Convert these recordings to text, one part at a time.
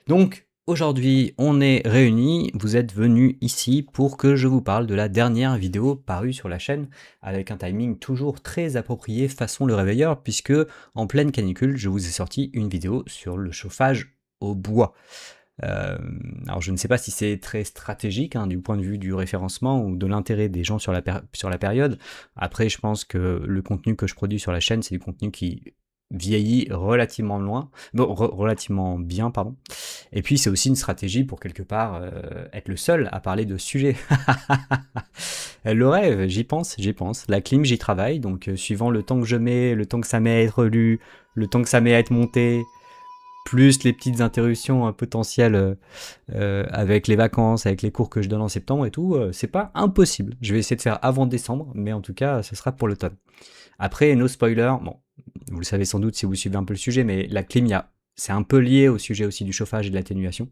Donc aujourd'hui, on est réunis, vous êtes venus ici pour que je vous parle de la dernière vidéo parue sur la chaîne, avec un timing toujours très approprié façon le réveilleur, puisque en pleine canicule, je vous ai sorti une vidéo sur le chauffage au bois. Euh, alors je ne sais pas si c'est très stratégique hein, du point de vue du référencement ou de l'intérêt des gens sur la période. Après, je pense que le contenu que je produis sur la chaîne, c'est du contenu qui vieillit relativement loin, bon, relativement bien, pardon. Et puis c'est aussi une stratégie pour quelque part être le seul à parler de ce sujet. Le rêve, j'y pense, j'y pense. La clim, j'y travaille, donc suivant le temps que je mets, le temps que ça met à être lu, le temps que ça met à être monté, plus les petites interruptions potentielles avec les vacances, avec les cours que je donne en septembre et tout, c'est pas impossible. Je vais essayer de faire avant décembre, mais en tout cas, ce sera pour l'automne. Après, no spoiler, bon, vous le savez sans doute si vous suivez un peu le sujet, mais la clim, c'est un peu lié au sujet aussi du chauffage et de l'atténuation.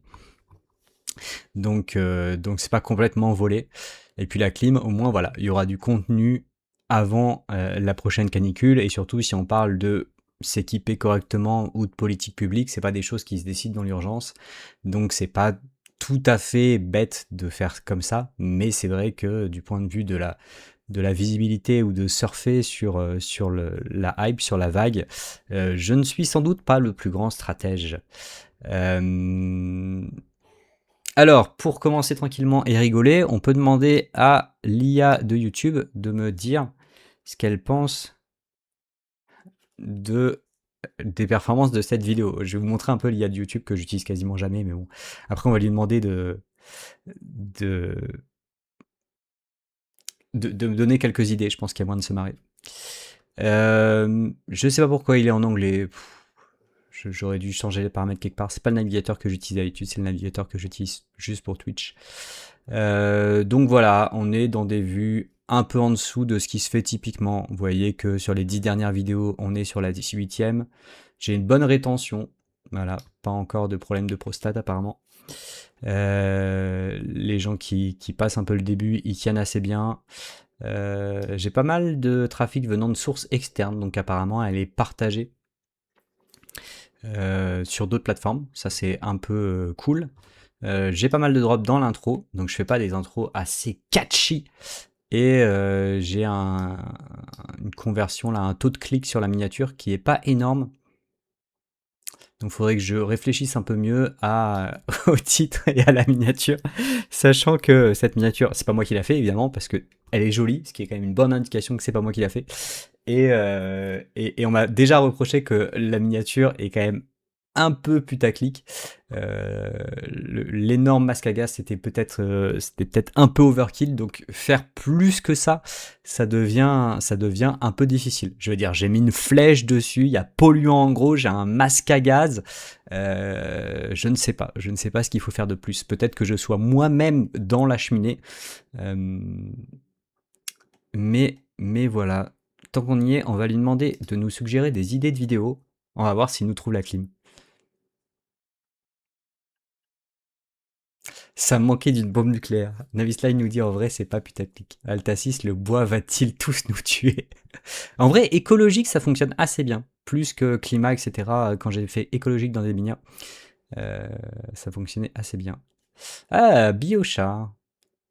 Donc c'est pas complètement volé. Et puis la clim, au moins, voilà, il y aura du contenu avant la prochaine canicule, et surtout si on parle de s'équiper correctement ou de politique publique, c'est pas des choses qui se décident dans l'urgence, donc c'est pas tout à fait bête de faire comme ça, mais c'est vrai que du point de vue de la visibilité ou de surfer sur la hype, sur la vague, je ne suis sans doute pas le plus grand stratège. Euh, alors, pour commencer tranquillement et rigoler, on peut demander à l'IA de YouTube de me dire ce qu'elle pense de des performances de cette vidéo. Je vais vous montrer un peu l'IA de YouTube que j'utilise quasiment jamais, mais bon. Après, on va lui demander de, de me donner quelques idées. Je pense qu'il y a moyen de se marrer. Je sais pas pourquoi il est en anglais. J'aurais dû changer les paramètres quelque part. C'est pas le navigateur que j'utilise d'habitude, c'est le navigateur que j'utilise juste pour Twitch. Donc voilà, on est dans des vues un peu en dessous de ce qui se fait typiquement. Vous voyez que sur les 10 dernières vidéos, on est sur la 18e. J'ai une bonne rétention. Voilà, pas encore de problème de prostate apparemment. Les gens qui passent un peu le début, ils tiennent assez bien. J'ai pas mal de trafic venant de sources externes, donc apparemment elle est partagée sur d'autres plateformes. Ça c'est un peu cool. J'ai pas mal de drops dans l'intro, donc je fais pas des intros assez catchy. Et j'ai une conversion, là, un taux de clic sur la miniature qui est pas énorme. Donc il faudrait que je réfléchisse un peu mieux au titre et à la miniature, sachant que cette miniature, c'est pas moi qui l'a fait évidemment, parce que elle est jolie, ce qui est quand même une bonne indication que c'est pas moi qui l'a fait. Et on m'a déjà reproché que la miniature est quand même un peu putaclic. L'énorme masque à gaz, c'était peut-être un peu overkill, donc faire plus que ça, ça devient un peu difficile. Je veux dire, j'ai mis une flèche dessus, il y a polluant en gros, j'ai un masque à gaz. Je ne sais pas ce qu'il faut faire de plus. Peut-être que je sois moi-même dans la cheminée, euh, mais voilà. Tant qu'on y est, on va lui demander de nous suggérer des idées de vidéos. On va voir s'il nous trouve la clim. Ça me manquait d'une bombe nucléaire. Navisline nous dit en vrai, c'est pas putaclic. Altacis, le bois va-t-il tous nous tuer? En vrai, écologique, ça fonctionne assez bien. Plus que climat, etc. Quand j'ai fait écologique dans des minières, euh, ça fonctionnait assez bien. Ah, biochar.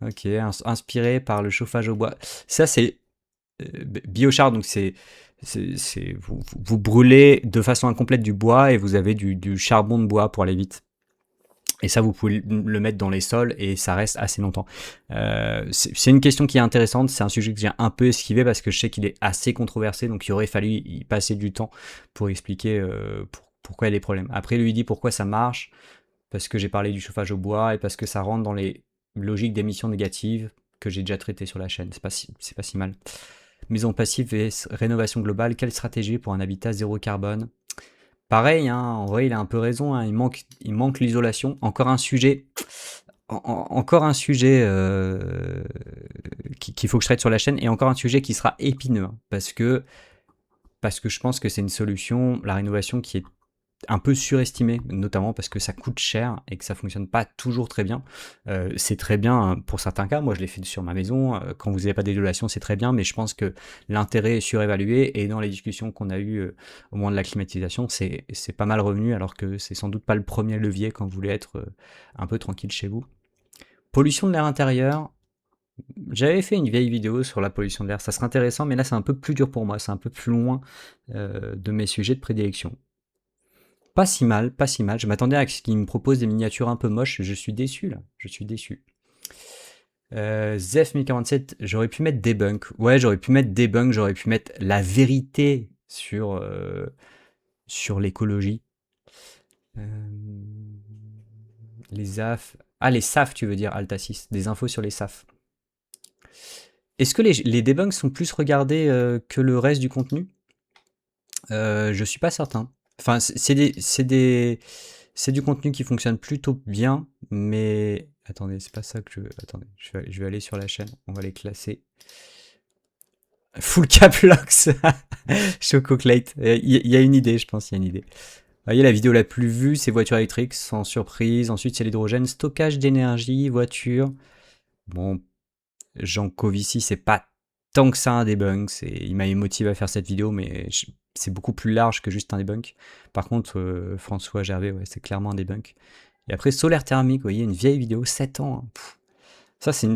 Ok, inspiré par le chauffage au bois. Ça, c'est biochar, donc vous brûlez de façon incomplète du bois et vous avez du charbon de bois pour aller vite. Et ça, vous pouvez le mettre dans les sols et ça reste assez longtemps. C'est une question qui est intéressante. C'est un sujet que j'ai un peu esquivé parce que je sais qu'il est assez controversé. Donc, il aurait fallu y passer du temps pour expliquer pourquoi il y a des problèmes. Après, lui dit pourquoi ça marche. Parce que j'ai parlé du chauffage au bois et parce que ça rentre dans les logiques d'émissions négatives que j'ai déjà traitées sur la chaîne. C'est pas si mal. Maison passive et rénovation globale. Quelle stratégie pour un habitat zéro carbone? Pareil, hein, en vrai, il a un peu raison, hein, il manque l'isolation. Encore un sujet, encore un sujet qu'il faut que je traite sur la chaîne, et encore un sujet qui sera épineux, hein, parce que je pense que c'est une solution, la rénovation, qui est un peu surestimé, notamment parce que ça coûte cher et que ça fonctionne pas toujours très bien. C'est très bien pour certains cas, moi je l'ai fait sur ma maison, quand vous n'avez pas d'isolation c'est très bien, mais je pense que l'intérêt est surévalué, et dans les discussions qu'on a eues au moment de la climatisation, c'est pas mal revenu, alors que c'est sans doute pas le premier levier quand vous voulez être un peu tranquille chez vous. Pollution de l'air intérieur, j'avais fait une vieille vidéo sur la pollution de l'air, ça serait intéressant, mais là c'est un peu plus dur pour moi, c'est un peu plus loin de mes sujets de prédilection. Pas si mal, pas si mal. Je m'attendais à ce qu'il me propose des miniatures un peu moches. Je suis déçu là. Je suis déçu. Zef 1047, j'aurais pu mettre debunk. Ouais, j'aurais pu mettre debunk, j'aurais pu mettre la vérité sur l'écologie. Les SAF. Ah, les SAF, tu veux dire, Alta6. Des infos sur les SAF. Est-ce que les debunks sont plus regardés que le reste du contenu? Je suis pas certain. Enfin, c'est du contenu qui fonctionne plutôt bien, mais attendez, c'est pas ça que je veux. Attendez, je vais aller sur la chaîne, on va les classer. Full cap locks, Chococlate. Il y a une idée, je pense, il y a une idée. Vous voyez, la vidéo la plus vue, c'est voiture électrique, sans surprise. Ensuite, c'est l'hydrogène, stockage d'énergie, voiture. Bon, Jean Covici, c'est pas tant que ça un debunk. Il m'a motivé à faire cette vidéo, mais c'est beaucoup plus large que juste un debunk. Par contre, François Gervais, ouais, c'est clairement un debunk. Et après, solaire thermique, vous voyez, une vieille vidéo, 7 ans. Hein. Ça, c'est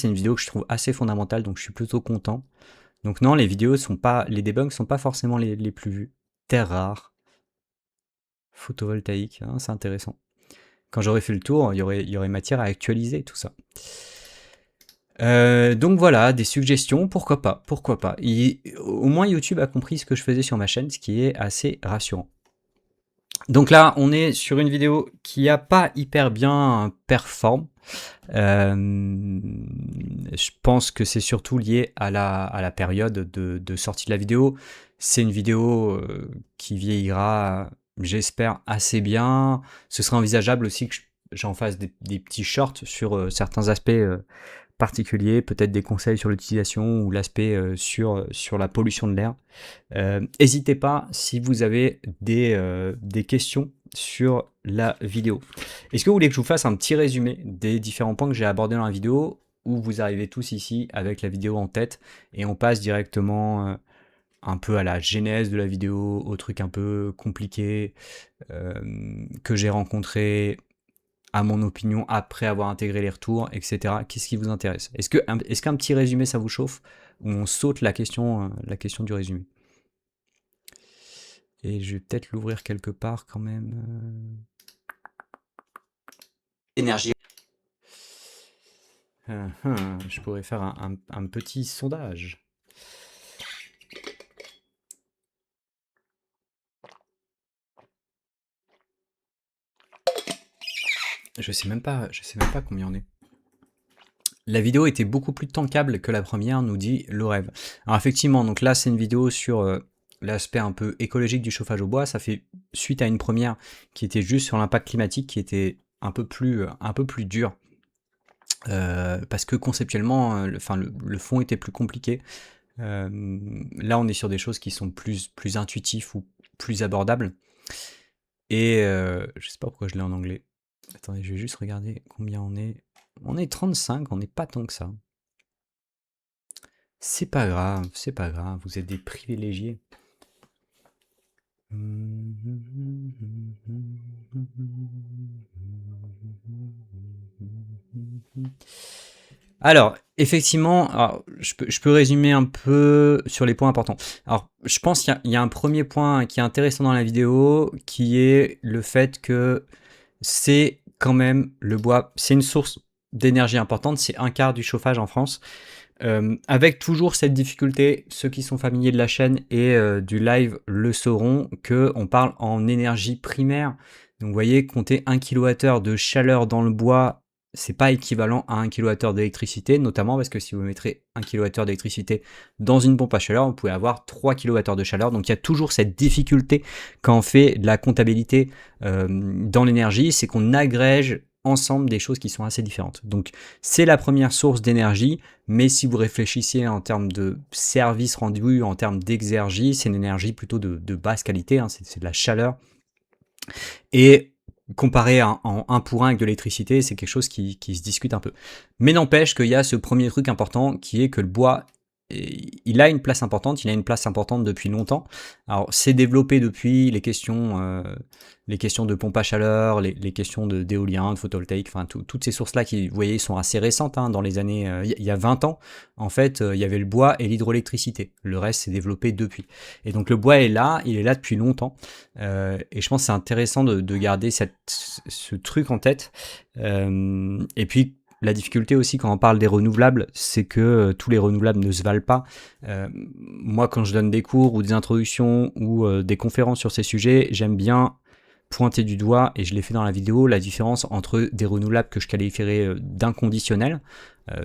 une vidéo que je trouve assez fondamentale, donc je suis plutôt content. Donc non, les debunks sont pas forcément les plus vus. Terre rare. Photovoltaïque, hein, c'est intéressant. Quand j'aurai fait le tour, il y aurait matière à actualiser tout ça. Donc voilà, des suggestions, pourquoi pas. Au moins YouTube a compris ce que je faisais sur ma chaîne, ce qui est assez rassurant. Donc là, on est sur une vidéo qui a pas hyper bien performe. Je pense que c'est surtout lié à la période de sortie de la vidéo. C'est une vidéo qui vieillira, j'espère, assez bien. Ce serait envisageable aussi que j'en fasse des petits shorts sur certains aspects particuliers, peut-être des conseils sur l'utilisation ou l'aspect sur la pollution de l'air. N'hésitez pas si vous avez des questions sur la vidéo. Est-ce que vous voulez que je vous fasse un petit résumé des différents points que j'ai abordés dans la vidéo, ou vous arrivez tous ici avec la vidéo en tête et on passe directement un peu à la genèse de la vidéo, au truc un peu compliqué que j'ai rencontré, à mon opinion, après avoir intégré les retours, etc. Qu'est-ce qui vous intéresse? Est-ce qu'un petit résumé, ça vous chauffe? Ou on saute la question du résumé? Et je vais peut-être l'ouvrir quelque part quand même. Énergie. Je pourrais faire un petit sondage. Je sais même pas combien on est. La vidéo était beaucoup plus tankable que la première, nous dit Lorev. Alors effectivement, donc là c'est une vidéo sur l'aspect un peu écologique du chauffage au bois. Ça fait suite à une première qui était juste sur l'impact climatique, qui était un peu plus dur. Parce que conceptuellement, le fond était plus compliqué. Là on est sur des choses qui sont plus intuitives ou plus abordables. Et je sais pas pourquoi je l'ai en anglais. Attendez, je vais juste regarder combien on est. On est 35, on n'est pas tant que ça. C'est pas grave, vous êtes des privilégiés. Alors, effectivement, je peux résumer un peu sur les points importants. Alors, je pense qu'il y a un premier point qui est intéressant dans la vidéo, qui est le fait que c'est quand même le bois, c'est une source d'énergie importante, c'est un quart du chauffage en France. Avec toujours cette difficulté, ceux qui sont familiers de la chaîne et du live le sauront, qu'on parle en énergie primaire. Donc vous voyez, compter 1 kWh de chaleur dans le bois, c'est pas équivalent à 1 kWh d'électricité, notamment parce que si vous mettrez 1 kWh d'électricité dans une pompe à chaleur, vous pouvez avoir 3 kWh de chaleur. Donc il y a toujours cette difficulté quand on fait de la comptabilité dans l'énergie, c'est qu'on agrège ensemble des choses qui sont assez différentes. Donc c'est la première source d'énergie, mais si vous réfléchissez en termes de service rendu, en termes d'exergie, c'est une énergie plutôt de basse qualité, hein, c'est de la chaleur. Et comparé en 1 pour 1 avec de l'électricité, c'est quelque chose qui se discute un peu. Mais n'empêche qu'il y a ce premier truc important qui est que le bois, il a une place importante, il a une place importante depuis longtemps. Alors c'est développé depuis les questions de pompe à chaleur, les questions d'éolien, de photovoltaïque, enfin toutes ces sources-là qui, vous voyez, sont assez récentes, hein, dans les années, il y a 20 ans, en fait, il y avait le bois et l'hydroélectricité. Le reste s'est développé depuis. Et donc le bois est là, il est là depuis longtemps. Et je pense que c'est intéressant de garder ce truc en tête. Et puis, la difficulté aussi quand on parle des renouvelables, c'est que tous les renouvelables ne se valent pas. Moi, quand je donne des cours ou des introductions ou des conférences sur ces sujets, j'aime bien pointer du doigt, et je l'ai fait dans la vidéo, la différence entre des renouvelables que je qualifierais d'inconditionnels.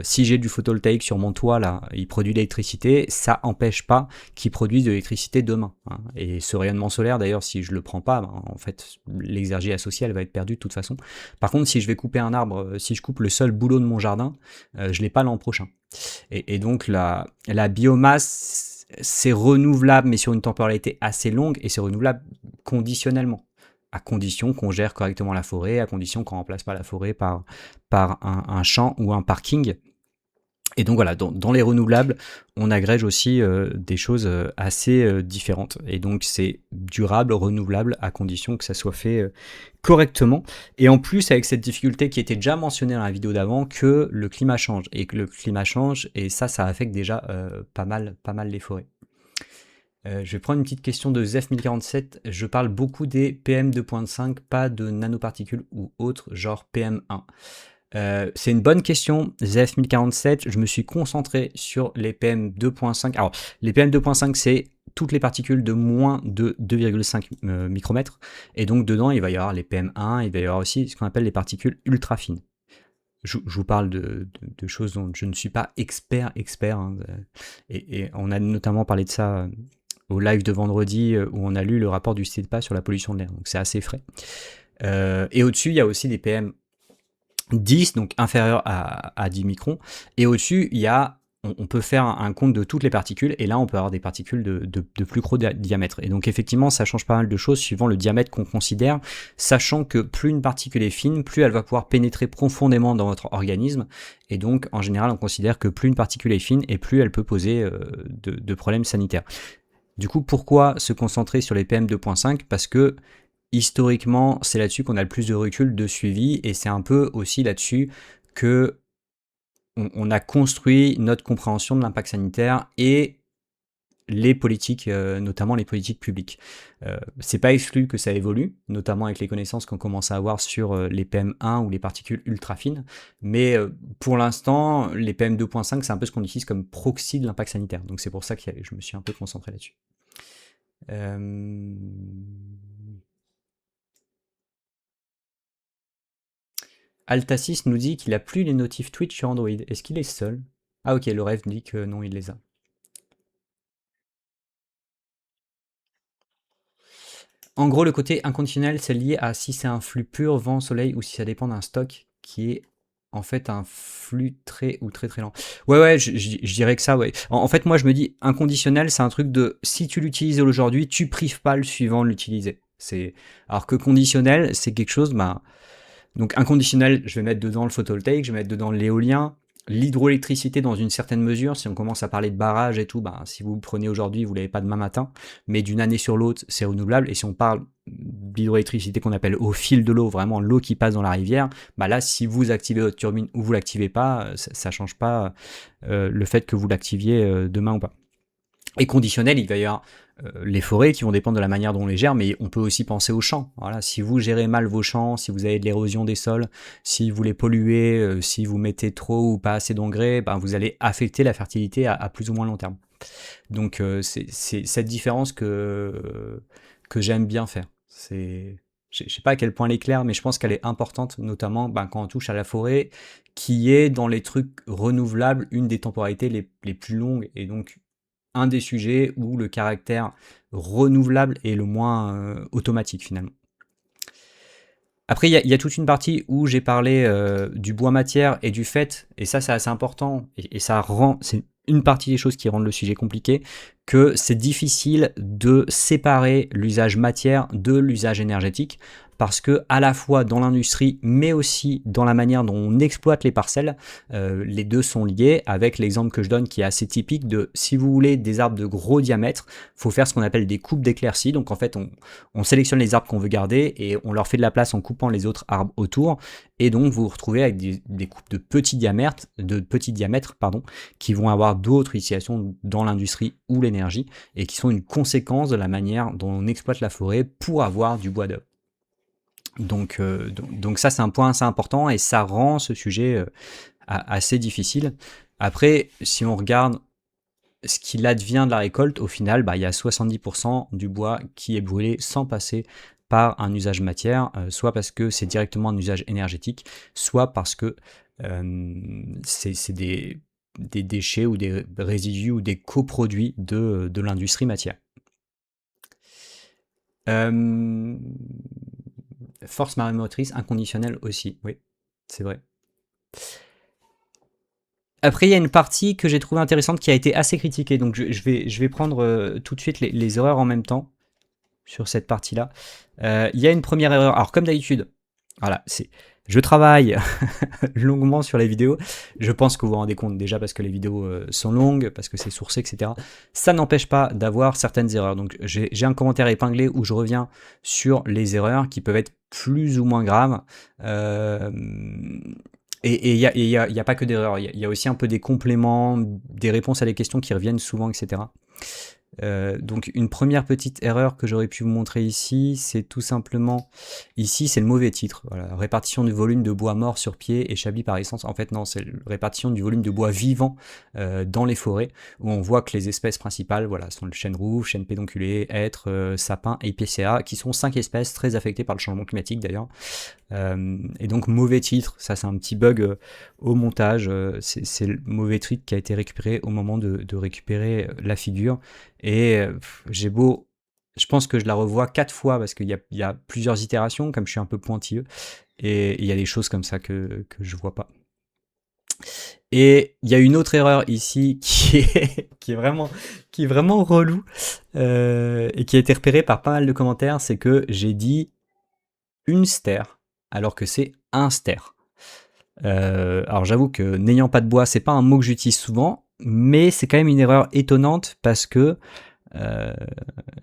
Si j'ai du photovoltaïque sur mon toit, là, il produit de l'électricité, ça n'empêche pas qu'il produise de l'électricité demain, hein. Et ce rayonnement solaire, d'ailleurs, si je le prends pas, ben, en fait, l'exergie associée, elle va être perdue de toute façon. Par contre, si je vais couper un arbre, si je coupe le seul boulot de mon jardin, je l'ai pas l'an prochain. Et donc, la biomasse, c'est renouvelable, mais sur une temporalité assez longue, et c'est renouvelable conditionnellement, à condition qu'on gère correctement la forêt, à condition qu'on ne remplace pas la forêt par un champ ou un parking. Et donc voilà, dans les renouvelables, on agrège aussi des choses assez différentes. Et donc c'est durable, renouvelable, à condition que ça soit fait correctement. Et en plus, avec cette difficulté qui était déjà mentionnée dans la vidéo d'avant, que le climat change. Et que le climat change, et ça affecte déjà pas mal les forêts. Je vais prendre une petite question de Zef1047. Je parle beaucoup des PM2.5, pas de nanoparticules ou autres, genre PM1. C'est une bonne question, Zef1047. Je me suis concentré sur les PM2.5. Alors, les PM2.5, c'est toutes les particules de moins de 2,5 micromètres. Et donc, dedans, il va y avoir les PM1, il va y avoir aussi ce qu'on appelle les particules ultra fines. Je vous parle de choses dont je ne suis pas expert, hein, et on a notamment parlé de ça au live de vendredi où on a lu le rapport du CIDPA sur la pollution de l'air, donc c'est assez frais. Et au-dessus, il y a aussi des PM 10, donc inférieurs à 10 microns, et au-dessus, il y a on peut faire un compte de toutes les particules, et là on peut avoir des particules de plus gros diamètre. Et donc effectivement, ça change pas mal de choses suivant le diamètre qu'on considère, sachant que plus une particule est fine, plus elle va pouvoir pénétrer profondément dans votre organisme. Et donc en général, on considère que plus une particule est fine, et plus elle peut poser de problèmes sanitaires. Du coup, pourquoi se concentrer sur les PM2.5 ? Parce que historiquement, c'est là-dessus qu'on a le plus de recul, de suivi, et c'est un peu aussi là-dessus que on a construit notre compréhension de l'impact sanitaire et les politiques, notamment les politiques publiques. C'est pas exclu que ça évolue, notamment avec les connaissances qu'on commence à avoir sur les PM1 ou les particules ultra fines, mais pour l'instant, les PM2.5, c'est un peu ce qu'on utilise comme proxy de l'impact sanitaire, donc c'est pour ça que je me suis un peu concentré là-dessus. Altasis nous dit qu'il a plus les notifs Twitch sur Android. Est-ce qu'il est seul? Ah ok, le rêve dit que non, il les a. En gros, le côté inconditionnel, c'est lié à si c'est un flux pur, vent, soleil, ou si ça dépend d'un stock qui est en fait un flux très ou très très lent. Ouais, je dirais que ça, ouais. En fait, moi, je me dis, inconditionnel, c'est un truc de, si tu l'utilises aujourd'hui, tu prives pas le suivant de l'utiliser. Alors que conditionnel, c'est quelque chose, bah, donc inconditionnel, je vais mettre dedans le photovoltaïque, je vais mettre dedans l'éolien, l'hydroélectricité dans une certaine mesure. Si on commence à parler de barrage et tout, bah, si vous le prenez aujourd'hui, vous ne l'avez pas demain matin, mais d'une année sur l'autre, c'est renouvelable. Et si on parle d'hydroélectricité qu'on appelle au fil de l'eau, vraiment l'eau qui passe dans la rivière, bah là, si vous activez votre turbine ou vous l'activez pas, ça change pas le fait que vous l'activiez demain ou pas. Et conditionnel, il va y avoir les forêts qui vont dépendre de la manière dont on les gère, mais on peut aussi penser aux champs. Voilà, si vous gérez mal vos champs, si vous avez de l'érosion des sols, si vous les polluez, si vous mettez trop ou pas assez d'engrais, ben vous allez affecter la fertilité à plus ou moins long terme. Donc c'est cette différence que j'aime bien faire. Je ne sais pas à quel point elle est claire, mais je pense qu'elle est importante, notamment quand on touche à la forêt, qui est dans les trucs renouvelables une des temporalités les plus longues, et donc un des sujets où le caractère renouvelable est le moins automatique finalement. Après, il y a toute une partie où j'ai parlé du bois matière et du fait, et ça c'est assez important, et ça rend, une partie des choses qui rendent le sujet compliqué, que c'est difficile de séparer l'usage matière de l'usage énergétique, parce que à la fois dans l'industrie, mais aussi dans la manière dont on exploite les parcelles, les deux sont liés, avec l'exemple que je donne qui est assez typique de, si vous voulez des arbres de gros diamètre, faut faire ce qu'on appelle des coupes d'éclaircie. Donc en fait, on sélectionne les arbres qu'on veut garder et on leur fait de la place en coupant les autres arbres autour, et donc vous vous retrouvez avec des coupes de petits diamètres, qui vont avoir d'autres utilisations dans l'industrie ou l'énergie, et qui sont une conséquence de la manière dont on exploite la forêt pour avoir du bois d'œuvre. Donc ça, c'est un point assez important, et ça rend ce sujet assez difficile. Après, si on regarde ce qu'il advient de la récolte, au final, il y a 70% du bois qui est brûlé sans passer par un usage matière, soit parce que c'est directement un usage énergétique, soit parce que c'est des déchets ou des résidus ou des coproduits de l'industrie matière. Force marémotrice inconditionnelle aussi, oui, c'est vrai. Après, il y a une partie que j'ai trouvée intéressante qui a été assez critiquée, donc je vais prendre tout de suite les erreurs en même temps sur cette partie-là. Il y a une première erreur. Alors, comme d'habitude, voilà, je travaille longuement sur les vidéos. Je pense que vous vous rendez compte déjà parce que les vidéos sont longues, parce que c'est sourcé, etc. Ça n'empêche pas d'avoir certaines erreurs. Donc, j'ai un commentaire épinglé où je reviens sur les erreurs qui peuvent être plus ou moins graves. Et il n'y a pas que des erreurs, il y a aussi un peu des compléments, des réponses à des questions qui reviennent souvent, etc. Donc une première petite erreur que j'aurais pu vous montrer ici, c'est tout simplement, ici c'est le mauvais titre, voilà, répartition du volume de bois mort sur pied établi par essence. En fait non, c'est la répartition du volume de bois vivant dans les forêts, où on voit que les espèces principales, voilà, sont le chêne roux, chêne pédonculé, hêtre, sapin et épicéa, qui sont 5 espèces très affectées par le changement climatique d'ailleurs. Et donc mauvais titre, ça c'est un petit bug au montage, c'est le mauvais titre qui a été récupéré au moment de récupérer la figure, et je pense que je la revois 4 fois parce qu'il y a plusieurs itérations, comme je suis un peu pointilleux, et il y a des choses comme ça que je vois pas. Et il y a une autre erreur ici qui est vraiment relou, et qui a été repérée par pas mal de commentaires, c'est que j'ai dit une stère alors que c'est un ster. Alors j'avoue que n'ayant pas de bois, c'est pas un mot que j'utilise souvent, mais c'est quand même une erreur étonnante parce que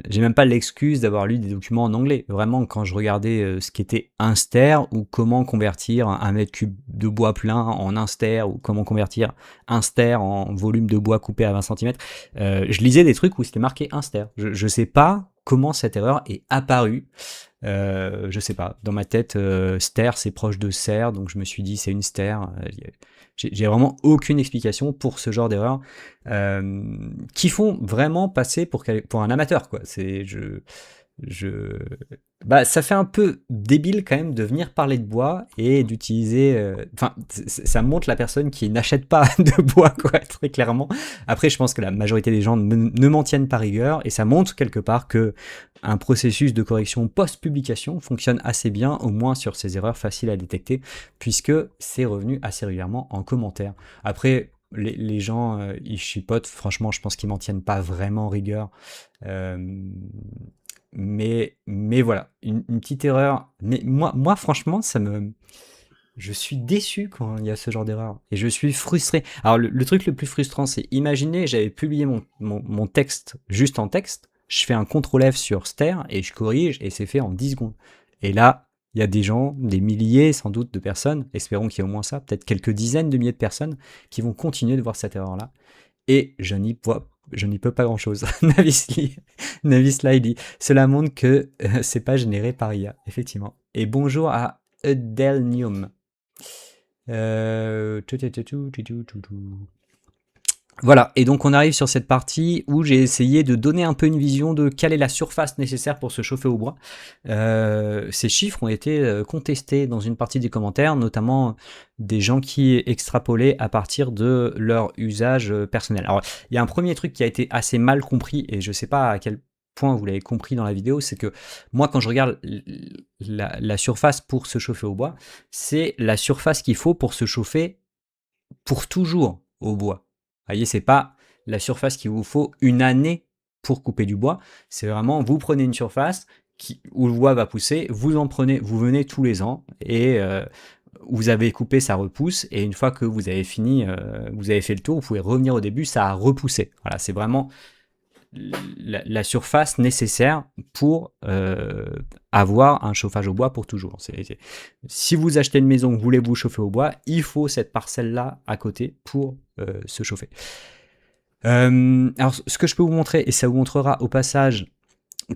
j'ai même pas l'excuse d'avoir lu des documents en anglais. Vraiment, quand je regardais ce qu'était un ster, ou comment convertir un mètre cube de bois plein en un ster, ou comment convertir un ster en volume de bois coupé à 20 cm, je lisais des trucs où c'était marqué un ster. Je sais pas comment cette erreur est apparue. Je sais pas, dans ma tête, ster c'est proche de serre, donc je me suis dit c'est une ster. J'ai vraiment aucune explication pour ce genre d'erreur, qui font vraiment passer pour un amateur, quoi. Ça fait un peu débile quand même de venir parler de bois et d'utiliser. Enfin, ça montre la personne qui n'achète pas de bois, quoi, très clairement. Après, je pense que la majorité des gens ne m'en tiennent pas rigueur, et ça montre quelque part que un processus de correction post-publication fonctionne assez bien, au moins sur ces erreurs faciles à détecter, puisque c'est revenu assez régulièrement en commentaire. Après, les gens, ils chipotent, franchement, je pense qu'ils m'en tiennent pas vraiment rigueur. Mais voilà, une petite erreur. Mais moi franchement, je suis déçu quand il y a ce genre d'erreur. Et je suis frustré. Alors, le truc le plus frustrant, c'est, imaginez, j'avais publié mon texte juste en texte, je fais un CTRL F sur ster, et je corrige, et c'est fait en 10 secondes. Et là, il y a des gens, des milliers sans doute de personnes, espérons qu'il y ait au moins ça, peut-être quelques dizaines de milliers de personnes, qui vont continuer de voir cette erreur-là. Et je n'y peux pas grand-chose. Navisly dit, cela montre que c'est pas généré par IA, effectivement. Et bonjour à Edelnium. Voilà, et donc on arrive sur cette partie où j'ai essayé de donner un peu une vision de quelle est la surface nécessaire pour se chauffer au bois. Ces chiffres ont été contestés dans une partie des commentaires, notamment des gens qui extrapolaient à partir de leur usage personnel. Alors, il y a un premier truc qui a été assez mal compris, et je ne sais pas à quel point vous l'avez compris dans la vidéo, c'est que moi, quand je regarde la surface pour se chauffer au bois, c'est la surface qu'il faut pour se chauffer pour toujours au bois. voyez, c'est pas la surface qu'il vous faut une année pour couper du bois. C'est vraiment, vous prenez une surface où le bois va pousser, vous venez tous les ans et vous avez coupé, ça repousse, et une fois que vous avez fini, vous avez fait le tour, vous pouvez revenir au début, ça a repoussé. Voilà, c'est vraiment la surface nécessaire pour avoir un chauffage au bois pour toujours. Si vous achetez une maison, voulez vous chauffer au bois, il faut cette parcelle-là à côté pour se chauffer. Alors, ce que je peux vous montrer, et ça vous montrera au passage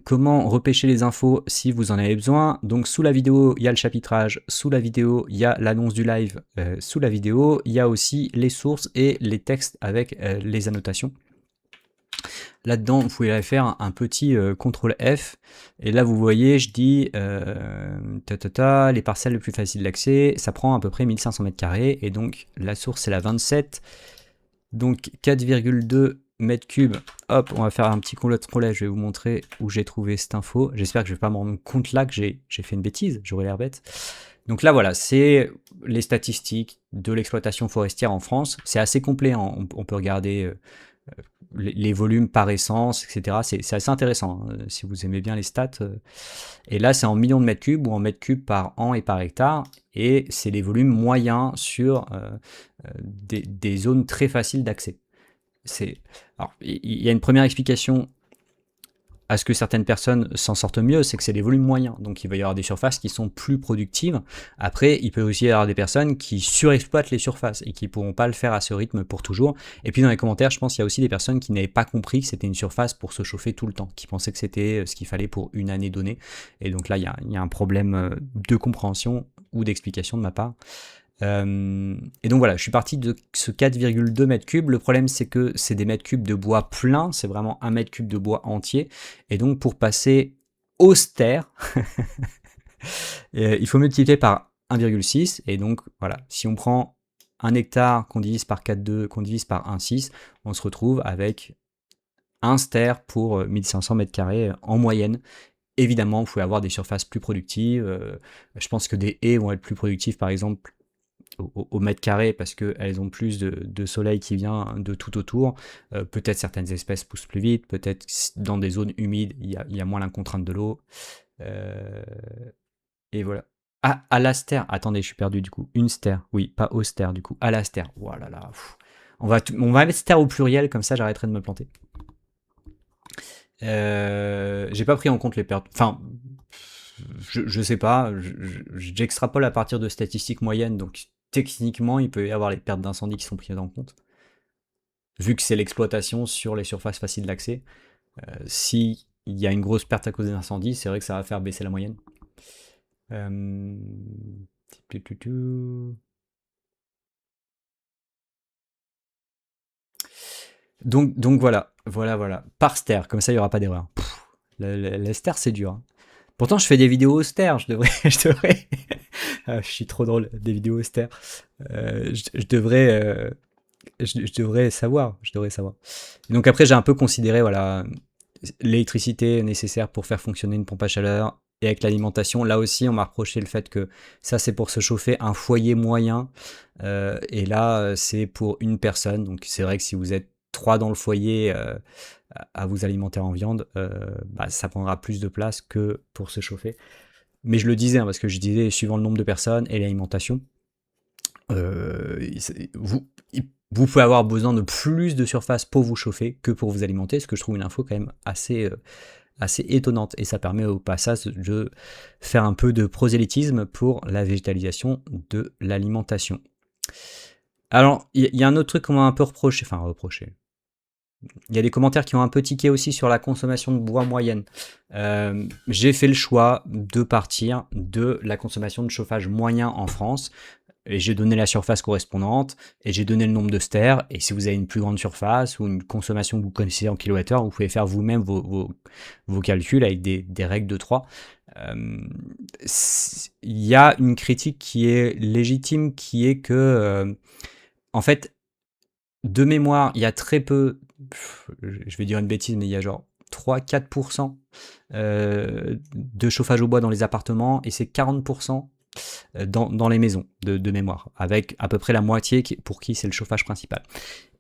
comment repêcher les infos si vous en avez besoin. Donc sous la vidéo, il y a le chapitrage, sous la vidéo, il y a l'annonce du live, sous la vidéo, il y a aussi les sources et les textes avec les annotations. Là-dedans, vous pouvez aller faire un petit CTRL F, et là vous voyez, je dis les parcelles les plus faciles d'accès, ça prend à peu près 1500 m², et donc la source c'est la 27, donc 4,2 mètres cubes. Hop, on va faire un petit CTRL F, je vais vous montrer où j'ai trouvé cette info. J'espère que je vais pas me rendre compte là que j'ai fait une bêtise, j'aurais l'air bête. Donc là voilà, c'est les statistiques de l'exploitation forestière en France. C'est assez complet, hein. On peut regarder les volumes par essence, etc. C'est assez intéressant, hein, si vous aimez bien les stats. Et là, c'est en millions de mètres cubes ou en mètres cubes par an et par hectare. Et c'est les volumes moyens sur des zones très faciles d'accès. Alors, il y a une première explication à ce que certaines personnes s'en sortent mieux, c'est que c'est des volumes moyens. Donc il va y avoir des surfaces qui sont plus productives. Après, il peut aussi y avoir des personnes qui surexploitent les surfaces et qui ne pourront pas le faire à ce rythme pour toujours. Et puis dans les commentaires, je pense qu'il y a aussi des personnes qui n'avaient pas compris que c'était une surface pour se chauffer tout le temps, qui pensaient que c'était ce qu'il fallait pour une année donnée. Et donc là, il y a un problème de compréhension ou d'explication de ma part. Et donc voilà, je suis parti de ce 4,2 mètres cubes. Le problème, c'est que c'est des mètres cubes de bois plein, c'est vraiment un mètre cube de bois entier. Et donc pour passer austère, il faut multiplier par 1,6. Et donc voilà, si on prend 1 hectare qu'on divise par 4,2, qu'on divise par 1,6, on se retrouve avec 1 stère pour 1500 m² en moyenne. Évidemment, vous pouvez avoir des surfaces plus productives. Je pense que des haies vont être plus productives, par exemple, au mètre carré, parce qu'elles ont plus de soleil qui vient de tout autour. Peut-être certaines espèces poussent plus vite, peut-être dans des zones humides, il y a moins la contrainte de l'eau. Et voilà. Ah, alastère. Attendez, je suis perdu du coup. Une stère. Oui, pas austère du coup. Alastère. Oh là là. On va mettre stère au pluriel, comme ça j'arrêterai de me planter. J'ai pas pris en compte les pertes. Enfin, je sais pas. J'extrapole à partir de statistiques moyennes, donc techniquement, il peut y avoir les pertes d'incendie qui sont prises en compte. Vu que c'est l'exploitation sur les surfaces faciles d'accès, si il y a une grosse perte à cause d'incendie, c'est vrai que ça va faire baisser la moyenne. Donc voilà. Par stère, comme ça il n'y aura pas d'erreur. Les stères, c'est dur, hein. Pourtant, je fais des vidéos austères, je devrais. Je suis trop drôle, des vidéos austères. Je devrais savoir. Donc après, j'ai un peu considéré, voilà, l'électricité nécessaire pour faire fonctionner une pompe à chaleur, et avec l'alimentation, là aussi, on m'a reproché le fait que ça, c'est pour se chauffer un foyer moyen, et là, c'est pour une personne. Donc c'est vrai que si vous êtes 3 dans le foyer à vous alimenter en viande, ça prendra plus de place que pour se chauffer. Mais je le disais, hein, parce que je disais, suivant le nombre de personnes et l'alimentation, vous pouvez avoir besoin de plus de surface pour vous chauffer que pour vous alimenter, ce que je trouve une info quand même assez étonnante. Et ça permet au passage de faire un peu de prosélytisme pour la végétalisation de l'alimentation. Alors, il y a un autre truc qu'on m'a un peu reproché. Il y a des commentaires qui ont un peu tiqué aussi sur la consommation de bois moyenne. J'ai fait le choix de partir de la consommation de chauffage moyen en France, et j'ai donné la surface correspondante, et j'ai donné le nombre de stères. Et si vous avez une plus grande surface ou une consommation que vous connaissez en kilowattheure, vous pouvez faire vous-même vos calculs avec des règles de 3. Il y a une critique qui est légitime, qui est que, en fait, de mémoire, il y a très peu, je vais dire une bêtise, mais il y a genre 3-4% de chauffage au bois dans les appartements, et c'est 40% dans les maisons de mémoire, avec à peu près la moitié pour qui c'est le chauffage principal.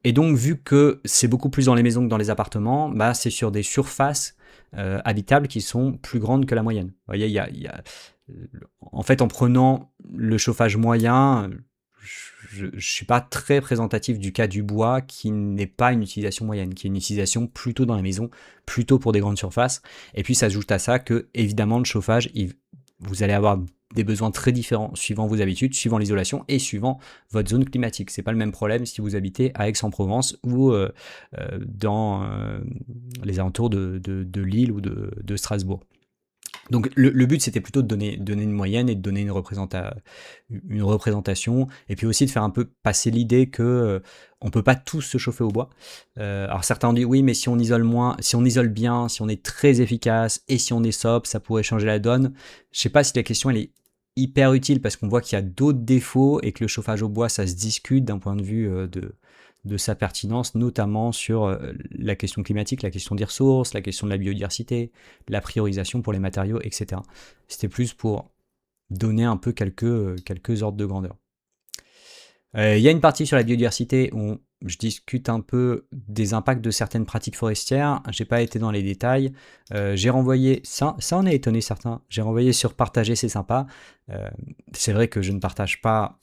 Et donc, vu que c'est beaucoup plus dans les maisons que dans les appartements, bah, c'est sur des surfaces habitables qui sont plus grandes que la moyenne. Vous voyez, en fait, en prenant le chauffage moyen, je ne suis pas très représentatif du cas du bois qui n'est pas une utilisation moyenne, qui est une utilisation plutôt dans les maisons, plutôt pour des grandes surfaces. Et puis, ça s'ajoute à ça que, évidemment, le chauffage, vous allez avoir des besoins très différents suivant vos habitudes, suivant l'isolation et suivant votre zone climatique. C'est pas le même problème si vous habitez à Aix-en-Provence ou dans les alentours de Lille ou de Strasbourg. Donc le but c'était plutôt de donner une moyenne et de donner une représentation et puis aussi de faire un peu passer l'idée que on peut pas tous se chauffer au bois. Alors certains ont dit oui, mais si on isole moins, si on isole bien, si on est très efficace et si on est sobre, ça pourrait changer la donne. Je sais pas si la question elle est hyper utile parce qu'on voit qu'il y a d'autres défauts et que le chauffage au bois ça se discute d'un point de vue de sa pertinence, notamment sur la question climatique, la question des ressources, la question de la biodiversité, la priorisation pour les matériaux, etc. C'était plus pour donner un peu quelques ordres de grandeur. Il y a une partie sur la biodiversité où je discute un peu des impacts de certaines pratiques forestières. J'ai pas été dans les détails. J'ai renvoyé, ça en a étonné certains, j'ai renvoyé sur partager, c'est sympa. C'est vrai que je ne partage pas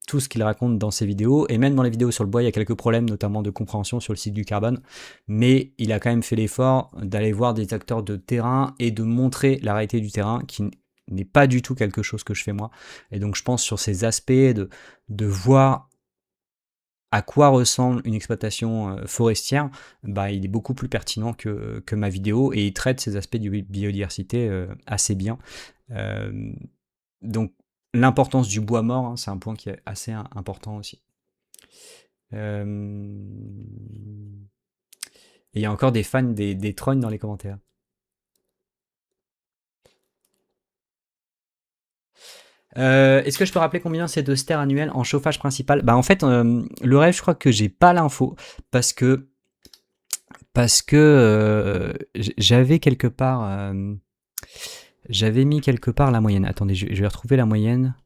tout ce qu'il raconte dans ses vidéos, et même dans les vidéos sur le bois, il y a quelques problèmes, notamment de compréhension sur le cycle du carbone, mais il a quand même fait l'effort d'aller voir des acteurs de terrain et de montrer la réalité du terrain, qui n'est pas du tout quelque chose que je fais moi. Et donc je pense sur ces aspects de voir à quoi ressemble une exploitation forestière, bah, il est beaucoup plus pertinent que ma vidéo, et il traite ces aspects de biodiversité assez bien. Donc l'importance du bois mort, hein, c'est un point qui est assez important aussi. Et il y a encore des fans des trognes dans les commentaires. Est-ce que je peux rappeler combien c'est de ster annuel en chauffage principal? Bah en fait, le rêve, je crois que j'ai pas l'info parce que j'avais quelque part, j'avais mis quelque part la moyenne. Attendez, je vais retrouver la moyenne.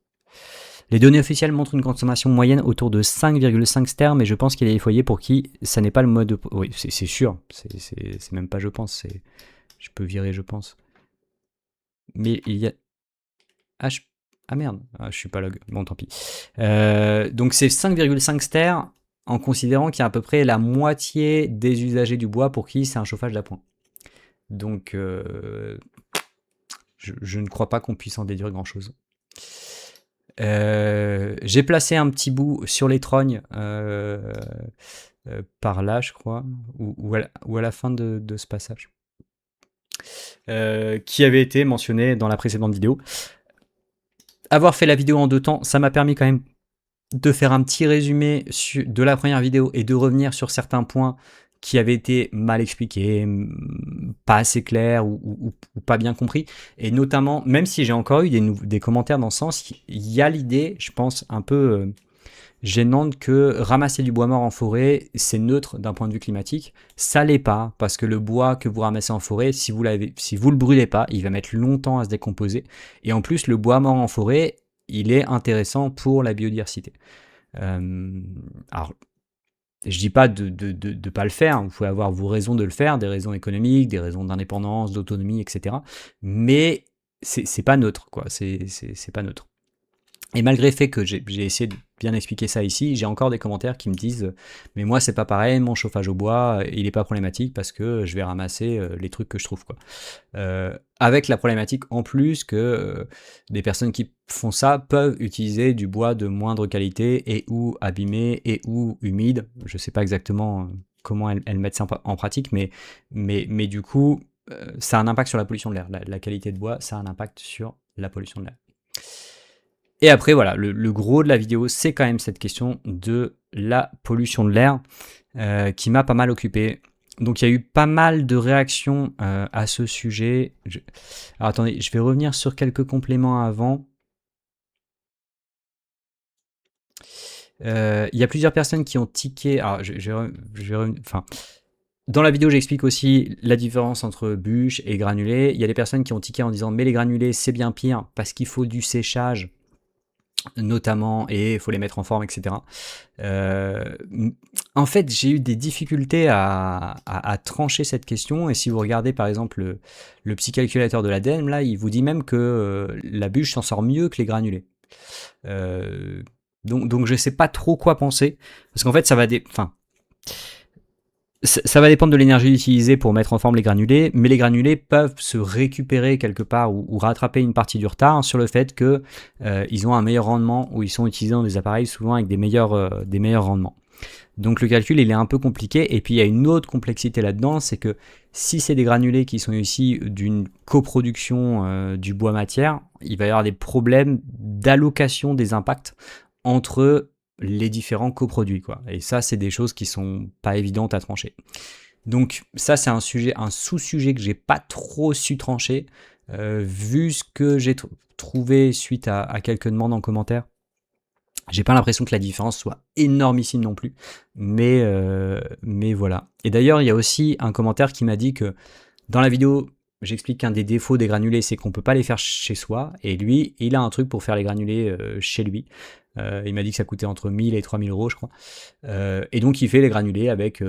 Les données officielles montrent une consommation moyenne autour de 5,5 ster, mais je pense qu'il y a des foyers pour qui ça n'est pas le mode. Oui, c'est sûr. C'est même pas je pense. Je peux virer, je pense. Mais il y a. Ah merde, je suis pas log. Bon, tant pis. Donc c'est 5,5 ster en considérant qu'il y a à peu près la moitié des usagers du bois pour qui c'est un chauffage d'appoint. Donc je ne crois pas qu'on puisse en déduire grand chose. J'ai placé un petit bout sur les trognes par là, je crois, ou à la fin de ce passage, qui avait été mentionné dans la précédente vidéo. Avoir fait la vidéo en 2 temps, ça m'a permis quand même de faire un petit résumé de la première vidéo et de revenir sur certains points qui avaient été mal expliqués, pas assez clairs ou pas bien compris. Et notamment, même si j'ai encore eu des commentaires dans ce sens, il y a l'idée, je pense, un peu gênante que ramasser du bois mort en forêt, c'est neutre d'un point de vue climatique. Ça l'est pas, parce que le bois que vous ramassez en forêt, si vous le brûlez pas, il va mettre longtemps à se décomposer. Et en plus, le bois mort en forêt, il est intéressant pour la biodiversité. Alors, je dis pas de pas le faire, vous pouvez avoir vos raisons de le faire, des raisons économiques, des raisons d'indépendance, d'autonomie, etc. Mais c'est pas neutre, quoi. C'est pas neutre. Et malgré le fait que j'ai essayé de bien expliquer ça ici, j'ai encore des commentaires qui me disent « Mais moi, c'est pas pareil, mon chauffage au bois, il est pas problématique parce que je vais ramasser les trucs que je trouve. » quoi. Avec la problématique en plus que des personnes qui font ça peuvent utiliser du bois de moindre qualité et ou abîmé et ou humide. Je sais pas exactement comment elles mettent ça en pratique, mais du coup, ça a un impact sur la pollution de l'air. La qualité de bois, ça a un impact sur la pollution de l'air. Et après, voilà, le gros de la vidéo, c'est quand même cette question de la pollution de l'air qui m'a pas mal occupé. Donc il y a eu pas mal de réactions à ce sujet. Alors attendez, je vais revenir sur quelques compléments avant. Il y a plusieurs personnes qui ont tiqué. Alors enfin, Dans la vidéo, j'explique aussi la différence entre bûche et granulé. Il y a des personnes qui ont tiqué en disant mais les granulés c'est bien pire parce qu'il faut du séchage notamment et il faut les mettre en forme, etc. Euh, En fait, j'ai eu des difficultés à trancher cette question et si vous regardez par exemple le petit calculateur de l'ADEME, là, il vous dit même que la bûche s'en sort mieux que les granulés. Euh, donc je sais pas trop quoi penser parce qu'en fait ça va enfin ça va dépendre de l'énergie utilisée pour mettre en forme les granulés, mais les granulés peuvent se récupérer quelque part ou rattraper une partie du retard sur le fait que ils ont un meilleur rendement ou ils sont utilisés dans des appareils souvent avec des meilleurs rendements. Donc le calcul il est un peu compliqué et puis il y a une autre complexité là-dedans, c'est que si c'est des granulés qui sont issus d'une coproduction du bois matière, il va y avoir des problèmes d'allocation des impacts entre les différents coproduits, quoi. Et ça, c'est des choses qui sont pas évidentes à trancher. Donc ça, c'est un sujet, un sous-sujet que j'ai pas trop su trancher, vu ce que j'ai trouvé suite à quelques demandes en commentaire. J'ai pas l'impression que la différence soit énormissime non plus, mais voilà. Et d'ailleurs, il y a aussi un commentaire qui m'a dit que dans la vidéo, j'explique qu'un des défauts des granulés, c'est qu'on peut pas les faire chez soi. Et lui, il a un truc pour faire les granulés chez lui. Il m'a dit que ça coûtait entre 1000 et 3000 euros, je crois. Et donc, il fait les granulés avec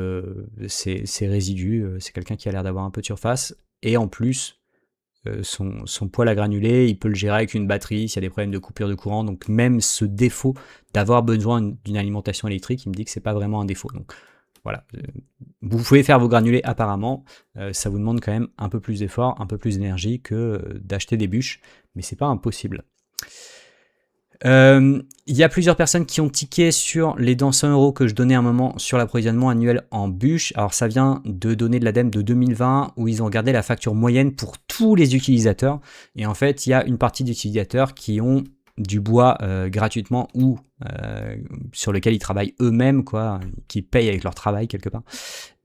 ses résidus. C'est quelqu'un qui a l'air d'avoir un peu de surface. Et en plus, son poêle à granulés, il peut le gérer avec une batterie s'il y a des problèmes de coupure de courant. Donc, même ce défaut d'avoir besoin d'une alimentation électrique, il me dit que c'est pas vraiment un défaut. Donc, voilà. Vous pouvez faire vos granulés apparemment, ça vous demande quand même un peu plus d'effort, un peu plus d'énergie que d'acheter des bûches, mais c'est pas impossible. Il y a plusieurs personnes qui ont tiqué sur les dents 100 euros que je donnais à un moment sur l'approvisionnement annuel en bûches. Alors ça vient de données de l'ADEME de 2020 où ils ont regardé la facture moyenne pour tous les utilisateurs. Et en fait, il y a une partie d'utilisateurs qui ont du bois gratuitement ou sur lequel ils travaillent eux-mêmes, quoi, qui payent avec leur travail quelque part.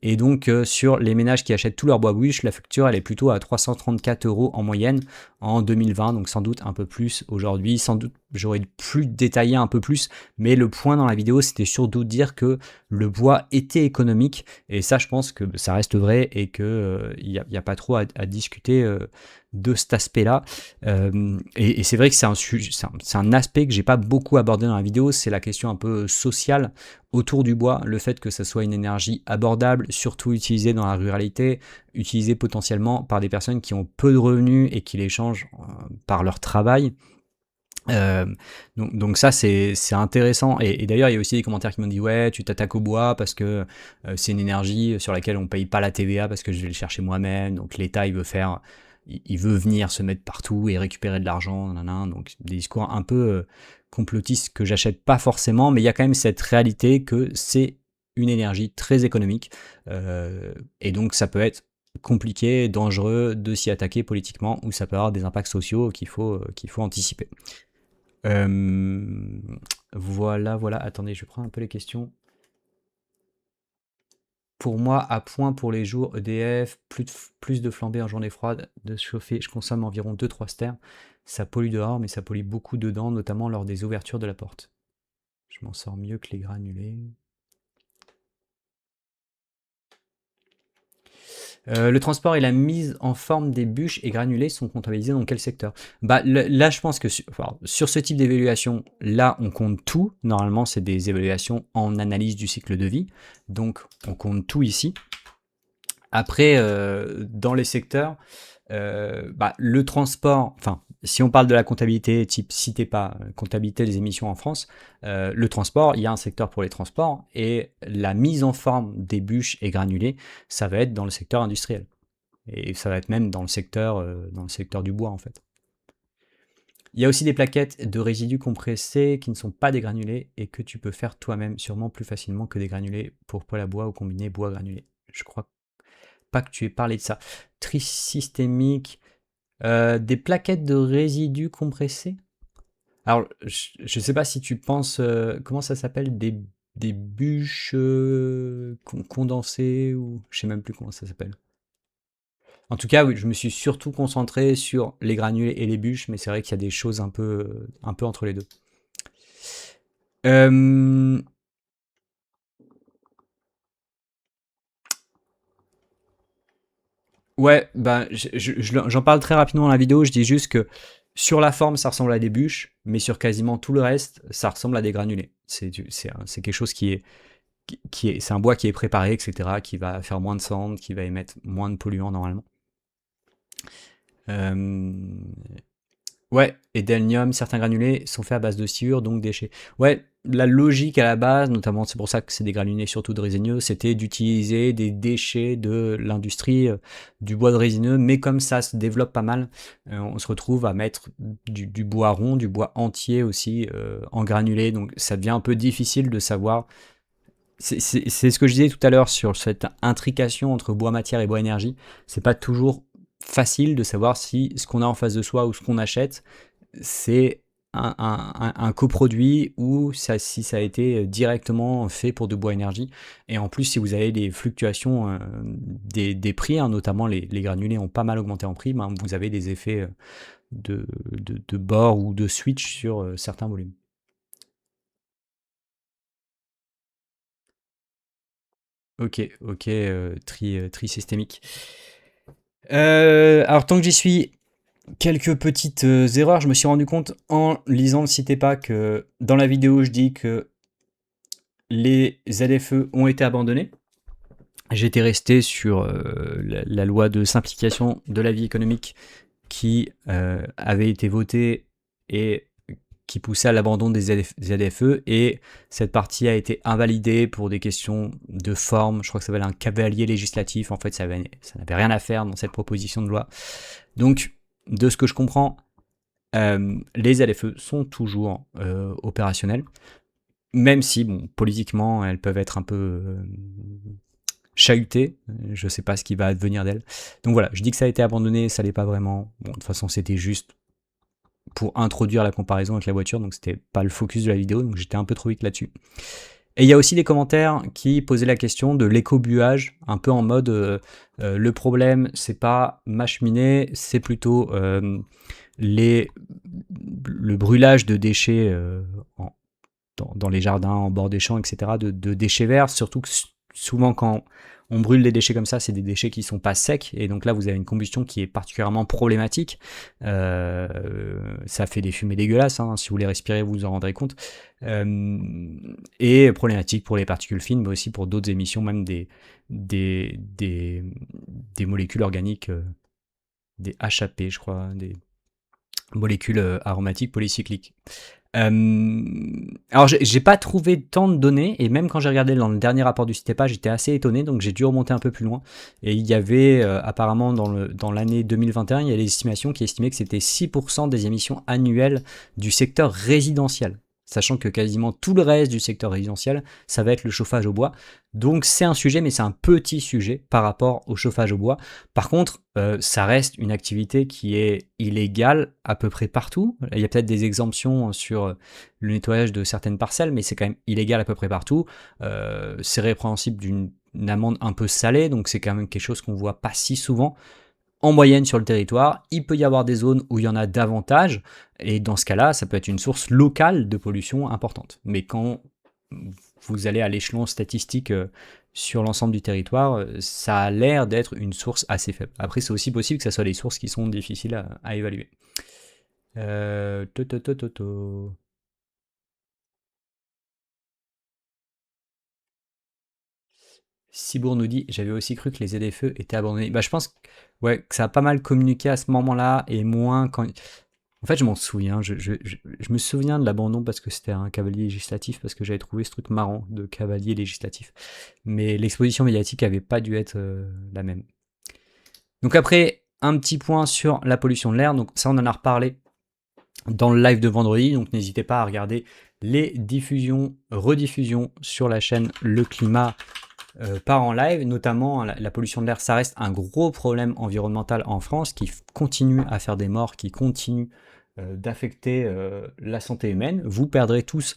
Et donc sur les ménages qui achètent tout leur bois bûche, la facture elle est plutôt à 334 euros en moyenne en 2020, donc sans doute un peu plus aujourd'hui, sans doute j'aurais pu détailler un peu plus, mais le point dans la vidéo c'était surtout de dire que le bois était économique, et ça je pense que ça reste vrai et que il n'y a pas trop à discuter de cet aspect-là. Et c'est vrai que c'est un aspect que j'ai pas beaucoup abordé dans la vidéo, c'est la question un peu sociale autour du bois, le fait que ça soit une énergie abordable, surtout utilisée dans la ruralité, utilisée potentiellement par des personnes qui ont peu de revenus et qui l'échangent par leur travail. Donc ça c'est intéressant et d'ailleurs il y a aussi des commentaires qui m'ont dit ouais tu t'attaques au bois parce que c'est une énergie sur laquelle on paye pas la TVA parce que je vais le chercher moi-même, donc l'État il veut venir se mettre partout et récupérer de l'argent, donc des discours un peu complotistes que j'achète pas forcément, mais il y a quand même cette réalité que c'est une énergie très économique et donc ça peut être compliqué, dangereux de s'y attaquer politiquement ou ça peut avoir des impacts sociaux qu'il faut anticiper. Euh, voilà. Attendez, je prends un peu les questions. Pour moi, à point pour les jours EDF, plus de flambée en journée froide, de se chauffer, je consomme environ 2-3 stères. Ça pollue dehors, mais ça pollue beaucoup dedans, notamment lors des ouvertures de la porte. Je m'en sors mieux que les granulés. Le transport et la mise en forme des bûches et granulés sont comptabilisés dans quel secteur? Bah, là, je pense que sur ce type d'évaluation, là, on compte tout. Normalement, c'est des évaluations en analyse du cycle de vie. Donc, on compte tout ici. Après, dans les secteurs, le transport, enfin, si on parle de la comptabilité, type citez pas, comptabilité des émissions en France, le transport, il y a un secteur pour les transports, et la mise en forme des bûches et granulés, ça va être dans le secteur industriel. Et ça va être même dans le secteur du bois, en fait. Il y a aussi des plaquettes de résidus compressés qui ne sont pas des granulés et que tu peux faire toi-même, sûrement plus facilement que des granulés pour poêle à bois ou combiné bois-granulé. Je crois pas que tu aies parlé de ça. Tri systémique, des plaquettes de résidus compressés. Alors, je sais pas si tu penses, comment ça s'appelle, des bûches condensées ou je sais même plus comment ça s'appelle. En tout cas, oui, je me suis surtout concentré sur les granulés et les bûches, mais c'est vrai qu'il y a des choses un peu entre les deux. Euh, Ouais, bah, j'en parle très rapidement dans la vidéo, je dis juste que sur la forme, ça ressemble à des bûches, mais sur quasiment tout le reste, ça ressemble à des granulés. C'est quelque chose c'est un bois qui est préparé, etc., qui va faire moins de cendres, qui va émettre moins de polluants normalement. Euh, Ouais, et d'aluminium, certains granulés sont faits à base de sciure, donc déchets. Ouais, la logique à la base, notamment c'est pour ça que c'est des granulés surtout de résineux, c'était d'utiliser des déchets de l'industrie du bois de résineux, mais comme ça se développe pas mal, on se retrouve à mettre du bois rond, du bois entier aussi en granulé, donc ça devient un peu difficile de savoir. C'est ce que je disais tout à l'heure sur cette intrication entre bois matière et bois énergie. C'est pas toujours facile de savoir si ce qu'on a en face de soi ou ce qu'on achète, c'est un coproduit ou si ça a été directement fait pour de bois énergie. Et en plus, si vous avez des fluctuations des prix, hein, notamment les granulés ont pas mal augmenté en prix, ben, vous avez des effets de bord ou de switch sur certains volumes. Ok, tri systémique. Alors tant que j'y suis, quelques petites erreurs. Je me suis rendu compte en lisant le site EPA que dans la vidéo, je dis que les ZFE ont été abandonnés. J'étais resté sur la loi de simplification de la vie économique qui avait été votée et qui poussait à l'abandon des ZFE, et cette partie a été invalidée pour des questions de forme. Je crois que ça s'appelle un cavalier législatif. En fait, ça n'avait rien à faire dans cette proposition de loi. Donc, de ce que je comprends, les ZFE sont toujours opérationnelles, même si, bon, politiquement, elles peuvent être un peu chahutées. Je sais pas ce qui va advenir d'elles. Donc voilà, je dis que ça a été abandonné, ça l'est pas vraiment. Bon, de toute façon, c'était juste pour introduire la comparaison avec la voiture, donc c'était pas le focus de la vidéo, donc j'étais un peu trop vite là-dessus. Et il y a aussi des commentaires qui posaient la question de l'éco-buage, un peu en mode le problème, c'est pas ma cheminée, c'est plutôt le brûlage de déchets dans les jardins, en bord des champs, etc., de déchets verts, surtout que souvent quand on brûle des déchets comme ça, c'est des déchets qui sont pas secs, et donc là vous avez une combustion qui est particulièrement problématique. Ça fait des fumées dégueulasses, hein, si vous les respirez vous en rendrez compte, et problématique pour les particules fines, mais aussi pour d'autres émissions, même des, des, des molécules organiques, des HAP je crois, des molécules aromatiques polycycliques. Alors j'ai pas trouvé tant de données, et même quand j'ai regardé dans le dernier rapport du CITEPA, j'étais assez étonné, donc j'ai dû remonter un peu plus loin. Et il y avait apparemment dans l'année 2021, il y a des estimations qui estimaient que c'était 6% des émissions annuelles du secteur résidentiel. Sachant que quasiment tout le reste du secteur résidentiel, ça va être le chauffage au bois. Donc c'est un sujet, mais c'est un petit sujet par rapport au chauffage au bois. Par contre, ça reste une activité qui est illégale à peu près partout. Il y a peut-être des exemptions sur le nettoyage de certaines parcelles, mais c'est quand même illégal à peu près partout. C'est répréhensible d'une amende un peu salée, donc c'est quand même quelque chose qu'on voit pas si souvent. En moyenne sur le territoire, il peut y avoir des zones où il y en a davantage, et dans ce cas-là, ça peut être une source locale de pollution importante. Mais quand vous allez à l'échelon statistique sur l'ensemble du territoire, ça a l'air d'être une source assez faible. Après, c'est aussi possible que ce soit des sources qui sont difficiles à évaluer. Euh... to, to, to, to, to. Cibourg nous dit, j'avais aussi cru que les ZFE étaient abandonnés. Bah, je pense ouais, que ça a pas mal communiqué à ce moment-là, et moins quand... En fait, je m'en souviens, je me souviens de l'abandon parce que c'était un cavalier législatif, parce que j'avais trouvé ce truc marrant de cavalier législatif. Mais l'exposition médiatique avait pas dû être la même. Donc après, un petit point sur la pollution de l'air, donc ça on en a reparlé dans le live de vendredi, donc n'hésitez pas à regarder les diffusions, rediffusions sur la chaîne Le Climat part en live, notamment la pollution de l'air, ça reste un gros problème environnemental en France qui continue à faire des morts, qui continue d'affecter la santé humaine. Vous perdrez tous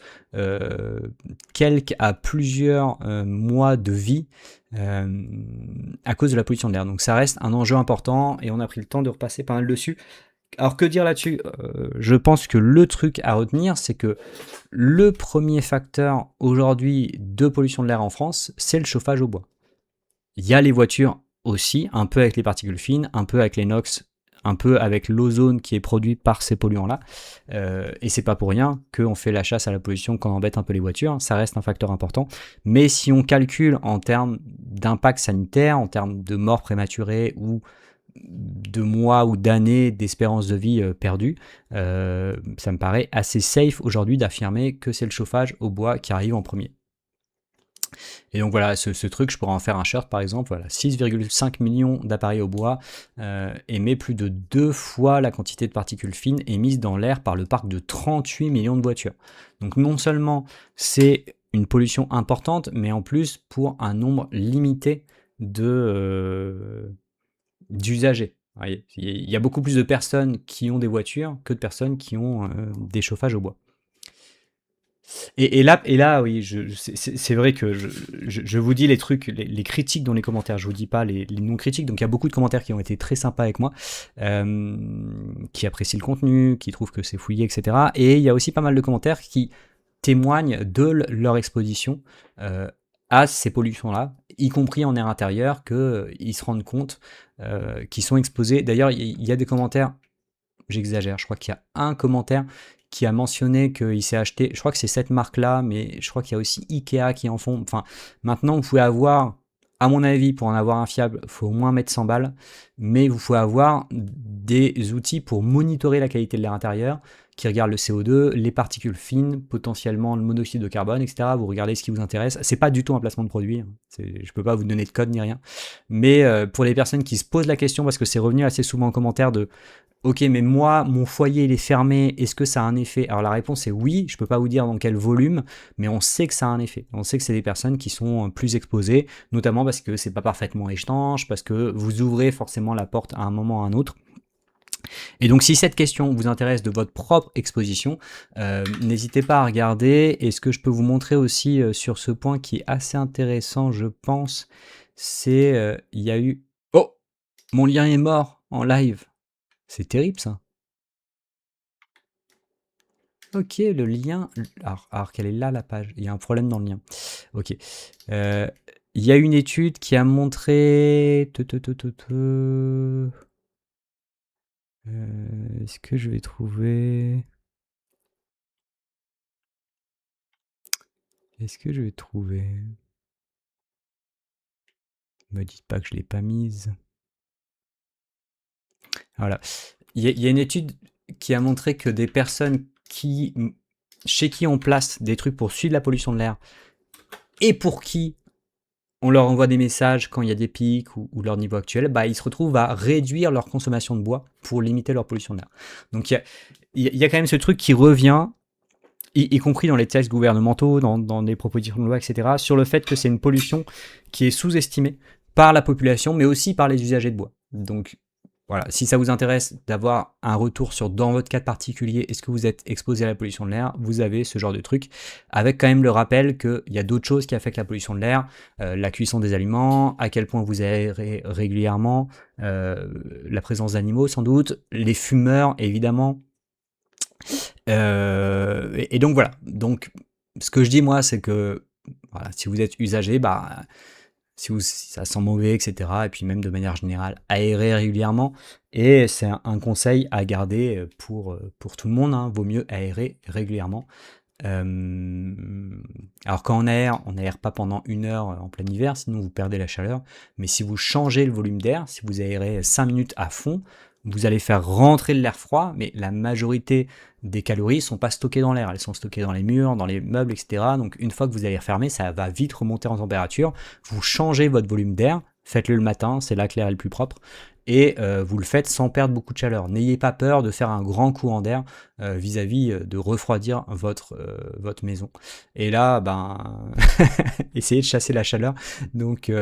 quelques à plusieurs mois de vie à cause de la pollution de l'air. Donc ça reste un enjeu important, et on a pris le temps de repasser pas mal dessus. Alors que dire là-dessus? Je pense que le truc à retenir, c'est que le premier facteur aujourd'hui de pollution de l'air en France, c'est le chauffage au bois. Il y a les voitures aussi, un peu avec les particules fines, un peu avec les NOx, un peu avec l'ozone qui est produit par ces polluants-là. Et c'est pas pour rien qu'on fait la chasse à la pollution quand on embête un peu les voitures, ça reste un facteur important. Mais si on calcule en termes d'impact sanitaire, en termes de mort prématurée ou de mois ou d'années d'espérance de vie perdue, ça me paraît assez safe aujourd'hui d'affirmer que c'est le chauffage au bois qui arrive en premier. Et donc voilà, ce truc, je pourrais en faire un shirt par exemple, voilà, 6,5 millions d'appareils au bois émet plus de 2 fois la quantité de particules fines émises dans l'air par le parc de 38 millions de voitures. Donc non seulement c'est une pollution importante, mais en plus pour un nombre limité d'usagers. Il y a beaucoup plus de personnes qui ont des voitures que de personnes qui ont des chauffages au bois. Et là, oui, c'est vrai que je vous dis les trucs, les critiques dans les commentaires, je vous dis pas les non-critiques. Donc il y a beaucoup de commentaires qui ont été très sympas avec moi, qui apprécient le contenu, qui trouvent que c'est fouillé, etc. Et il y a aussi pas mal de commentaires qui témoignent de leur exposition à ces pollutions-là, y compris en air intérieur, qu'ils se rendent compte qu'ils sont exposés. D'ailleurs, il y a des commentaires, j'exagère, je crois qu'il y a un commentaire qui a mentionné qu'il s'est acheté, je crois que c'est cette marque-là, mais je crois qu'il y a aussi Ikea qui en font. Enfin, maintenant, vous pouvez avoir, à mon avis, pour en avoir un fiable, il faut au moins mettre 100 balles, mais vous pouvez avoir des outils pour monitorer la qualité de l'air intérieur, qui regardent le CO2, les particules fines, potentiellement le monoxyde de carbone, etc. Vous regardez ce qui vous intéresse. C'est pas du tout un placement de produit, hein. Je peux pas vous donner de code ni rien. Mais pour les personnes qui se posent la question, parce que c'est revenu assez souvent en commentaire de ok, mais moi, mon foyer, il est fermé, est-ce que ça a un effet? Alors la réponse est oui, je peux pas vous dire dans quel volume, mais on sait que ça a un effet. On sait que c'est des personnes qui sont plus exposées, notamment parce que c'est pas parfaitement étanche, parce que vous ouvrez forcément la porte à un moment ou à un autre. Et donc si cette question vous intéresse de votre propre exposition, n'hésitez pas à regarder. Et ce que je peux vous montrer aussi sur ce point qui est assez intéressant, je pense, c'est il y a eu... Oh, mon lien est mort en live. C'est terrible ça. Ok, le lien. Alors qu'elle est là, la page. Il y a un problème dans le lien. Ok. Il y a une étude qui a montré. Est-ce que je vais trouver. Est-ce que je vais trouver. Me dites pas que je l'ai pas mise. Voilà. Il y a une étude qui a montré que des personnes chez qui on place des trucs pour suivre la pollution de l'air et pour qui on leur envoie des messages quand il y a des pics ou leur niveau actuel, bah, ils se retrouvent à réduire leur consommation de bois pour limiter leur pollution d'air. Donc il y a quand même ce truc qui revient, y compris dans les textes gouvernementaux, dans des propositions de loi, etc., sur le fait que c'est une pollution qui est sous-estimée par la population, mais aussi par les usagers de bois. Donc voilà, si ça vous intéresse d'avoir un retour sur, dans votre cas particulier, est-ce que vous êtes exposé à la pollution de l'air, vous avez ce genre de truc, avec quand même le rappel qu'il y a d'autres choses qui affectent la pollution de l'air, la cuisson des aliments, à quel point vous aérez régulièrement, la présence d'animaux sans doute, les fumeurs évidemment. Et donc voilà, donc ce que je dis moi c'est que voilà, si vous êtes usager, bah si ça sent mauvais, etc. Et puis même de manière générale, aérer régulièrement. Et c'est un conseil à garder pour tout le monde, hein. Vaut mieux aérer régulièrement. Alors quand on aère pas pendant 1 heure en plein hiver, sinon vous perdez la chaleur. Mais si vous changez le volume d'air, si vous aérez 5 minutes à fond, vous allez faire rentrer de l'air froid, mais la majorité des calories sont pas stockées dans l'air, elles sont stockées dans les murs, dans les meubles, etc. Donc une fois que vous allez refermer, ça va vite remonter en température. Vous changez votre volume d'air, faites-le le matin, c'est là que l'air est le plus propre, et vous le faites sans perdre beaucoup de chaleur. N'ayez pas peur de faire un grand courant d'air vis-à-vis de refroidir votre maison. Et là, ben, essayez de chasser la chaleur, donc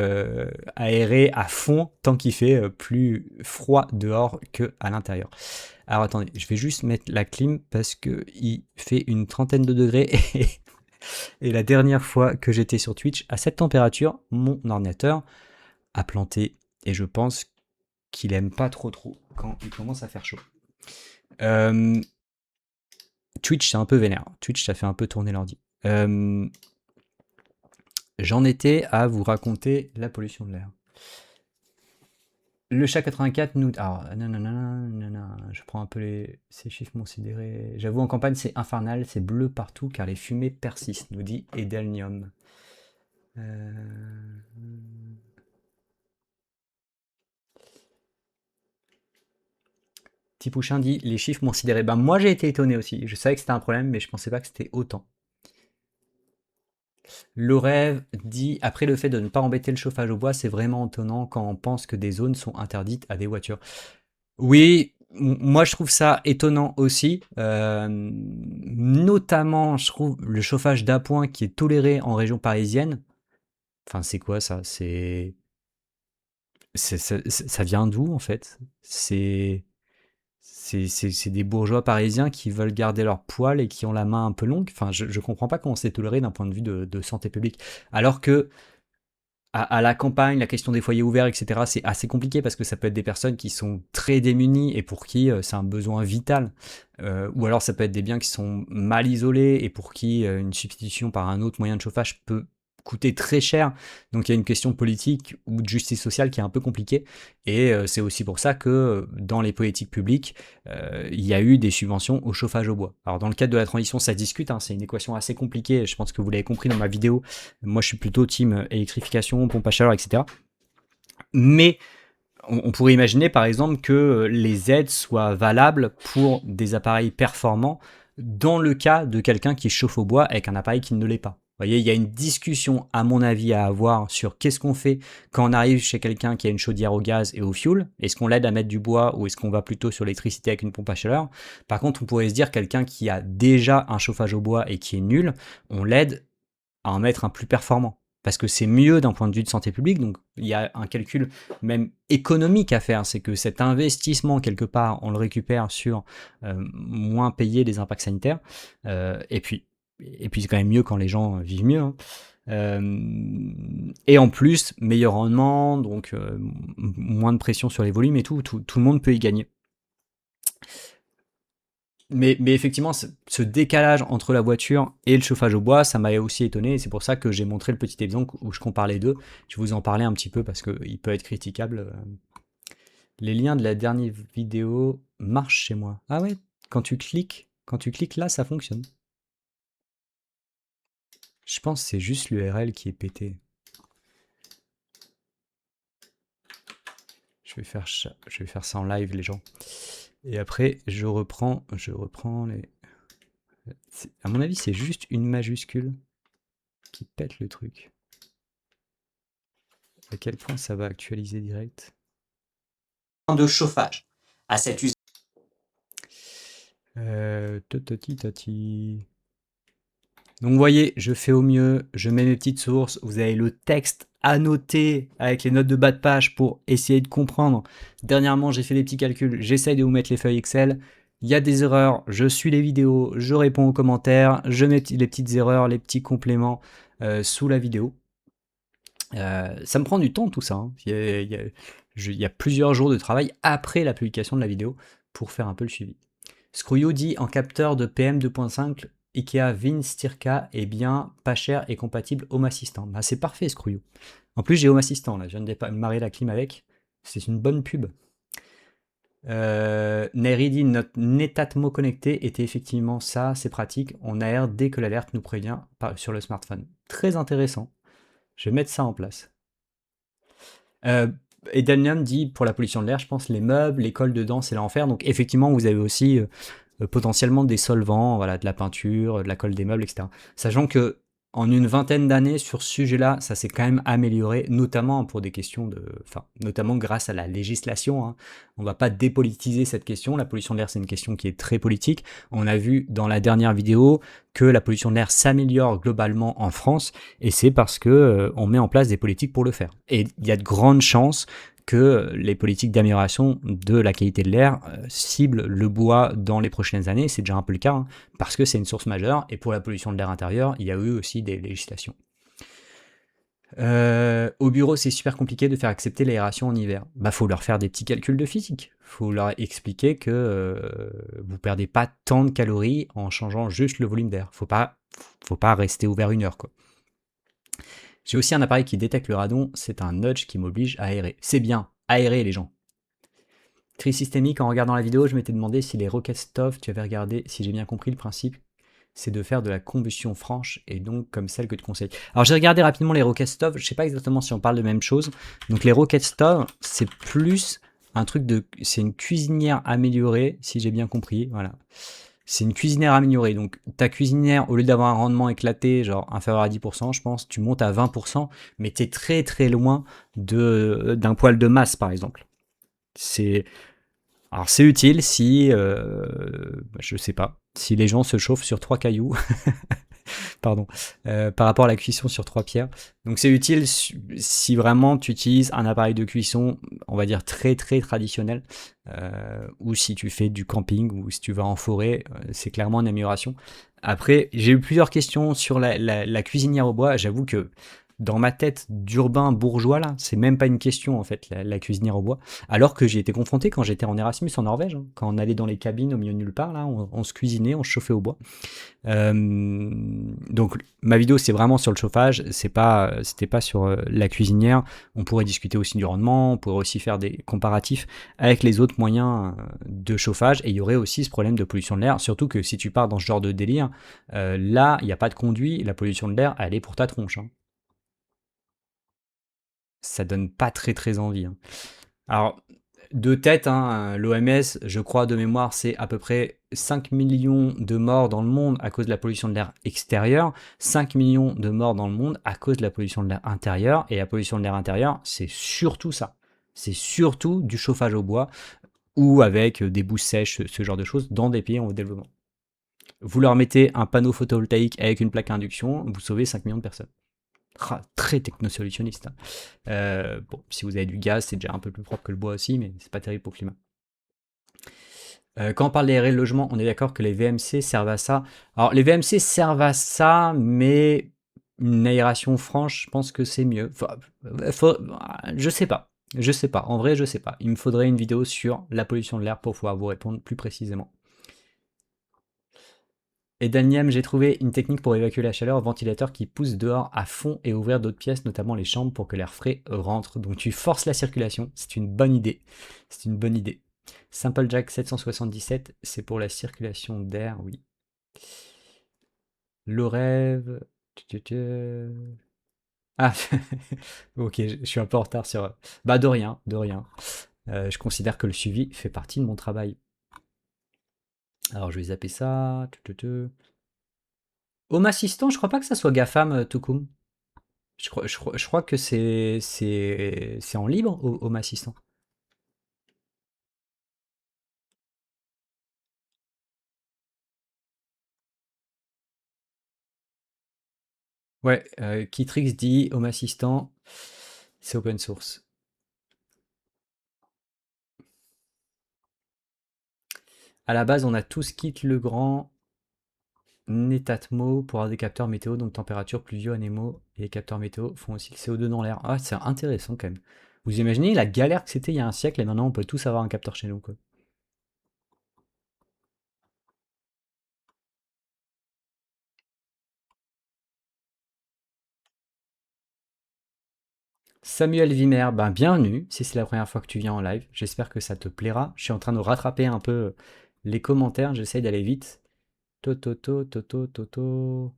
aérer à fond tant qu'il fait plus froid dehors que à l'intérieur. Alors attendez, je vais juste mettre la clim parce que il fait une trentaine de degrés et la dernière fois que j'étais sur Twitch à cette température, mon ordinateur a planté et je pense qu'il aime pas trop quand il commence à faire chaud. Twitch c'est un peu vénère, Twitch ça fait un peu tourner l'ordi. J'en étais à vous raconter la pollution de l'air. Le chat 84 nous... Alors, non, je prends un peu ces chiffres considérés. J'avoue, en campagne, c'est infernal, c'est bleu partout car les fumées persistent, nous dit Edelnium. Tipouchin dit les chiffres m'ont sidéré. Ben, moi, j'ai été étonné aussi. Je savais que c'était un problème, mais je pensais pas que c'était autant. Le rêve dit après le fait de ne pas embêter le chauffage au bois, c'est vraiment étonnant quand on pense que des zones sont interdites à des voitures. Oui, moi je trouve ça étonnant aussi. Notamment, je trouve le chauffage d'appoint qui est toléré en région parisienne. Enfin, c'est quoi ça? Ça vient d'où en fait? C'est des bourgeois parisiens qui veulent garder leur poil et qui ont la main un peu longue. Enfin, je comprends pas comment c'est toléré d'un point de vue de santé publique. Alors que à la campagne, la question des foyers ouverts, etc., c'est assez compliqué parce que ça peut être des personnes qui sont très démunies et pour qui c'est un besoin vital. Ou alors ça peut être des biens qui sont mal isolés et pour qui une substitution par un autre moyen de chauffage peut coûter très cher. Donc il y a une question politique ou de justice sociale qui est un peu compliquée. Et c'est aussi pour ça que dans les politiques publiques, il y a eu des subventions au chauffage au bois. Alors dans le cadre de la transition, ça se discute, hein, c'est une équation assez compliquée, je pense que vous l'avez compris dans ma vidéo. Moi je suis plutôt team électrification, pompe à chaleur, etc. Mais on pourrait imaginer par exemple que les aides soient valables pour des appareils performants dans le cas de quelqu'un qui chauffe au bois avec un appareil qui ne l'est pas. Vous voyez, il y a une discussion, à mon avis, à avoir sur qu'est-ce qu'on fait quand on arrive chez quelqu'un qui a une chaudière au gaz et au fioul. Est-ce qu'on l'aide à mettre du bois ou est-ce qu'on va plutôt sur l'électricité avec une pompe à chaleur? Par contre, on pourrait se dire quelqu'un qui a déjà un chauffage au bois et qui est nul, on l'aide à en mettre un plus performant. Parce que c'est mieux d'un point de vue de santé publique, donc il y a un calcul même économique à faire, c'est que cet investissement, quelque part, on le récupère sur moins payer les impacts sanitaires, et puis c'est quand même mieux quand les gens vivent mieux, hein. Et en plus, meilleur rendement, donc moins de pression sur les volumes et tout le monde peut y gagner. Mais effectivement, ce décalage entre la voiture et le chauffage au bois, ça m'a aussi étonné. Et c'est pour ça que j'ai montré le petit exemple où je compare les deux. Je vous en parlais un petit peu parce qu'il peut être critiquable. Les liens de la dernière vidéo marchent chez moi. Ah ouais, quand tu cliques là, ça fonctionne. Je pense que c'est juste l'URL qui est pété. Je vais faire ça en live, les gens. Et après, je reprends les... À mon avis, c'est juste une majuscule qui pète le truc. À quel point ça va actualiser direct? De chauffage à cette usine. Donc vous voyez, je fais au mieux, je mets mes petites sources, vous avez le texte annoté avec les notes de bas de page pour essayer de comprendre. Dernièrement, j'ai fait des petits calculs, j'essaye de vous mettre les feuilles Excel. Il y a des erreurs, je suis les vidéos, je réponds aux commentaires, je mets les petites erreurs, les petits compléments sous la vidéo. Ça me prend du temps tout ça, hein. Il y a plusieurs jours de travail après la publication de la vidéo pour faire un peu le suivi. Screwio dit en capteur de PM 2.5, Ikea Vinstirka est bien pas cher et compatible Home Assistant. Bah, c'est parfait Screwio. En plus j'ai Home Assistant là, je viens de démarrer la clim avec. C'est une bonne pub. Nairi dit notre Netatmo connecté était effectivement ça, c'est pratique. On aère dès que l'alerte nous prévient sur le smartphone. Très intéressant. Je vais mettre ça en place. Et Daniel dit pour la pollution de l'air, je pense les meubles, l'école dedans, c'est l'enfer. Donc effectivement, vous avez aussi potentiellement des solvants, voilà, de la peinture, de la colle des meubles, etc. Sachant que en une vingtaine d'années sur ce sujet-là, ça s'est quand même amélioré, notamment pour des questions notamment grâce à la législation, hein. On va pas dépolitiser cette question. La pollution de l'air, c'est une question qui est très politique. On a vu dans la dernière vidéo que la pollution de l'air s'améliore globalement en France, et c'est parce que on met en place des politiques pour le faire. Et il y a de grandes chances que les politiques d'amélioration de la qualité de l'air ciblent le bois dans les prochaines années. C'est déjà un peu le cas, hein, parce que c'est une source majeure, et pour la pollution de l'air intérieur, il y a eu aussi des législations. Au bureau, c'est super compliqué de faire accepter l'aération en hiver. Bah, faut leur faire des petits calculs de physique. Faut leur expliquer que vous perdez pas tant de calories en changeant juste le volume d'air. Faut pas rester ouvert 1 heure, quoi. J'ai aussi un appareil qui détecte le radon, c'est un nudge qui m'oblige à aérer. C'est bien, aérer les gens. Tri systémique, en regardant la vidéo, je m'étais demandé si les roquettes stove, tu avais regardé, si j'ai bien compris le principe, c'est de faire de la combustion franche et donc comme celle que tu conseilles. Alors j'ai regardé rapidement les roquettes stove, je sais pas exactement si on parle de même chose. Donc les roquettes stove, c'est plus un truc de, c'est une cuisinière améliorée, si j'ai bien compris, voilà. C'est une cuisinière améliorée. Donc ta cuisinière, au lieu d'avoir un rendement éclaté, genre inférieur à 10%, je pense, tu montes à 20%, mais tu es très très loin d'un poêle de masse, par exemple. C'est alors c'est utile si, je sais pas, si les gens se chauffent sur 3 cailloux, pardon, par rapport à la cuisson sur 3 pierres. Donc c'est utile si vraiment tu utilises un appareil de cuisson, on va dire très très traditionnel, ou si tu fais du camping ou si tu vas en forêt, c'est clairement une amélioration. Après, j'ai eu plusieurs questions sur la cuisinière au bois. J'avoue que dans ma tête d'urbain bourgeois, là, c'est même pas une question en fait, la cuisinière au bois. Alors que j'ai été confronté quand j'étais en Erasmus en Norvège, hein, quand on allait dans les cabines au milieu de nulle part, là, on se cuisinait, on se chauffait au bois. Donc ma vidéo c'est vraiment sur le chauffage, c'était pas sur la cuisinière. On pourrait discuter aussi du rendement, on pourrait aussi faire des comparatifs avec les autres moyens de chauffage, et il y aurait aussi ce problème de pollution de l'air, surtout que si tu pars dans ce genre de délire, là il n'y a pas de conduit, la pollution de l'air elle est pour ta tronche, hein. Ça donne pas très très envie, hein. Alors, de tête, hein, l'OMS, je crois de mémoire, c'est à peu près 5 millions de morts dans le monde à cause de la pollution de l'air extérieur, 5 millions de morts dans le monde à cause de la pollution de l'air intérieur, et la pollution de l'air intérieur, c'est surtout ça. C'est surtout du chauffage au bois, ou avec des boues sèches, ce genre de choses, dans des pays en voie de développement. Vous leur mettez un panneau photovoltaïque avec une plaque à induction, vous sauvez 5 millions de personnes. Très technosolutionniste, hein. Bon, si vous avez du gaz, c'est déjà un peu plus propre que le bois aussi, mais c'est pas terrible pour le climat. Quand on parle des logements, on est d'accord que les VMC servent à ça. Alors, les VMC servent à ça, mais une aération franche, je pense que c'est mieux. Je sais pas. Je sais pas. En vrai, je sais pas. Il me faudrait une vidéo sur la pollution de l'air pour pouvoir vous répondre plus précisément. Et Daniel, j'ai trouvé une technique pour évacuer la chaleur au ventilateur qui pousse dehors à fond et ouvrir d'autres pièces, notamment les chambres, pour que l'air frais rentre. Donc tu forces la circulation, c'est une bonne idée. C'est une bonne idée. Simple Jack 777, c'est pour la circulation d'air, oui. Le rêve. Ah, ok, je suis un peu en retard sur. Bah, de rien, de rien. Je considère que le suivi fait partie de mon travail. Alors, je vais zapper ça. Home Assistant, je crois pas que ça soit GAFAM, Toukoum. Je crois que c'est en libre, Home Assistant. Ouais, Kitrix dit Home Assistant, c'est open source. À la base, on a tous Kit Legrand, Netatmo pour avoir des capteurs météo, donc température, pluvieux, anémo, et les capteurs météo font aussi le CO2 dans l'air. Ah, c'est intéressant quand même. Vous imaginez la galère que c'était il y a un siècle et maintenant on peut tous avoir un capteur chez nous, quoi. Samuel Vimer, ben bienvenue, si c'est la première fois que tu viens en live, j'espère que ça te plaira. Je suis en train de rattraper un peu les commentaires, j'essaye d'aller vite. Toto, Toto, Toto.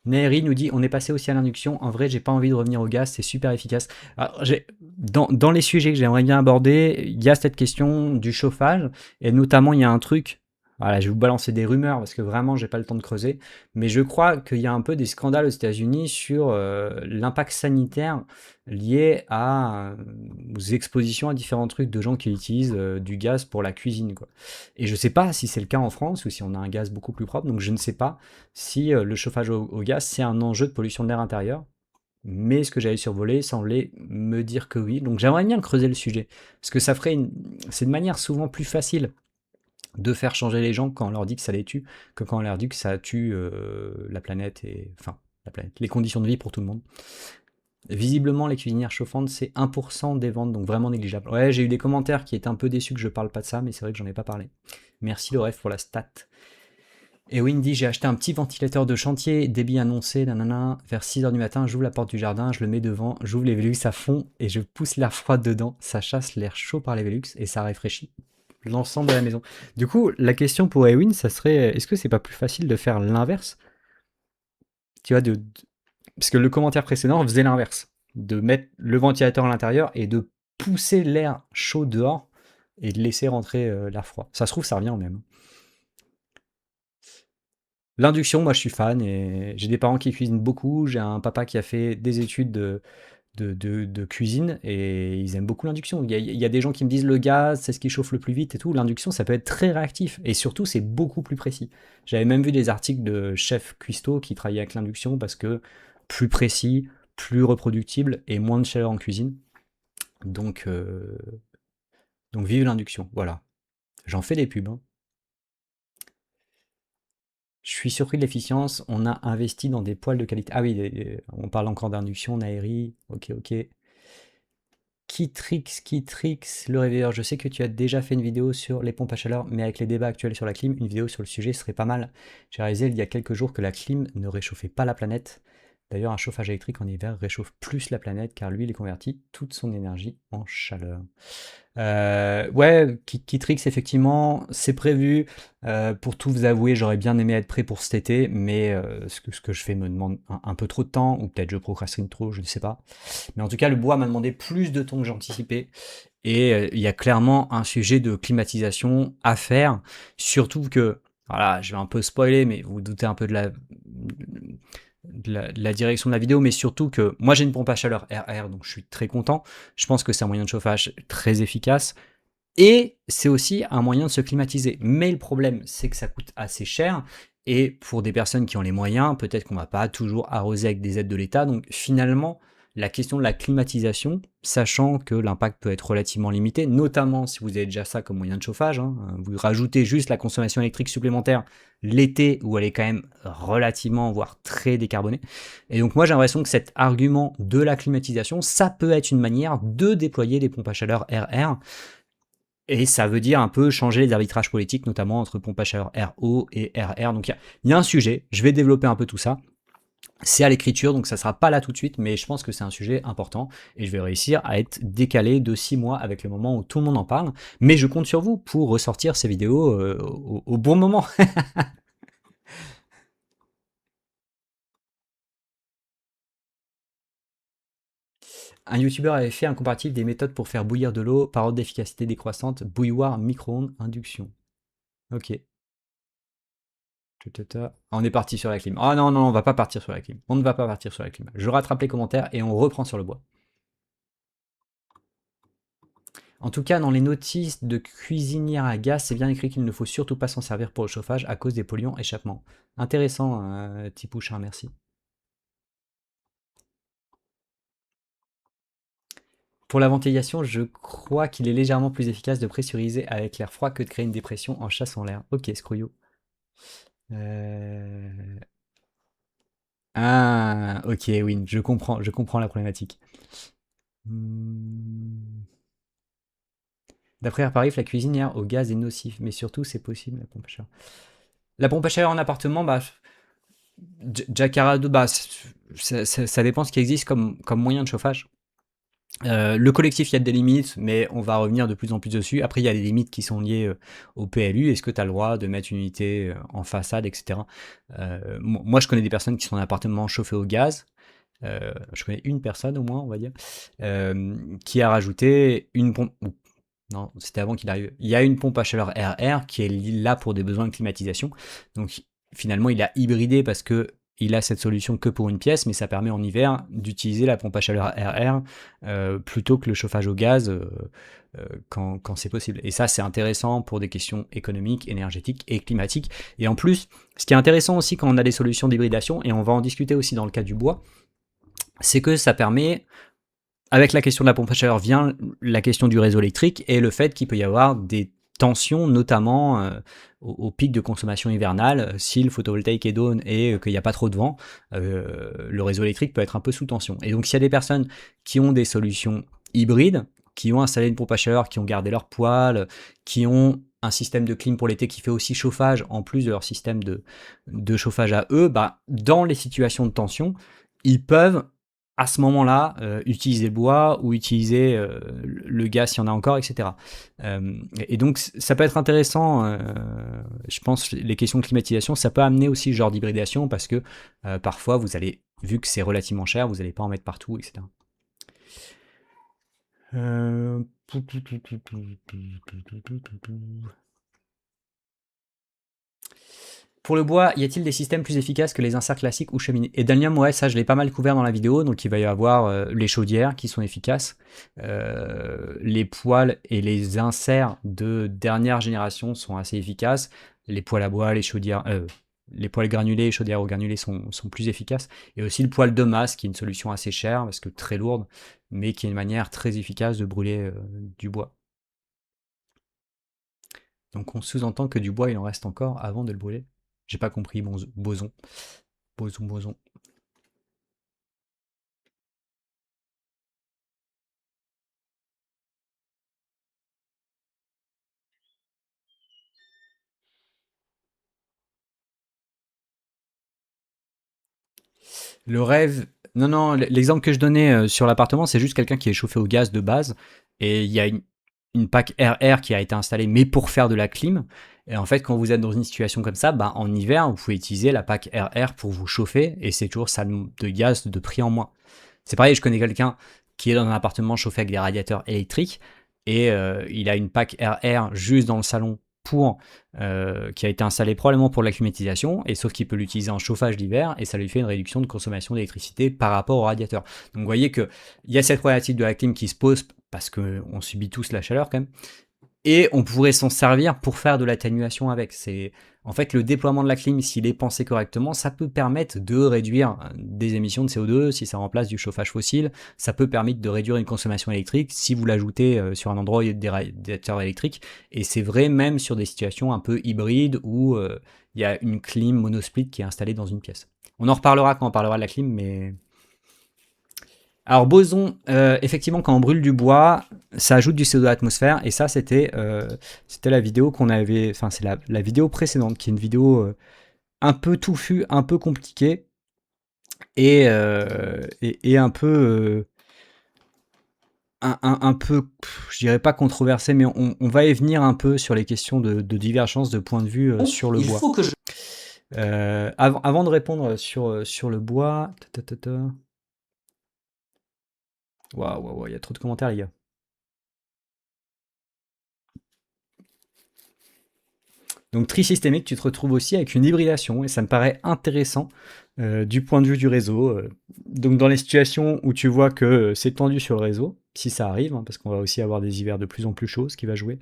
Neri nous dit on est passé aussi à l'induction. En vrai, j'ai pas envie de revenir au gaz, c'est super efficace. Alors, dans les sujets que j'aimerais bien aborder, il y a cette question du chauffage, et notamment il y a un truc. Voilà, je vais vous balancer des rumeurs parce que vraiment j'ai pas le temps de creuser, mais je crois qu'il y a un peu des scandales aux États-Unis sur l'impact sanitaire lié aux expositions à différents trucs de gens qui utilisent du gaz pour la cuisine, quoi. Et je sais pas si c'est le cas en France ou si on a un gaz beaucoup plus propre, donc je ne sais pas si le chauffage au gaz, c'est un enjeu de pollution de l'air intérieur. Mais ce que j'avais survolé semblait me dire que oui. Donc j'aimerais bien creuser le sujet. Parce que c'est de manière souvent plus facile de faire changer les gens quand on leur dit que ça les tue, que quand on leur dit que ça tue la planète et. Enfin, la planète, les conditions de vie pour tout le monde. Visiblement, les cuisinières chauffantes, c'est 1% des ventes, donc vraiment négligeable. Ouais, j'ai eu des commentaires qui étaient un peu déçus que je parle pas de ça, mais c'est vrai que j'en ai pas parlé. Merci le ref pour la stat. Et Windy, j'ai acheté un petit ventilateur de chantier, débit annoncé, nanana, vers 6 h du matin, j'ouvre la porte du jardin, je le mets devant, j'ouvre les Velux à fond et je pousse l'air froid dedans. Ça chasse l'air chaud par les Velux et ça rafraîchit l'ensemble de la maison. Du coup, la question pour Ewin, ça serait, est-ce que c'est pas plus facile de faire l'inverse? Tu vois, parce que le commentaire précédent faisait l'inverse, de mettre le ventilateur à l'intérieur et de pousser l'air chaud dehors et de laisser rentrer l'air froid. Ça se trouve, ça revient au même. L'induction, moi je suis fan et j'ai des parents qui cuisinent beaucoup. J'ai un papa qui a fait des études de cuisine et ils aiment beaucoup l'induction. Il y a des gens qui me disent le gaz, c'est ce qui chauffe le plus vite et tout. L'induction, ça peut être très réactif et surtout, c'est beaucoup plus précis. J'avais même vu des articles de chefs cuistots qui travaillaient avec l'induction parce que plus précis, plus reproductible et moins de chaleur en cuisine. Donc, euh, donc vive l'induction, voilà. J'en fais des pubs, hein. Je suis surpris de l'efficience. On a investi dans des poêles de qualité. Ah oui, on parle encore d'induction, Nairi. Ok, ok. Kitrix, le réveilleur. Je sais que tu as déjà fait une vidéo sur les pompes à chaleur, mais avec les débats actuels sur la clim, une vidéo sur le sujet serait pas mal. J'ai réalisé il y a quelques jours que la clim ne réchauffait pas la planète. D'ailleurs, un chauffage électrique en hiver réchauffe plus la planète car lui, il convertit toute son énergie en chaleur. Ouais, Kitrix, effectivement, c'est prévu. Pour tout vous avouer, j'aurais bien aimé être prêt pour cet été, mais ce que je fais me demande un peu trop de temps, ou peut-être je procrastine trop, je ne sais pas. Mais en tout cas, le bois m'a demandé plus de temps que j'anticipais. Et il y a clairement un sujet de climatisation à faire, surtout que, voilà, je vais un peu spoiler, mais vous vous doutez un peu de la direction de la vidéo, mais surtout que moi j'ai une pompe à chaleur RR, donc je suis très content. Je pense que c'est un moyen de chauffage très efficace. Et c'est aussi un moyen de se climatiser. Mais le problème, c'est que ça coûte assez cher. Et pour des personnes qui ont les moyens, peut-être qu'on ne va pas toujours arroser avec des aides de l'État. Donc finalement, la question de la climatisation, sachant que l'impact peut être relativement limité, notamment si vous avez déjà ça comme moyen de chauffage, hein, vous rajoutez juste la consommation électrique supplémentaire l'été où elle est quand même relativement, voire très décarbonée. Et donc moi j'ai l'impression que cet argument de la climatisation, ça peut être une manière de déployer des pompes à chaleur RR. Et ça veut dire un peu changer les arbitrages politiques, notamment entre pompe à chaleur RO et RR. Donc il y a un sujet, je vais développer un peu tout ça. C'est à l'écriture, donc ça sera pas là tout de suite, mais je pense que c'est un sujet important et je vais réussir à être décalé de 6 mois avec le moment où tout le monde en parle. Mais je compte sur vous pour ressortir ces vidéos au bon moment. Un youtubeur avait fait un comparatif des méthodes pour faire bouillir de l'eau par ordre d'efficacité décroissante, bouilloire, micro-ondes, induction. Ok. On est parti sur la clim. Ah non, non, on va pas partir sur la clim. On ne va pas partir sur la clim. Je rattrape les commentaires et on reprend sur le bois. En tout cas, dans les notices de cuisinière à gaz, c'est bien écrit qu'il ne faut surtout pas s'en servir pour le chauffage à cause des polluants échappements. Intéressant, Tipouchin, merci. Pour la ventilation, je crois qu'il est légèrement plus efficace de pressuriser avec l'air froid que de créer une dépression en chassant l'air. Ok, Scrouillou. Euh... Ah, ok, oui, je comprends la problématique. Hmm. D'après Airparif, la cuisinière au gaz est nocif, mais surtout c'est possible la pompe à chaleur. La pompe à chaleur en appartement, bah, Jacarra 2, bah, ça dépend ce qui existe comme moyen de chauffage. Le collectif, il y a des limites, mais on va revenir de plus en plus dessus. Après, il y a des limites qui sont liées au PLU. Est-ce que tu as le droit de mettre une unité en façade, etc. Moi, je connais des personnes qui sont en appartement chauffé au gaz. Je connais une personne au moins, on va dire, qui a rajouté une pompe. Non, c'était avant qu'il arrive. Il y a une pompe à chaleur RR qui est là pour des besoins de climatisation. Donc finalement, il a hybridé parce que il a cette solution que pour une pièce, mais ça permet en hiver d'utiliser la pompe à chaleur RR plutôt que le chauffage au gaz quand c'est possible. Et ça, c'est intéressant pour des questions économiques, énergétiques et climatiques. Et en plus, ce qui est intéressant aussi quand on a des solutions d'hybridation, et on va en discuter aussi dans le cas du bois, c'est que ça permet, avec la question de la pompe à chaleur vient la question du réseau électrique et le fait qu'il peut y avoir des tensions, notamment au pic de consommation hivernale. Si le photovoltaïque est down et qu'il n'y a pas trop de vent, le réseau électrique peut être un peu sous tension. Et donc s'il y a des personnes qui ont des solutions hybrides, qui ont installé une pompe à chaleur, qui ont gardé leur poêle, qui ont un système de clim pour l'été qui fait aussi chauffage, en plus de leur système de chauffage à eux, bah, dans les situations de tension, ils peuvent à ce moment-là utiliser le bois ou utiliser le gaz s'il y en a encore, etc. Et donc ça peut être intéressant, je pense, les questions de climatisation, ça peut amener aussi ce genre d'hybridation parce que parfois vous allez, vu que c'est relativement cher, vous n'allez pas en mettre partout, etc. Pour le bois, y a-t-il des systèmes plus efficaces que les inserts classiques ou cheminées? Et Danium, ouais, ça je l'ai pas mal couvert dans la vidéo, donc il va y avoir les chaudières qui sont efficaces, les poêles et les inserts de dernière génération sont assez efficaces, les poêles à bois, les chaudières, les poêles granulés et chaudières au granulé sont plus efficaces, et aussi le poêle de masse qui est une solution assez chère parce que très lourde, mais qui est une manière très efficace de brûler du bois. Donc on sous-entend que du bois il en reste encore avant de le brûler. J'ai pas compris, boson. Boson. Le rêve. Non, l'exemple que je donnais sur l'appartement, c'est juste quelqu'un qui est chauffé au gaz de base. Et il y a une PAC RR qui a été installée, mais pour faire de la clim. Et en fait, quand vous êtes dans une situation comme ça, bah, en hiver, vous pouvez utiliser la PAC RR pour vous chauffer. Et c'est toujours ça de gaz de prix en moins. C'est pareil, je connais quelqu'un qui est dans un appartement chauffé avec des radiateurs électriques. Et il a une PAC RR juste dans le salon qui a été installé probablement pour la climatisation, et sauf qu'il peut l'utiliser en chauffage d'hiver, et ça lui fait une réduction de consommation d'électricité par rapport au radiateur. Donc vous voyez qu'il y a cette problématique de la clim qui se pose, parce qu'on subit tous la chaleur quand même, et on pourrait s'en servir pour faire de l'atténuation avec. C'est en fait le déploiement de la clim, s'il est pensé correctement, ça peut permettre de réduire des émissions de CO2 si ça remplace du chauffage fossile. Ça peut permettre de réduire une consommation électrique si vous l'ajoutez sur un endroit où il y a des radiateurs électriques. Et c'est vrai même sur des situations un peu hybrides où il y a une clim monosplit qui est installée dans une pièce. On en reparlera quand on parlera de la clim, mais alors boson, effectivement, quand on brûle du bois, ça ajoute du CO2 à l'atmosphère, et ça c'était la vidéo qu'on avait, enfin c'est la vidéo précédente, qui est une vidéo un peu touffue, un peu compliquée, et un peu, un peu, je dirais pas controversée, mais on va y venir un peu sur les questions de divergence de point de vue sur le bois. Il faut que avant de répondre sur le bois, waouh, il y a trop de commentaires les gars. Donc tri systémique, tu te retrouves aussi avec une hybridation, et ça me paraît intéressant du point de vue du réseau. Donc dans les situations où tu vois que c'est tendu sur le réseau, si ça arrive, hein, parce qu'on va aussi avoir des hivers de plus en plus chauds, ce qui va jouer,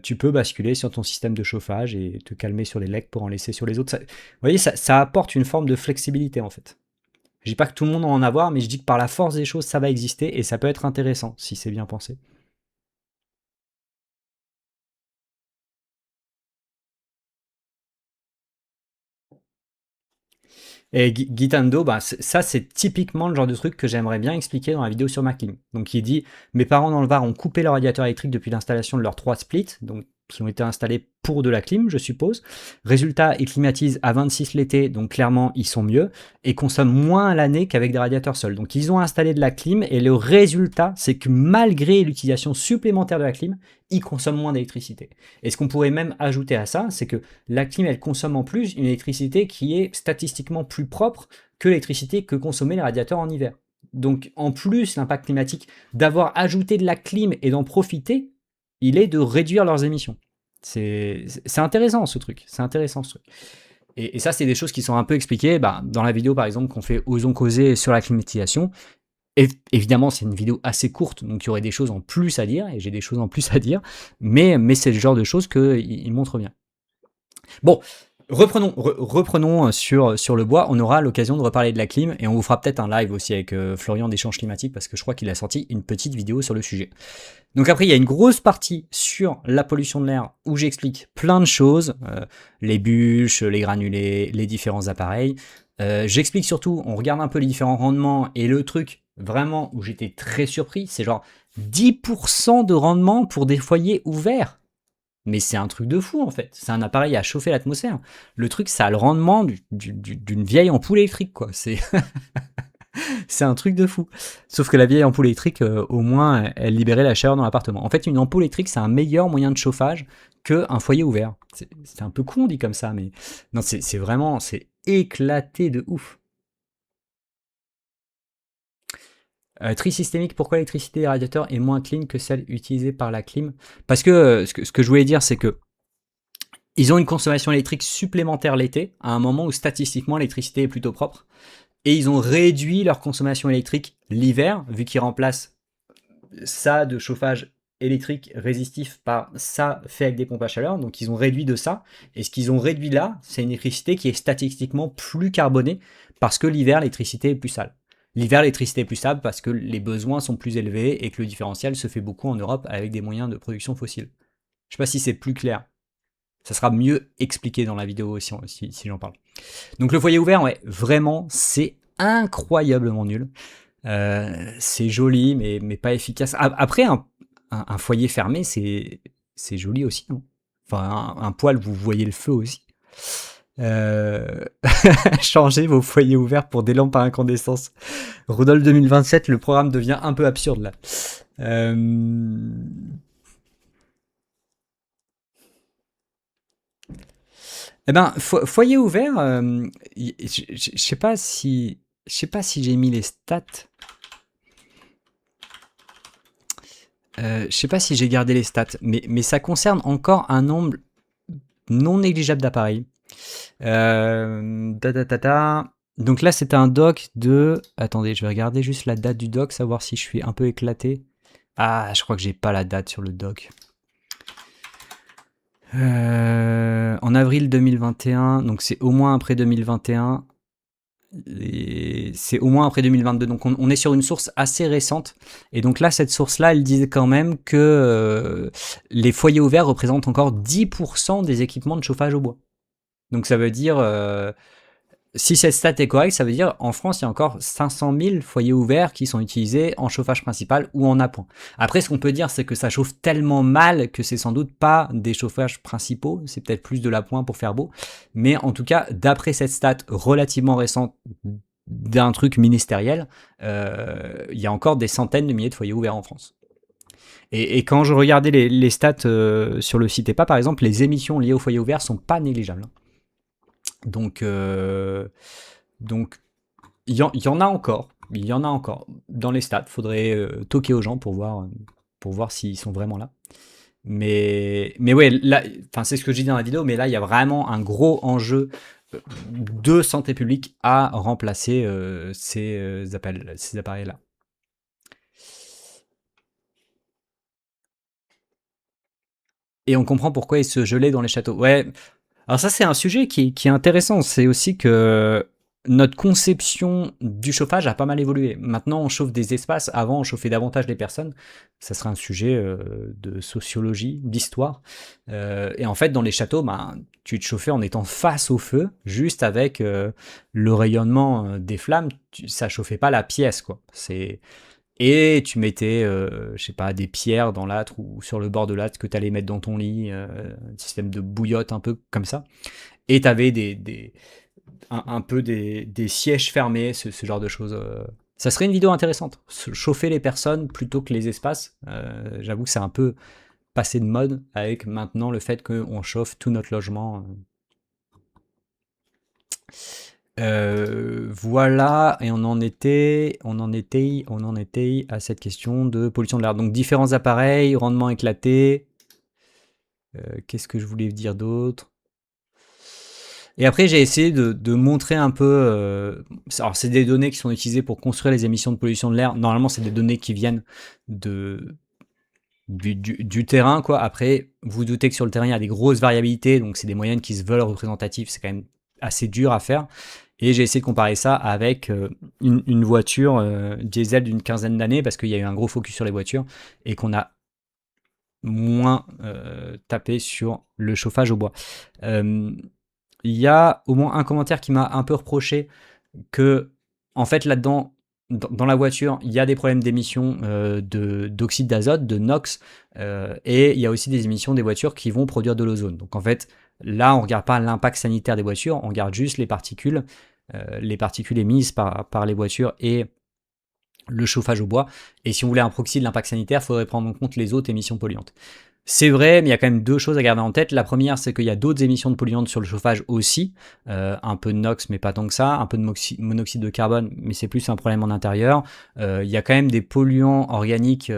tu peux basculer sur ton système de chauffage et te calmer sur les legs pour en laisser sur les autres. Vous voyez, ça apporte une forme de flexibilité en fait. Je dis pas que tout le monde en avoir, mais je dis que par la force des choses, ça va exister, et ça peut être intéressant si c'est bien pensé. Et Gitando, bah, ça c'est typiquement le genre de truc que j'aimerais bien expliquer dans la vidéo sur ma clim. Donc il dit, mes parents dans le Var ont coupé leur radiateur électrique depuis l'installation de leurs 3 splits, donc qui ont été installés pour de la clim, je suppose. Résultat, ils climatisent à 26 l'été, donc clairement ils sont mieux, et consomment moins à l'année qu'avec des radiateurs seuls. Donc ils ont installé de la clim, et le résultat, c'est que malgré l'utilisation supplémentaire de la clim, ils consomment moins d'électricité. Et ce qu'on pourrait même ajouter à ça, c'est que la clim, elle consomme en plus une électricité qui est statistiquement plus propre que l'électricité que consommaient les radiateurs en hiver. Donc en plus, l'impact climatique d'avoir ajouté de la clim et d'en profiter, il est de réduire leurs émissions. C'est intéressant ce truc, c'est intéressant ce truc. Et ça, c'est des choses qui sont un peu expliquées dans la vidéo par exemple qu'on fait Osons causer sur la climatisation. Évidemment, c'est une vidéo assez courte, donc il y aurait des choses en plus à dire, et j'ai des choses en plus à dire, mais c'est le genre de choses qu'il montre bien. Bon, reprenons sur le bois. On aura l'occasion de reparler de la clim, et on vous fera peut-être un live aussi avec Florian d'Échange Climatique, parce que je crois qu'il a sorti une petite vidéo sur le sujet. Donc après, il y a une grosse partie sur la pollution de l'air, où j'explique plein de choses, les bûches, les granulés, les différents appareils. J'explique surtout, on regarde un peu les différents rendements, et le truc vraiment où j'étais très surpris, c'est genre 10% de rendement pour des foyers ouverts. Mais c'est un truc de fou en fait. C'est un appareil à chauffer l'atmosphère. Le truc, ça a le rendement d'une vieille ampoule électrique, quoi. C'est un truc de fou. Sauf que la vieille ampoule électrique, au moins, elle libérait la chaleur dans l'appartement. En fait, une ampoule électrique, c'est un meilleur moyen de chauffage qu'un foyer ouvert. C'est un peu con dit comme ça, mais non, c'est vraiment, c'est éclaté de ouf. Tri systémique, pourquoi l'électricité des radiateurs est moins clean que celle utilisée par la clim? Parce que, ce que je voulais dire, c'est que ils ont une consommation électrique supplémentaire l'été, à un moment où statistiquement l'électricité est plutôt propre. Et ils ont réduit leur consommation électrique l'hiver, vu qu'ils remplacent ça de chauffage électrique résistif par ça fait avec des pompes à chaleur. Donc ils ont réduit de ça. Et ce qu'ils ont réduit là, c'est une électricité qui est statistiquement plus carbonée, parce que l'hiver, l'électricité est plus sale. L'hiver, l'électricité est plus stable parce que les besoins sont plus élevés et que le différentiel se fait beaucoup en Europe avec des moyens de production fossiles. Je sais pas si c'est plus clair. Ça sera mieux expliqué dans la vidéo si j'en parle. Donc le foyer ouvert, ouais, vraiment, c'est incroyablement nul. C'est joli, mais pas efficace. Après, un foyer fermé, c'est joli aussi, non? Enfin, un poêle, vous voyez le feu aussi. Euh... Changez vos foyers ouverts pour des lampes à incandescence. Rudolf 2027, le programme devient un peu absurde là. Eh ben, foyer ouvert, je sais pas si, j'ai mis les stats. Je sais pas si j'ai gardé les stats, mais ça concerne encore un nombre non négligeable d'appareils. Donc là, c'est un doc de... Attendez, je vais regarder juste la date du doc, savoir si je suis un peu éclaté. Ah, je crois que j'ai pas la date sur le doc. En avril 2021, donc c'est au moins après 2021. Et c'est au moins après 2022, donc on est sur une source assez récente. Et donc là, cette source-là, elle disait quand même que les foyers ouverts représentent encore 10% des équipements de chauffage au bois. Donc ça veut dire, si cette stat est correcte, ça veut dire en France, il y a encore 500 000 foyers ouverts qui sont utilisés en chauffage principal ou en appoint. Après, ce qu'on peut dire, c'est que ça chauffe tellement mal que c'est sans doute pas des chauffages principaux, c'est peut-être plus de l'appoint pour faire beau. Mais en tout cas, d'après cette stat relativement récente d'un truc ministériel, il y a encore des centaines de milliers de foyers ouverts en France. Et quand je regardais les stats sur le site EPA, par exemple, les émissions liées aux foyers ouverts sont pas négligeables. Donc, il y en a encore. Il y en a encore. Dans les stats, faudrait toquer aux gens pour voir s'ils sont vraiment là. Mais ouais, là, enfin, c'est ce que je dis dans la vidéo, mais là, il y a vraiment un gros enjeu de santé publique à remplacer ces appareils-là. Et on comprend pourquoi ils se gelaient dans les châteaux. Ouais, alors ça, c'est un sujet qui est intéressant. C'est aussi que notre conception du chauffage a pas mal évolué. Maintenant, on chauffe des espaces. Avant, on chauffait davantage les personnes. Ça serait un sujet de sociologie, d'histoire. Et en fait, dans les châteaux, ben, tu te chauffais en étant face au feu, juste avec le rayonnement des flammes. Ça chauffait pas la pièce, quoi. Et tu mettais, je sais pas, des pierres dans l'âtre ou sur le bord de l'âtre que tu allais mettre dans ton lit, un système de bouillotte un peu comme ça. Et tu avais un peu des sièges fermés, ce genre de choses. Ça serait une vidéo intéressante. Chauffer les personnes plutôt que les espaces. J'avoue que c'est un peu passé de mode avec maintenant le fait qu'on chauffe tout notre logement. Voilà, et on en était à cette question de pollution de l'air. Donc différents appareils, rendement éclaté. Qu'est-ce que je voulais dire d'autre? Et après, j'ai essayé de montrer un peu. Alors, c'est des données qui sont utilisées pour construire les émissions de pollution de l'air. Normalement, c'est des données qui viennent du terrain, quoi. Après, vous doutez que sur le terrain, il y a des grosses variabilités, donc c'est des moyennes qui se veulent représentatives. C'est quand même assez dur à faire. Et j'ai essayé de comparer ça avec une voiture diesel d'une quinzaine d'années, parce qu'il y a eu un gros focus sur les voitures et qu'on a moins tapé sur le chauffage au bois. Il y a au moins un commentaire qui m'a un peu reproché que, en fait, là-dedans, dans la voiture, il y a des problèmes d'émissions d'oxyde d'azote, de NOx, et il y a aussi des émissions des voitures qui vont produire de l'ozone. Donc en fait, là, on ne regarde pas l'impact sanitaire des voitures, on regarde juste les particules émises par les voitures et le chauffage au bois. Et si on voulait un proxy de l'impact sanitaire, il faudrait prendre en compte les autres émissions polluantes. C'est vrai, mais il y a quand même deux choses à garder en tête. La première, c'est qu'il y a d'autres émissions de polluantes sur le chauffage aussi. Un peu de NOx, mais pas tant que ça. Un peu de monoxyde de carbone, mais c'est plus un problème en intérieur. Il y a quand même des polluants organiques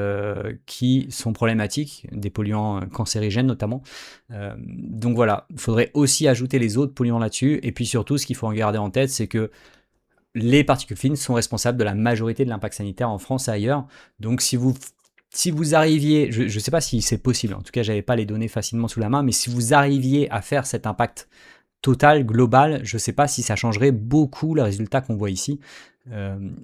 qui sont problématiques, des polluants cancérigènes notamment. Donc voilà, il faudrait aussi ajouter les autres polluants là-dessus. Et puis surtout, ce qu'il faut en garder en tête, c'est que les particules fines sont responsables de la majorité de l'impact sanitaire en France et ailleurs. Donc si vous arriviez, je ne sais pas si c'est possible, en tout cas j'avais pas les données facilement sous la main, mais si vous arriviez à faire cet impact total, global, je ne sais pas si ça changerait beaucoup le résultat qu'on voit ici.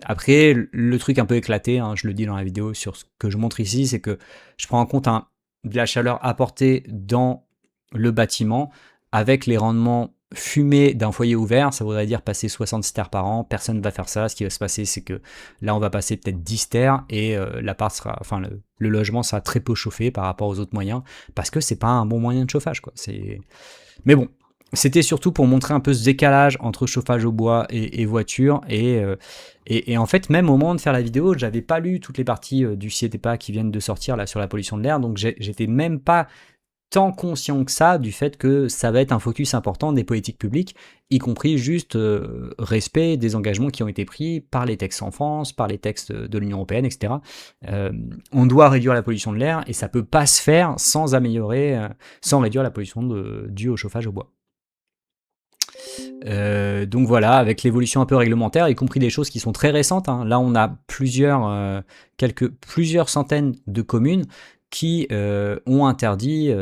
Après, le truc un peu éclaté, hein, je le dis dans la vidéo sur ce que je montre ici, c'est que je prends en compte de la chaleur apportée dans le bâtiment avec les rendements fumés d'un foyer ouvert. Ça voudrait dire passer 60 stères par an. Personne ne va faire ça. Ce qui va se passer, c'est que là, on va passer peut-être 10 stères et l'appart sera, enfin, le logement sera très peu chauffé par rapport aux autres moyens parce que c'est pas un bon moyen de chauffage, quoi. Mais bon, c'était surtout pour montrer un peu ce décalage entre chauffage au bois et voiture. Et en fait, même au moment de faire la vidéo, j'avais pas lu toutes les parties du CIETEPA qui viennent de sortir là sur la pollution de l'air, donc j'étais même pas tant conscient que ça du fait que ça va être un focus important des politiques publiques, y compris juste respect des engagements qui ont été pris par les textes en France, par les textes de l'Union européenne, etc. On doit réduire la pollution de l'air et ça peut pas se faire sans sans réduire la pollution due au chauffage au bois. Donc voilà, avec l'évolution un peu réglementaire, y compris des choses qui sont très récentes, hein. Là, on a plusieurs centaines de communes qui ont interdit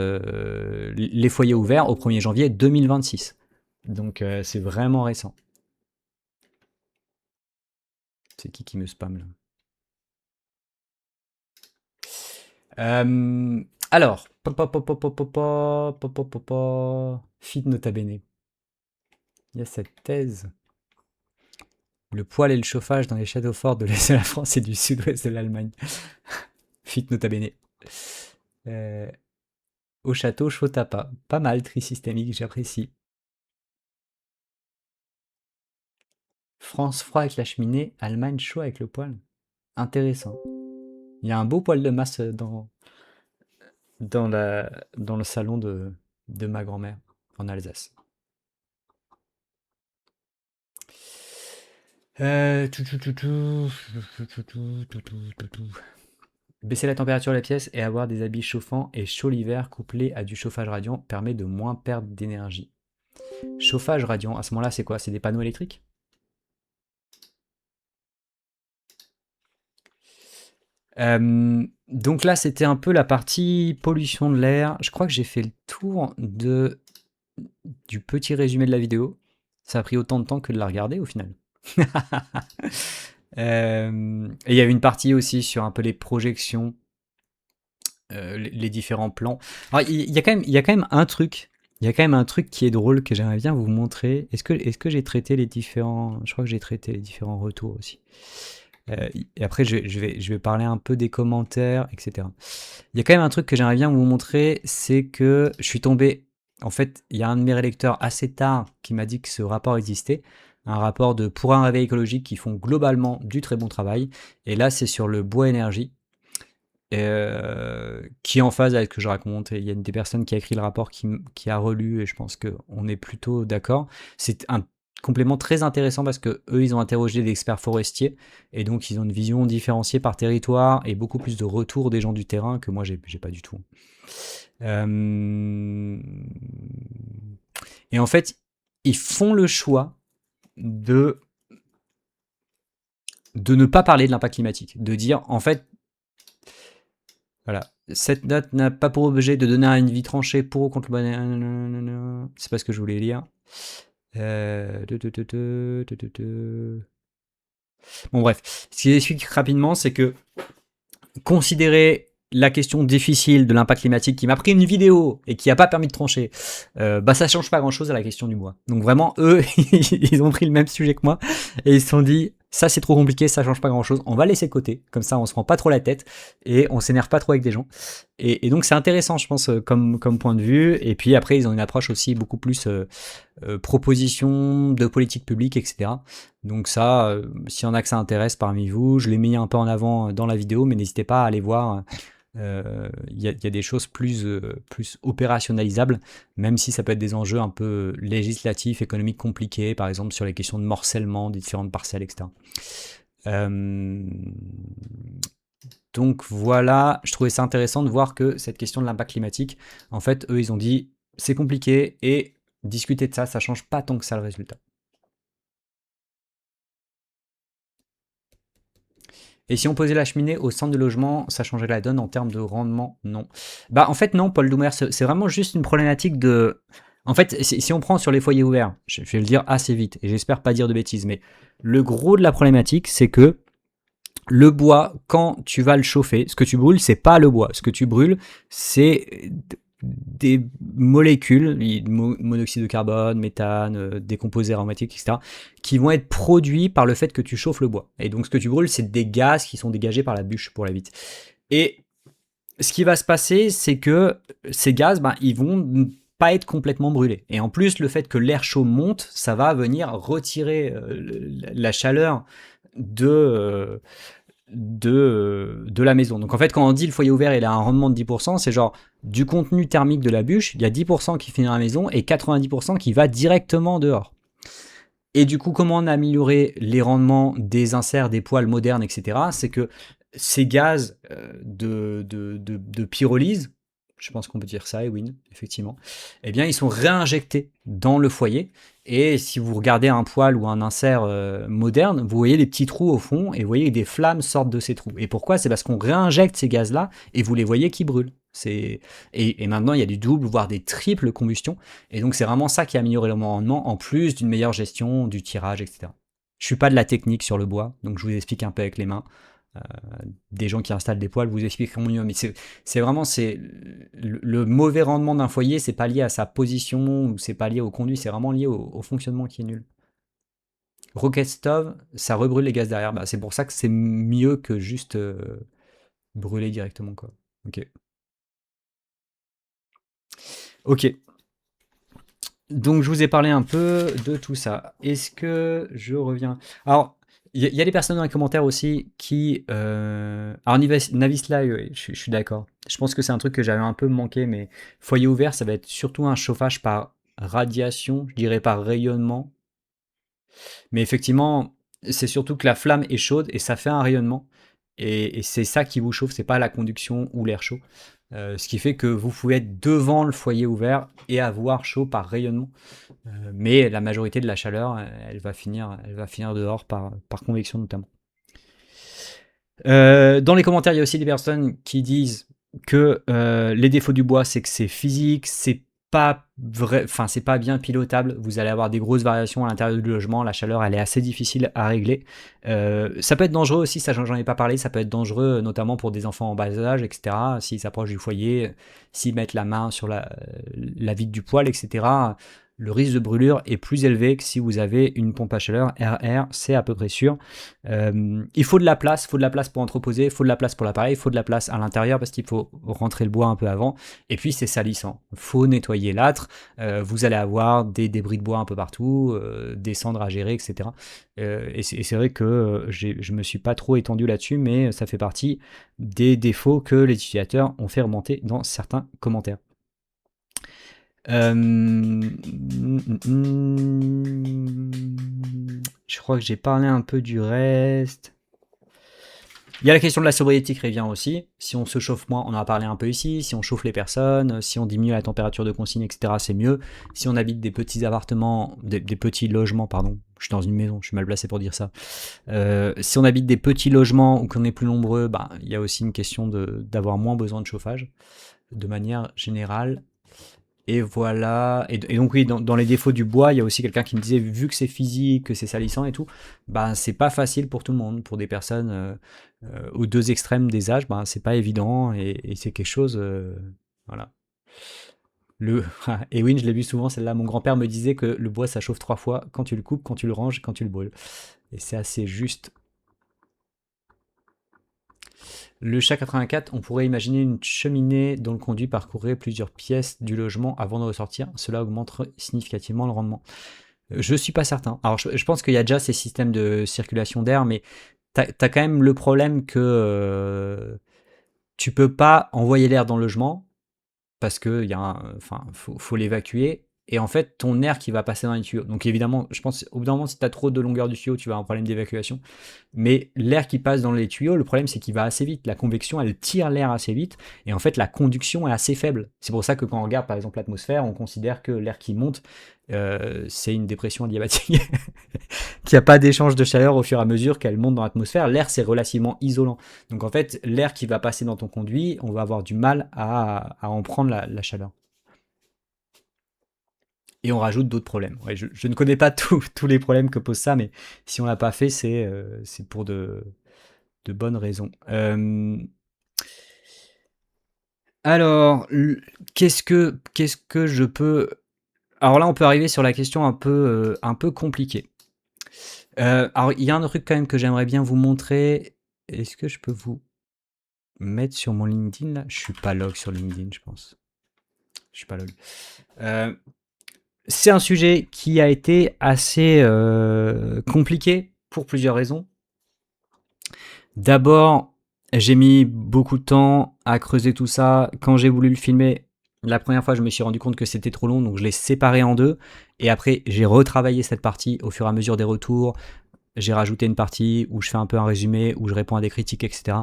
les foyers ouverts au 1er janvier 2026. Donc c'est vraiment récent. C'est qui me spamme là? Alors, feed nota bene. Il y a cette thèse. Le poêle et le chauffage dans les châteaux forts de l'Est de la France et du sud-ouest de l'Allemagne. Fit nota bene. Au château, chaud tapas. Pas mal, trisystémique, j'apprécie. France froid avec la cheminée, Allemagne chaud avec le poêle. Intéressant. Il y a un beau poêle de masse dans le salon de ma grand-mère en Alsace. Baisser la température de la pièce et avoir des habits chauffants et chauds l'hiver couplé à du chauffage radiant permet de moins perdre d'énergie. Chauffage radiant, à ce moment-là, c'est quoi? C'est des panneaux électriques? Donc là, c'était un peu la partie pollution de l'air. Je crois que j'ai fait le tour du petit résumé de la vidéo. Ça a pris autant de temps que de la regarder au final. Et il y avait une partie aussi sur un peu les projections, les différents plans. Alors, il y a quand même un truc. Il y a quand même un truc qui est drôle que j'aimerais bien vous montrer. Est-ce que j'ai traité les différents... Je crois que j'ai traité les différents retours aussi. Et après, je vais parler un peu des commentaires, etc. Il y a quand même un truc que j'aimerais bien vous montrer, c'est que je suis tombé... En fait, il y a un de mes rélecteurs assez tard qui m'a dit que ce rapport existait. Un rapport de Pour un réveil écologique qui font globalement du très bon travail. Et là, c'est sur le bois énergie. Qui est en phase avec ce que je raconte. Et il y a une des personnes qui a écrit le rapport qui a relu et je pense qu'on est plutôt d'accord. C'est un complément très intéressant parce que eux ils ont interrogé des experts forestiers et donc ils ont une vision différenciée par territoire et beaucoup plus de retours des gens du terrain que moi j'ai pas du tout. Et en fait ils font le choix de ne pas parler de l'impact climatique, de dire en fait voilà. Cette note n'a pas pour objet de donner un avis tranché pour ou contre le... C'est pas ce que je voulais lire. Bon bref, ce qui explique rapidement, c'est que considérer la question difficile de l'impact climatique qui m'a pris une vidéo et qui n'a pas permis de trancher, ça change pas grand chose à la question du bois. Donc vraiment, eux, ils ont pris le même sujet que moi et ils se sont dit, Ça, c'est trop compliqué, ça change pas grand-chose. On va laisser de côté, comme ça, on se prend pas trop la tête et on s'énerve pas trop avec des gens. Et donc, c'est intéressant, je pense, comme point de vue. Et puis après, ils ont une approche aussi beaucoup plus proposition de politique publique, etc. Donc ça, s'il y en a que ça intéresse parmi vous, je l'ai mis un peu en avant dans la vidéo, mais n'hésitez pas à aller voir. Il y a des choses plus opérationnalisables, même si ça peut être des enjeux un peu législatifs, économiques compliqués, par exemple sur les questions de morcellement des différentes parcelles, etc. Euh, donc voilà, je trouvais ça intéressant de voir que cette question de l'impact climatique, en fait, eux, ils ont dit c'est compliqué et discuter de ça, ça change pas tant que ça le résultat. Et si on posait la cheminée au centre de logement, ça changerait la donne en termes de rendement? Non. Bah en fait non, Paul Doumer, c'est vraiment juste une problématique de... En fait, si on prend sur les foyers ouverts, je vais le dire assez vite, et j'espère pas dire de bêtises, mais le gros de la problématique, c'est que le bois, quand tu vas le chauffer, ce que tu brûles, c'est pas le bois. Ce que tu brûles, c'est des molécules, monoxyde de carbone, méthane, des composés aromatiques, etc., qui vont être produits par le fait que tu chauffes le bois. Et donc ce que tu brûles, c'est des gaz qui sont dégagés par la bûche pour la vitre. Et ce qui va se passer, c'est que ces gaz, ben, ils vont pas être complètement brûlés. Et en plus, le fait que l'air chaud monte, ça va venir retirer la chaleur de, de la maison. Donc en fait, quand on dit le foyer ouvert, il a un rendement de 10%, c'est genre du contenu thermique de la bûche, il y a 10% qui finit dans la maison et 90% qui va directement dehors. Et du coup, comment on a amélioré les rendements des inserts, des poêles modernes, etc. C'est que ces gaz de pyrolyse, je pense qu'on peut dire ça, Ewin, effectivement, eh bien, ils sont réinjectés dans le foyer. Et si vous regardez un poêle ou un insert moderne, vous voyez des petits trous au fond et vous voyez que des flammes sortent de ces trous. Et pourquoi? C'est parce qu'on réinjecte ces gaz-là et vous les voyez qui brûlent. Et maintenant, il y a du double, voire des triples combustions. Et donc, c'est vraiment ça qui a amélioré le rendement, en plus d'une meilleure gestion du tirage, etc. Je suis pas de la technique sur le bois, donc je vous explique un peu avec les mains. Euh, des gens qui installent des poêles vous expliqueront mieux, mais c'est vraiment le mauvais rendement d'un foyer, c'est pas lié à sa position ou c'est pas lié au conduit, c'est vraiment lié au fonctionnement qui est nul. Rocket stove, ça rebrûle les gaz derrière, bah, c'est pour ça que c'est mieux que juste brûler directement, quoi. Ok. Ok. Donc je vous ai parlé un peu de tout ça. Est-ce que je reviens? Alors, il y a des personnes dans les commentaires aussi qui... Alors Navisla, je suis d'accord. Je pense que c'est un truc que j'avais un peu manqué, mais foyer ouvert, ça va être surtout un chauffage par radiation, je dirais par rayonnement. Mais effectivement, c'est surtout que la flamme est chaude et ça fait un rayonnement. Et c'est ça qui vous chauffe, c'est pas la conduction ou l'air chaud. Ce qui fait que vous pouvez être devant le foyer ouvert et avoir chaud par rayonnement. Mais la majorité de la chaleur, elle va finir dehors par convection notamment. Dans les commentaires, il y a aussi des personnes qui disent que les défauts du bois, c'est que c'est physique, c'est pas vrai, enfin c'est pas bien pilotable. Vous allez avoir des grosses variations à l'intérieur du logement. La chaleur, elle est assez difficile à régler. Ça peut être dangereux aussi, ça j'en ai pas parlé. Ça peut être dangereux, notamment pour des enfants en bas âge, etc. S'ils s'approchent du foyer, s'ils mettent la main sur la vitre du poêle, etc. Le risque de brûlure est plus élevé que si vous avez une pompe à chaleur RR, c'est à peu près sûr. Il faut de la place, pour entreposer, il faut de la place pour l'appareil, il faut de la place à l'intérieur parce qu'il faut rentrer le bois un peu avant. Et puis c'est salissant, il faut nettoyer l'âtre, vous allez avoir des débris de bois un peu partout, des cendres à gérer, etc. Et c'est vrai que je me suis pas trop étendu là-dessus, mais ça fait partie des défauts que les utilisateurs ont fait remonter dans certains commentaires. Je crois que j'ai parlé un peu du reste. Il y a la question de la sobriété qui revient aussi. Si on se chauffe moins, on en a parlé un peu ici. Si on chauffe les personnes, si on diminue la température de consigne, etc., c'est mieux. Si on habite des petits appartements, des petits logements, pardon. Je suis dans une maison, je suis mal placé pour dire ça. Si on habite des petits logements ou qu'on est plus nombreux, bah, il y a aussi une question d'avoir moins besoin de chauffage, de manière générale. Et voilà. Et donc oui, dans les défauts du bois, il y a aussi quelqu'un qui me disait, vu que c'est physique, que c'est salissant et tout, ben c'est pas facile pour tout le monde. Pour des personnes aux deux extrêmes des âges, ben c'est pas évident et c'est quelque chose. Voilà. Le et oui, je l'ai vu souvent celle-là. Mon grand-père me disait que le bois, ça chauffe 3 fois, quand tu le coupes, quand tu le ranges, quand tu le brûles. Et c'est assez juste. Le chat 84, on pourrait imaginer une cheminée dont le conduit parcourrait plusieurs pièces du logement avant de ressortir. Cela augmente significativement le rendement. Je suis pas certain. Alors, je pense qu'il y a déjà ces systèmes de circulation d'air, mais t'as quand même le problème que tu peux pas envoyer l'air dans le logement parce que enfin, faut l'évacuer. Et en fait, ton air qui va passer dans les tuyaux. Donc évidemment, je pense au bout d'un moment, si tu as trop de longueur du tuyau, tu vas avoir un problème d'évacuation. Mais l'air qui passe dans les tuyaux, le problème c'est qu'il va assez vite. La convection, elle tire l'air assez vite. Et en fait, la conduction est assez faible. C'est pour ça que quand on regarde par exemple l'atmosphère, on considère que l'air qui monte, c'est une dépression adiabatique. Qu'il n'y a pas d'échange de chaleur au fur et à mesure qu'elle monte dans l'atmosphère. L'air, c'est relativement isolant. Donc en fait, l'air qui va passer dans ton conduit, on va avoir du mal à en prendre la chaleur. Et on rajoute d'autres problèmes. Ouais, je ne connais pas tous les problèmes que pose ça, mais si on l'a pas fait, c'est pour de bonnes raisons. Alors, qu'est-ce que je peux... Alors là, on peut arriver sur la question un peu compliquée. Alors, il y a un truc quand même que j'aimerais bien vous montrer. Est-ce que je peux vous mettre sur mon LinkedIn là? Je suis pas log sur LinkedIn, je pense. Je suis pas log. Euh, c'est un sujet qui a été assez compliqué pour plusieurs raisons. D'abord, j'ai mis beaucoup de temps à creuser tout ça. Quand j'ai voulu le filmer, la première fois, je me suis rendu compte que c'était trop long, donc je l'ai séparé en deux. Et après, j'ai retravaillé cette partie au fur et à mesure des retours. J'ai rajouté une partie où je fais un peu un résumé, où je réponds à des critiques, etc.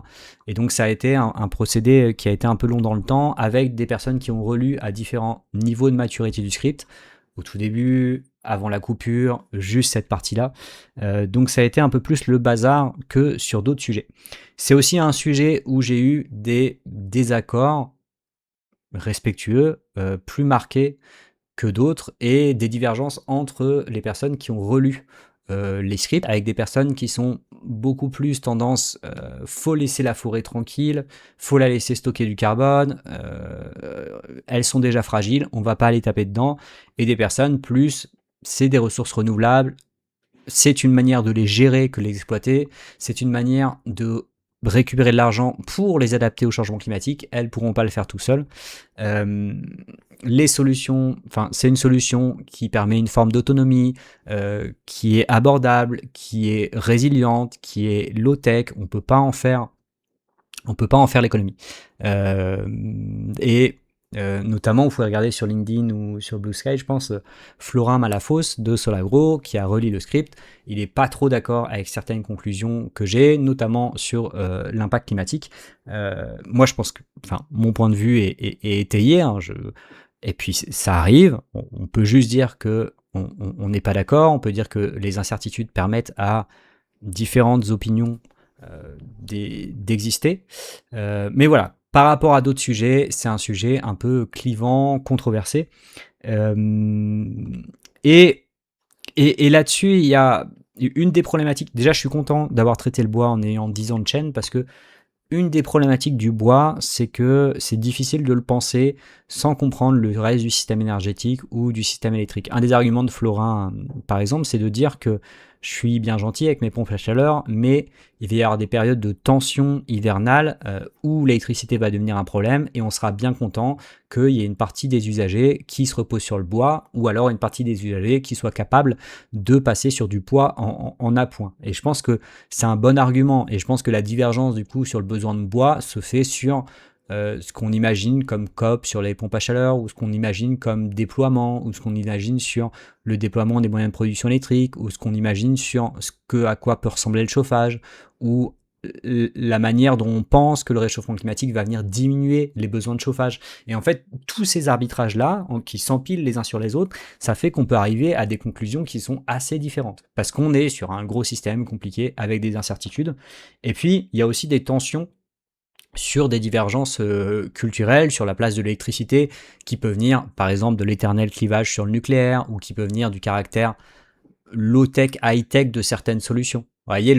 Et donc ça a été un procédé qui a été un peu long dans le temps, avec des personnes qui ont relu à différents niveaux de maturité du script, au tout début, avant la coupure, juste cette partie-là. Donc ça a été un peu plus le bazar que sur d'autres sujets. C'est aussi un sujet où j'ai eu des désaccords respectueux, plus marqués que d'autres, et des divergences entre les personnes qui ont relu les scripts, avec des personnes qui sont beaucoup plus tendance, faut laisser la forêt tranquille, faut la laisser stocker du carbone, elles sont déjà fragiles, on va pas aller taper dedans, et des personnes plus, c'est des ressources renouvelables, c'est une manière de les gérer que les exploiter, c'est une manière de récupérer de l'argent pour les adapter au changement climatique, elles pourront pas le faire tout seules. Euh, les solutions, enfin, c'est une solution qui permet une forme d'autonomie, qui est abordable, qui est résiliente, qui est low-tech. On peut pas en faire l'économie. Et notamment, vous pouvez regarder sur LinkedIn ou sur Blue Sky, je pense, Florin Malafos de Solagro, qui a relié le script. Il n'est pas trop d'accord avec certaines conclusions que j'ai, notamment sur l'impact climatique. Moi, je pense que, enfin, mon point de vue est étayé. Hein, et puis, ça arrive. On peut juste dire que on n'est pas d'accord. On peut dire que les incertitudes permettent à différentes opinions d'exister. Mais voilà, par rapport à d'autres sujets, c'est un sujet un peu clivant, controversé. Et, et là-dessus, il y a une des problématiques. Déjà, je suis content d'avoir traité le bois en ayant 10 ans de chaîne parce que une des problématiques du bois, c'est que c'est difficile de le penser sans comprendre le reste du système énergétique ou du système électrique. Un des arguments de Florin, par exemple, c'est de dire que je suis bien gentil avec mes pompes à chaleur, mais il va y avoir des périodes de tension hivernale où l'électricité va devenir un problème et on sera bien content qu'il y ait une partie des usagers qui se repose sur le bois ou alors une partie des usagers qui soit capable de passer sur du poids en appoint. Et je pense que c'est un bon argument et je pense que la divergence du coup sur le besoin de bois se fait sur ce qu'on imagine comme COP sur les pompes à chaleur ou ce qu'on imagine comme déploiement ou ce qu'on imagine sur le déploiement des moyens de production électrique ou ce qu'on imagine sur à quoi peut ressembler le chauffage ou la manière dont on pense que le réchauffement climatique va venir diminuer les besoins de chauffage. Et en fait, tous ces arbitrages-là, qui s'empilent les uns sur les autres, ça fait qu'on peut arriver à des conclusions qui sont assez différentes. Parce qu'on est sur un gros système compliqué avec des incertitudes. Et puis, il y a aussi des tensions sur des divergences culturelles, sur la place de l'électricité, qui peut venir, par exemple, de l'éternel clivage sur le nucléaire, ou qui peut venir du caractère low-tech, high-tech de certaines solutions. Vous voyez,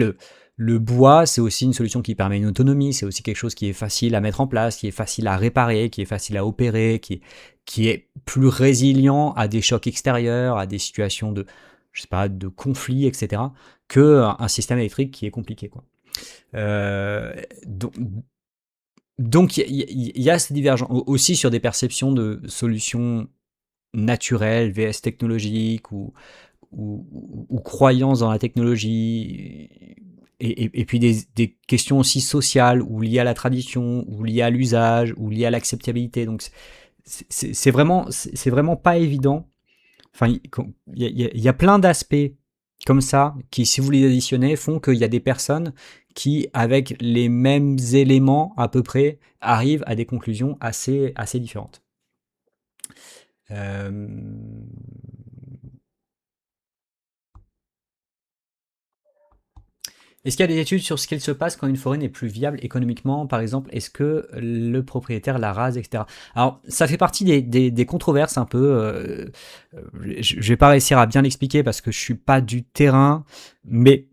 Le bois, c'est aussi une solution qui permet une autonomie, c'est aussi quelque chose qui est facile à mettre en place, qui est facile à réparer, qui est facile à opérer, qui est plus résilient à des chocs extérieurs, à des situations de, je sais pas, de conflits, etc., que un système électrique qui est compliqué, quoi. Euh, donc, donc il y a ces divergences aussi sur des perceptions de solutions naturelles, vs technologiques ou croyances dans la technologie, et puis des questions aussi sociales ou liées à la tradition, ou liées à l'usage, ou liées à l'acceptabilité. Donc c'est vraiment pas évident. Enfin, il y a plein d'aspects comme ça qui, si vous les additionnez, font qu'il y a des personnes qui, avec les mêmes éléments à peu près, arrivent à des conclusions assez différentes. Euh, Est-ce qu'il y a des études sur ce qu'il se passe quand une forêt n'est plus viable économiquement, par exemple? Est-ce que le propriétaire la rase, etc. Alors, ça fait partie des controverses un peu. Je ne vais pas réussir à bien l'expliquer parce que je suis pas du terrain, mais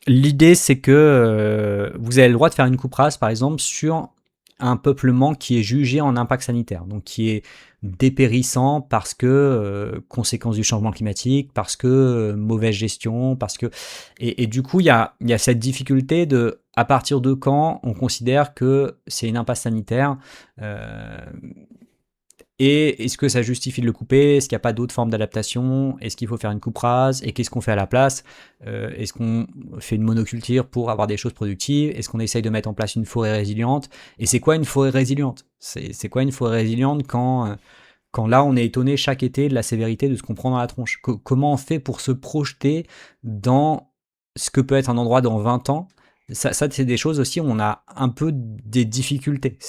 l'idée, c'est que vous avez le droit de faire une coupe rase, par exemple, sur un peuplement qui est jugé en impact sanitaire, donc qui est dépérissant parce que conséquence du changement climatique, parce que mauvaise gestion, parce que et du coup il y a cette difficulté de à partir de quand on considère que c'est une impasse sanitaire. euh, et est-ce que ça justifie de le couper? Est-ce qu'il n'y a pas d'autres formes d'adaptation? Est-ce qu'il faut faire une coupe rase? Et qu'est-ce qu'on fait à la place? Est-ce qu'on fait une monoculture pour avoir des choses productives? Est-ce qu'on essaye de mettre en place une forêt résiliente? Et c'est quoi une forêt résiliente? C'est quoi une forêt résiliente quand là on est étonné chaque été de la sévérité de ce qu'on prend dans la tronche? Comment on fait pour se projeter dans ce que peut être un endroit dans 20 ans? Ça c'est des choses aussi où on a un peu des difficultés.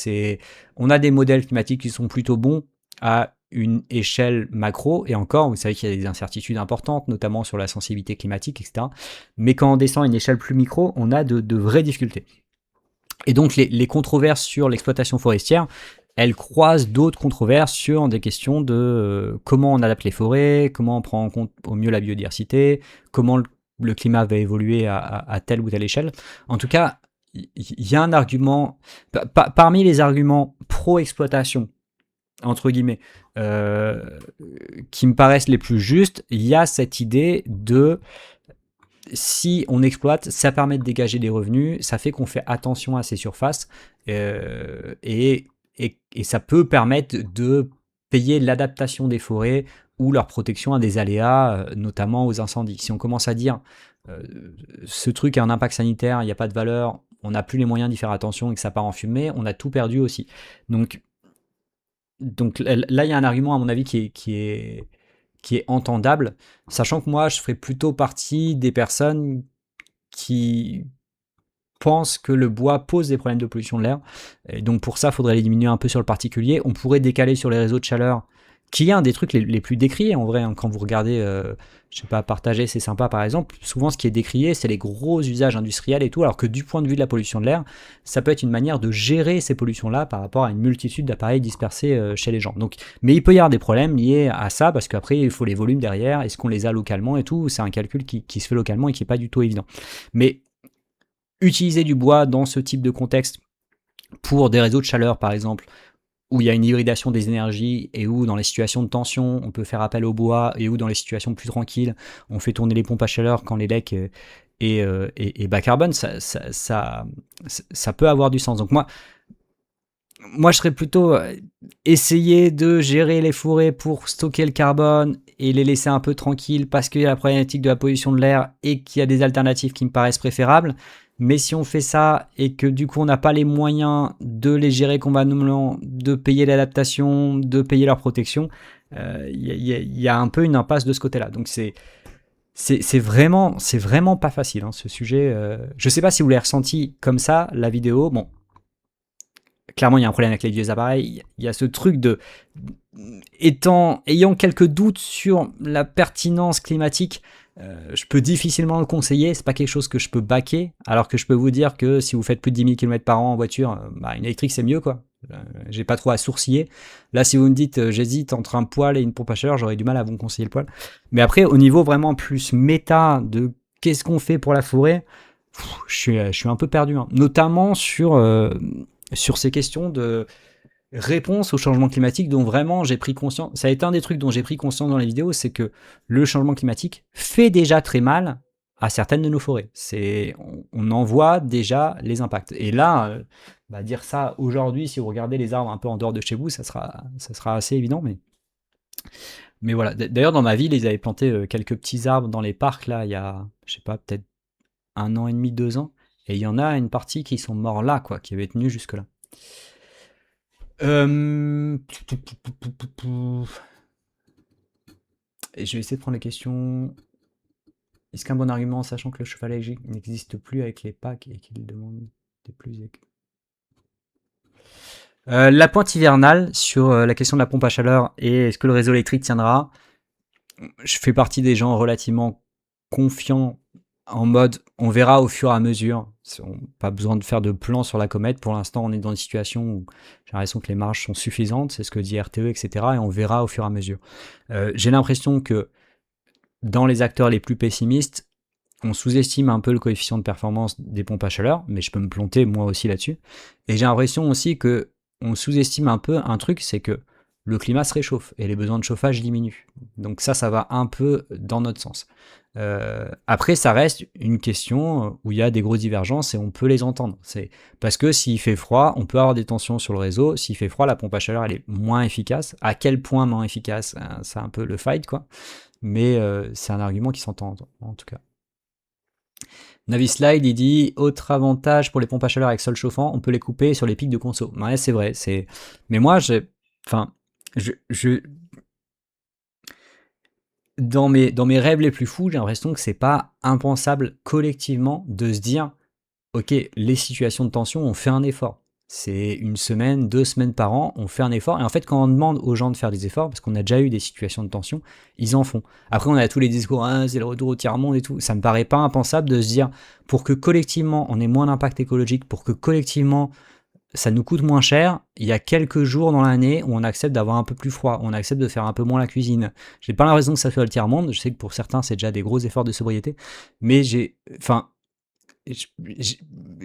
On a des modèles climatiques qui sont plutôt bons à une échelle macro, et encore, vous savez qu'il y a des incertitudes importantes, notamment sur la sensibilité climatique, etc. Mais quand on descend à une échelle plus micro, on a de vraies difficultés. Et donc les controverses sur l'exploitation forestière, elles croisent d'autres controverses sur des questions de comment on adapte les forêts, comment on prend en compte au mieux la biodiversité, comment le climat va évoluer à telle ou telle échelle. En tout cas, il y a un argument, parmi les arguments pro-exploitation, entre guillemets, qui me paraissent les plus justes, il y a cette idée de si on exploite, ça permet de dégager des revenus, ça fait qu'on fait attention à ces surfaces, et ça peut permettre de payer l'adaptation des forêts ou leur protection à des aléas, notamment aux incendies. Si on commence à dire euh, ce truc a un impact sanitaire, il n'y a pas de valeur, on n'a plus les moyens d'y faire attention et que ça part en fumée, on a tout perdu aussi. Donc là, il y a un argument, à mon avis, qui est entendable, sachant que moi, je ferais plutôt partie des personnes qui pensent que le bois pose des problèmes de pollution de l'air. Et donc pour ça, il faudrait les diminuer un peu sur le particulier. On pourrait décaler sur les réseaux de chaleur, qui est un des trucs les plus décriés en vrai, hein, quand vous regardez, je sais pas, partager, c'est sympa par exemple. Souvent, ce qui est décrié, c'est les gros usages industriels et tout, alors que du point de vue de la pollution de l'air, ça peut être une manière de gérer ces pollutions-là par rapport à une multitude d'appareils dispersés chez les gens. Donc, mais il peut y avoir des problèmes liés à ça, parce qu'après, il faut les volumes derrière, est-ce qu'on les a localement et tout, c'est un calcul qui se fait localement et qui n'est pas du tout évident. Mais utiliser du bois dans ce type de contexte pour des réseaux de chaleur, par exemple, où il y a une hybridation des énergies et où dans les situations de tension, on peut faire appel au bois, et où dans les situations plus tranquilles, on fait tourner les pompes à chaleur quand les lecs est bas carbone, ça peut avoir du sens. Donc moi, je serais plutôt essayer de gérer les forêts pour stocker le carbone et les laisser un peu tranquilles parce qu'il y a la problématique de la pollution de l'air et qu'il y a des alternatives qui me paraissent préférables. Mais si on fait ça et que du coup on n'a pas les moyens de les gérer convenablement, de payer l'adaptation, de payer leur protection, il y a un peu une impasse de ce côté-là. Donc c'est vraiment pas facile, hein, ce sujet. Je sais pas si vous l'avez ressenti comme ça, la vidéo. Bon, clairement, il y a un problème avec les vieux appareils. Il y a ce truc de ayant quelques doutes sur la pertinence climatique, je peux difficilement le conseiller. C'est pas quelque chose que je peux baquer, alors que je peux vous dire que si vous faites plus de 10 000 km par an en voiture, une électrique c'est mieux, quoi. J'ai pas trop à sourciller. Là, si vous me dites j'hésite entre un poêle et une pompe à chaleur, j'aurais du mal à vous conseiller le poêle. Mais après, au niveau vraiment plus méta de qu'est-ce qu'on fait pour la forêt, je suis un peu perdu, hein. Notamment sur ces questions de réponse au changement climatique dont vraiment j'ai pris conscience. Ça a été un des trucs dont j'ai pris conscience dans les vidéos, c'est que le changement climatique fait déjà très mal à certaines de nos forêts. On en voit déjà les impacts. Et là, dire ça aujourd'hui, si vous regardez les arbres un peu en dehors de chez vous, ça sera assez évident. Mais voilà. D'ailleurs, dans ma ville, ils avaient planté quelques petits arbres dans les parcs, là, il y a, je sais pas, peut-être 1 an et demi, 2 ans. Et il y en a une partie qui sont morts là, quoi, qui avaient tenu jusque-là. Euh, Et je vais essayer de prendre les questions. Est-ce qu'un bon argument, sachant que le cheval électrique n'existe plus avec les packs et qu'il demande des plus... La pointe hivernale sur la question de la pompe à chaleur et est-ce que le réseau électrique tiendra. Je fais partie des gens relativement confiants en mode on verra au fur et à mesure. Pas besoin de faire de plan sur la comète. Pour l'instant, on est dans une situation où j'ai l'impression que les marges sont suffisantes, c'est ce que dit RTE, etc. Et on verra au fur et à mesure. J'ai l'impression que dans les acteurs les plus pessimistes, on sous-estime un peu le coefficient de performance des pompes à chaleur, mais je peux me planter moi aussi là-dessus. Et j'ai l'impression aussi que on sous-estime un peu un truc, c'est que le climat se réchauffe et les besoins de chauffage diminuent. Donc ça va un peu dans notre sens. Après, ça reste une question où il y a des grosses divergences et on peut les entendre. C'est parce que s'il fait froid, on peut avoir des tensions sur le réseau. S'il fait froid, la pompe à chaleur elle est moins efficace. À quel point moins efficace, c'est un peu le fight, quoi. Mais c'est un argument qui s'entend en tout cas. Navislide, il dit autre avantage pour les pompes à chaleur avec sol chauffant, on peut les couper sur les pics de conso. Ouais, c'est vrai. Mais moi, enfin, dans mes rêves les plus fous, j'ai l'impression que c'est pas impensable collectivement de se dire, ok, les situations de tension, on fait un effort. C'est 1 semaine, 2 semaines par an, on fait un effort. Et en fait, quand on demande aux gens de faire des efforts, parce qu'on a déjà eu des situations de tension, ils en font. Après, on a tous les discours, c'est le retour au tiers-monde et tout. Ça me paraît pas impensable de se dire, pour que collectivement, on ait moins d'impact écologique, pour que collectivement, ça nous coûte moins cher, il y a quelques jours dans l'année où on accepte d'avoir un peu plus froid, on accepte de faire un peu moins la cuisine. J'ai pas l'impression que ça fait le tiers-monde, je sais que pour certains, c'est déjà des gros efforts de sobriété, mais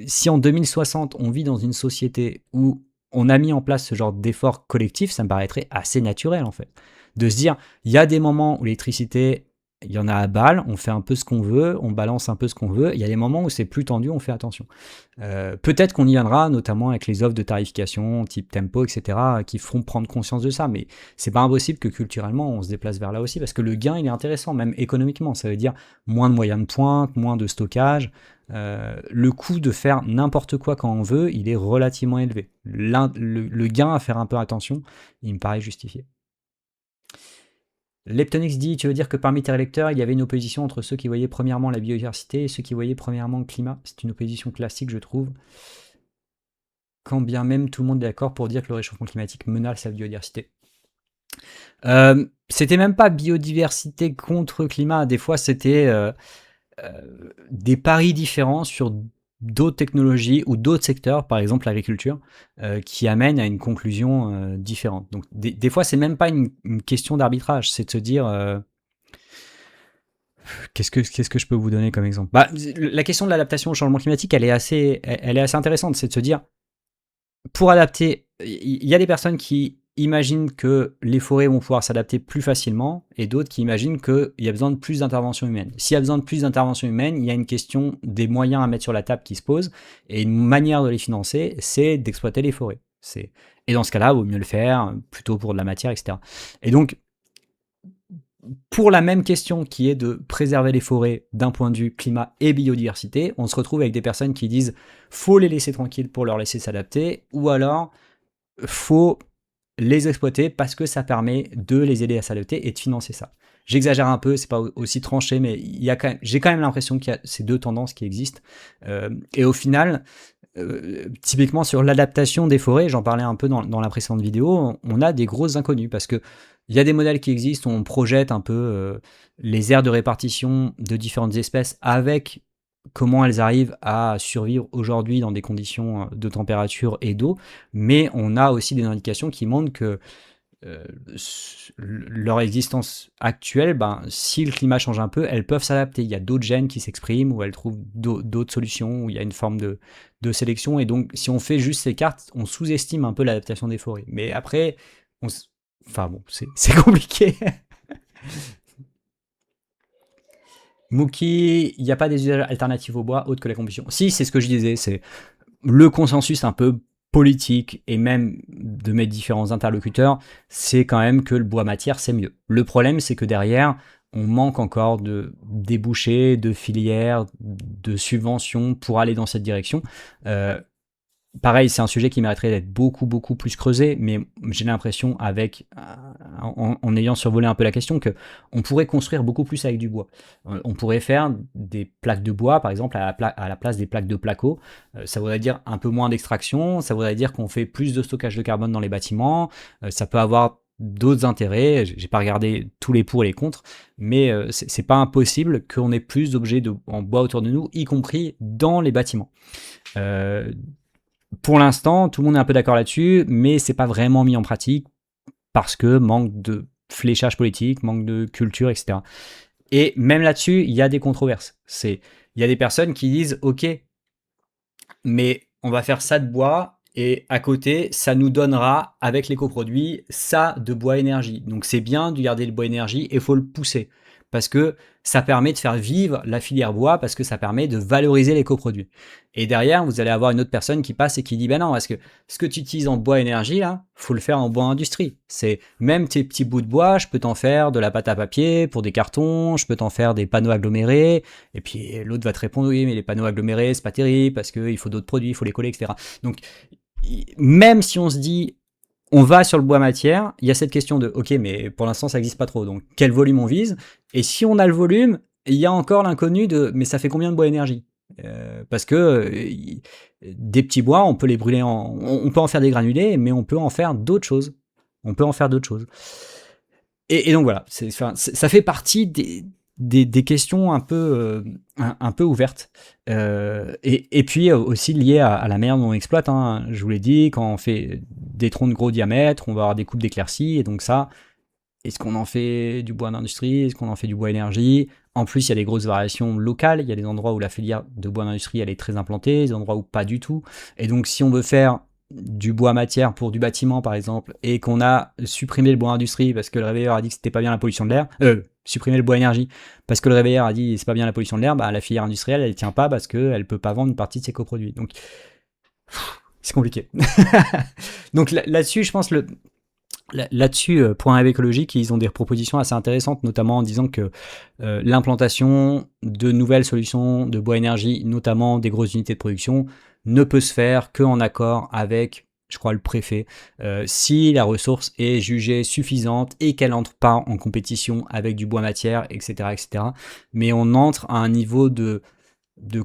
si en 2060 on vit dans une société où on a mis en place ce genre d'effort collectif, ça me paraîtrait assez naturel en fait. De se dire, il y a des moments où l'électricité, il y en a à balle, on fait un peu ce qu'on veut, on balance un peu ce qu'on veut, il y a des moments où c'est plus tendu, on fait attention. Peut-être qu'on y viendra, notamment avec les offres de tarification, type tempo, etc., qui feront prendre conscience de ça, mais c'est pas impossible que culturellement on se déplace vers là aussi, parce que le gain il est intéressant, même économiquement, ça veut dire moins de moyens de pointe, moins de stockage, le coût de faire n'importe quoi quand on veut, il est relativement élevé. Le gain à faire un peu attention, il me paraît justifié. Leptonix dit, tu veux dire que parmi tes lecteurs, il y avait une opposition entre ceux qui voyaient premièrement la biodiversité et ceux qui voyaient premièrement le climat. C'est une opposition classique, je trouve. Quand bien même tout le monde est d'accord pour dire que le réchauffement climatique menace la biodiversité. C'était même pas biodiversité contre climat, des fois c'était des paris différents sur d'autres technologies ou d'autres secteurs, par exemple l'agriculture, qui amènent à une conclusion différente. Donc des fois, c'est même pas une question d'arbitrage, c'est de se dire qu'est-ce que je peux vous donner comme exemple. La question de l'adaptation au changement climatique, elle est assez intéressante, c'est de se dire pour adapter, il y a des personnes qui imaginent que les forêts vont pouvoir s'adapter plus facilement et d'autres qui imaginent qu'il y a besoin de plus d'intervention humaine. S'il y a besoin de plus d'intervention humaine, il y a une question des moyens à mettre sur la table qui se pose et une manière de les financer, c'est d'exploiter les forêts. Et dans ce cas-là, il vaut mieux le faire plutôt pour de la matière, etc. Et donc, pour la même question qui est de préserver les forêts d'un point de vue climat et biodiversité, on se retrouve avec des personnes qui disent faut les laisser tranquilles pour leur laisser s'adapter, ou alors faut les exploiter parce que ça permet de les aider à s'adapter et de financer ça. J'exagère un peu, c'est pas aussi tranché, mais j'ai quand même l'impression qu'il y a ces deux tendances qui existent. Et au final, typiquement sur l'adaptation des forêts, j'en parlais un peu dans la précédente vidéo, on a des grosses inconnues parce que il y a des modèles qui existent, on projette un peu les aires de répartition de différentes espèces avec comment elles arrivent à survivre aujourd'hui dans des conditions de température et d'eau, mais on a aussi des indications qui montrent que leur existence actuelle, ben, si le climat change un peu, elles peuvent s'adapter. Il y a d'autres gènes qui s'expriment, où elles trouvent d'autres solutions, où il y a une forme de sélection. Et donc, si on fait juste ces cartes, on sous-estime un peu l'adaptation des forêts. Mais après, enfin bon, c'est compliqué. Mookie, il n'y a pas des usages alternatifs au bois autres que la combustion. Si, c'est ce que je disais, c'est le consensus un peu politique et même de mes différents interlocuteurs, c'est quand même que le bois matière, c'est mieux. Le problème, c'est que derrière, on manque encore de débouchés, de filières, de subventions pour aller dans cette direction. Pareil, c'est un sujet qui mériterait d'être beaucoup plus creusé, mais j'ai l'impression, en ayant survolé un peu la question, que on pourrait construire beaucoup plus avec du bois. On pourrait faire des plaques de bois, par exemple, à la place des plaques de placo. Ça voudrait dire un peu moins d'extraction, ça voudrait dire qu'on fait plus de stockage de carbone dans les bâtiments, ça peut avoir d'autres intérêts. J'ai pas regardé tous les pour et les contre, mais c'est pas impossible qu'on ait plus d'objets en bois autour de nous, y compris dans les bâtiments. Pour l'instant, tout le monde est un peu d'accord là-dessus, mais c'est pas vraiment mis en pratique parce que manque de fléchage politique, manque de culture, etc. Et même là-dessus, il y a des controverses. Il y a des personnes qui disent, ok, mais on va faire ça de bois et à côté, ça nous donnera avec les coproduits ça de bois énergie. Donc c'est bien de garder le bois énergie et il faut le pousser parce que ça permet de faire vivre la filière bois, parce que ça permet de valoriser les coproduits. Et derrière, vous allez avoir une autre personne qui passe et qui dit, ben non, parce que ce que tu utilises en bois énergie, là, faut le faire en bois industrie. C'est même tes petits bouts de bois, je peux t'en faire de la pâte à papier pour des cartons, je peux t'en faire des panneaux agglomérés. Et puis l'autre va te répondre, oui, mais les panneaux agglomérés, c'est pas terrible parce qu'il faut d'autres produits, il faut les coller, etc. Donc, même si on se dit, on va sur le bois matière, il y a cette question de, ok, mais pour l'instant, ça n'existe pas trop, donc quel volume on vise? Et si on a le volume, il y a encore l'inconnu de, mais ça fait combien de bois énergie? Parce que des petits bois, on peut les brûler on peut en faire des granulés, mais on peut en faire d'autres choses. On peut en faire d'autres choses. Et donc voilà, ça fait partie des questions un peu ouvertes. Et puis aussi liées à la manière dont on exploite. Hein. Je vous l'ai dit, quand on fait des troncs de gros diamètre, on va avoir des coupes d'éclaircies. Et donc ça, est-ce qu'on en fait du bois d'industrie? Est-ce qu'on en fait du bois énergie? En plus, il y a des grosses variations locales. Il y a des endroits où la filière de bois d'industrie, elle est très implantée, des endroits où pas du tout. Et donc, si on veut faire du bois matière pour du bâtiment, par exemple, et qu'on a supprimé le bois industrie parce que le réveilleur a dit que c'était pas bien la pollution de l'air, supprimer le bois énergie parce que le réveilleur a dit c'est pas bien la pollution de l'air, bah, la filière industrielle, elle tient pas parce qu'elle peut pas vendre une partie de ses coproduits. Donc, c'est compliqué. Donc là-dessus, je pense là-dessus, pour un rêve écologique, ils ont des propositions assez intéressantes, notamment en disant que l'implantation de nouvelles solutions de bois énergie, notamment des grosses unités de production, ne peut se faire qu'en accord avec, je crois, le préfet, si la ressource est jugée suffisante et qu'elle n'entre pas en compétition avec du bois matière, etc., etc. Mais on entre à un niveau de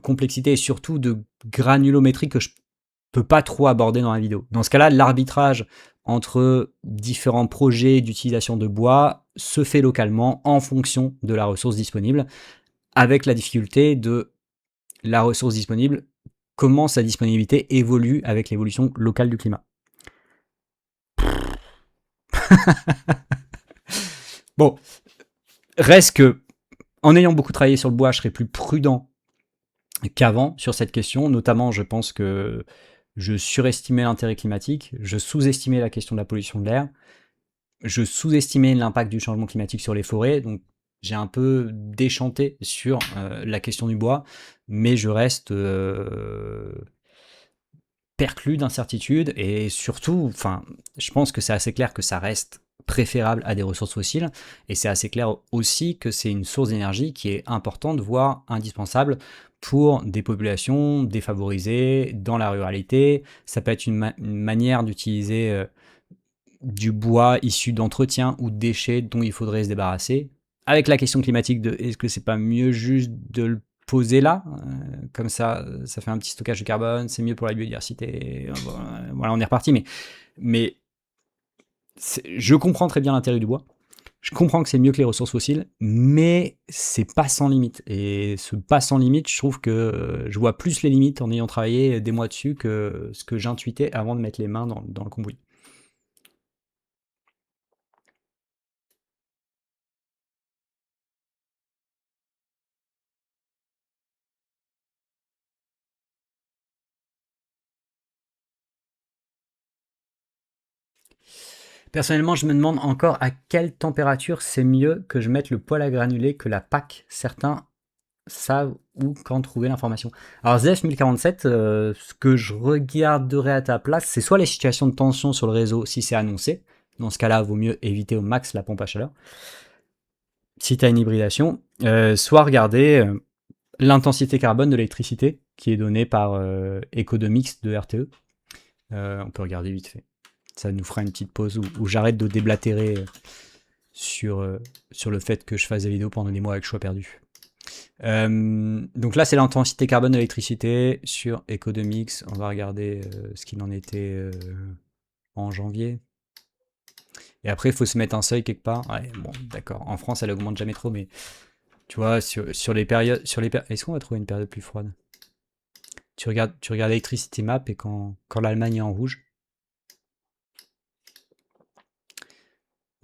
complexité et surtout de granulométrie que je peux pas trop aborder dans la vidéo. Dans ce cas-là, l'arbitrage entre différents projets d'utilisation de bois se fait localement en fonction de la ressource disponible, avec la difficulté de la ressource disponible, comment sa disponibilité évolue avec l'évolution locale du climat. Bon, reste que, en ayant beaucoup travaillé sur le bois, je serais plus prudent qu'avant sur cette question, notamment je pense que je surestimais l'intérêt climatique, je sous-estimais la question de la pollution de l'air, je sous-estimais l'impact du changement climatique sur les forêts, donc j'ai un peu déchanté sur la question du bois, mais je reste perclus d'incertitudes et surtout, je pense que c'est assez clair que ça reste préférable à des ressources fossiles et c'est assez clair aussi que c'est une source d'énergie qui est importante, voire indispensable pour des populations défavorisées dans la ruralité. Ça peut être une manière d'utiliser du bois issu d'entretien ou de déchets dont il faudrait se débarrasser. Avec la question climatique de est-ce que c'est pas mieux juste de le poser là, comme ça fait un petit stockage de carbone, c'est mieux pour la biodiversité, voilà, on est reparti, mais je comprends très bien l'intérêt du bois, je comprends que c'est mieux que les ressources fossiles, mais c'est pas sans limite, et ce pas sans limite, je trouve que je vois plus les limites en ayant travaillé des mois dessus que ce que j'intuitais avant de mettre les mains dans le cambouis. Personnellement, je me demande encore à quelle température c'est mieux que je mette le poêle à granulés que la PAC. Certains savent où, quand trouver l'information. Alors ZF 1047, ce que je regarderai à ta place, c'est soit les situations de tension sur le réseau si c'est annoncé. Dans ce cas-là, vaut mieux éviter au max la pompe à chaleur. Si tu as une hybridation, soit regarder l'intensité carbone de l'électricité qui est donnée par Economix de RTE. On peut regarder vite fait. Ça nous fera une petite pause où j'arrête de déblatérer sur le fait que je fasse des vidéos pendant des mois avec choix perdu. Donc là, c'est l'intensité carbone de l'électricité sur Economix. On va regarder ce qu'il en était en janvier. Et après, il faut se mettre un seuil quelque part. Ouais, bon, d'accord. En France, elle augmente jamais trop, mais tu vois, sur les périodes... Est-ce qu'on va trouver une période plus froide? Tu regardes Electricity Map et quand l'Allemagne est en rouge.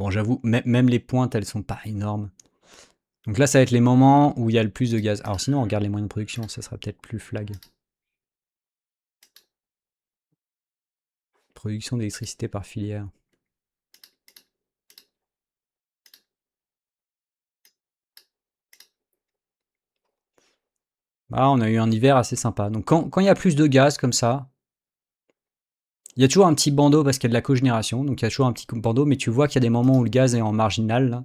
Bon, j'avoue, même les pointes, elles sont pas énormes. Donc là, ça va être les moments où il y a le plus de gaz. Alors sinon, on regarde les moyens de production, ça sera peut-être plus flag. Production d'électricité par filière. Ah, on a eu un hiver assez sympa. Donc quand il y a plus de gaz comme ça, il y a toujours un petit bandeau parce qu'il y a de la cogénération. Donc il y a toujours un petit bandeau, mais tu vois qu'il y a des moments où le gaz est en marginal. Là.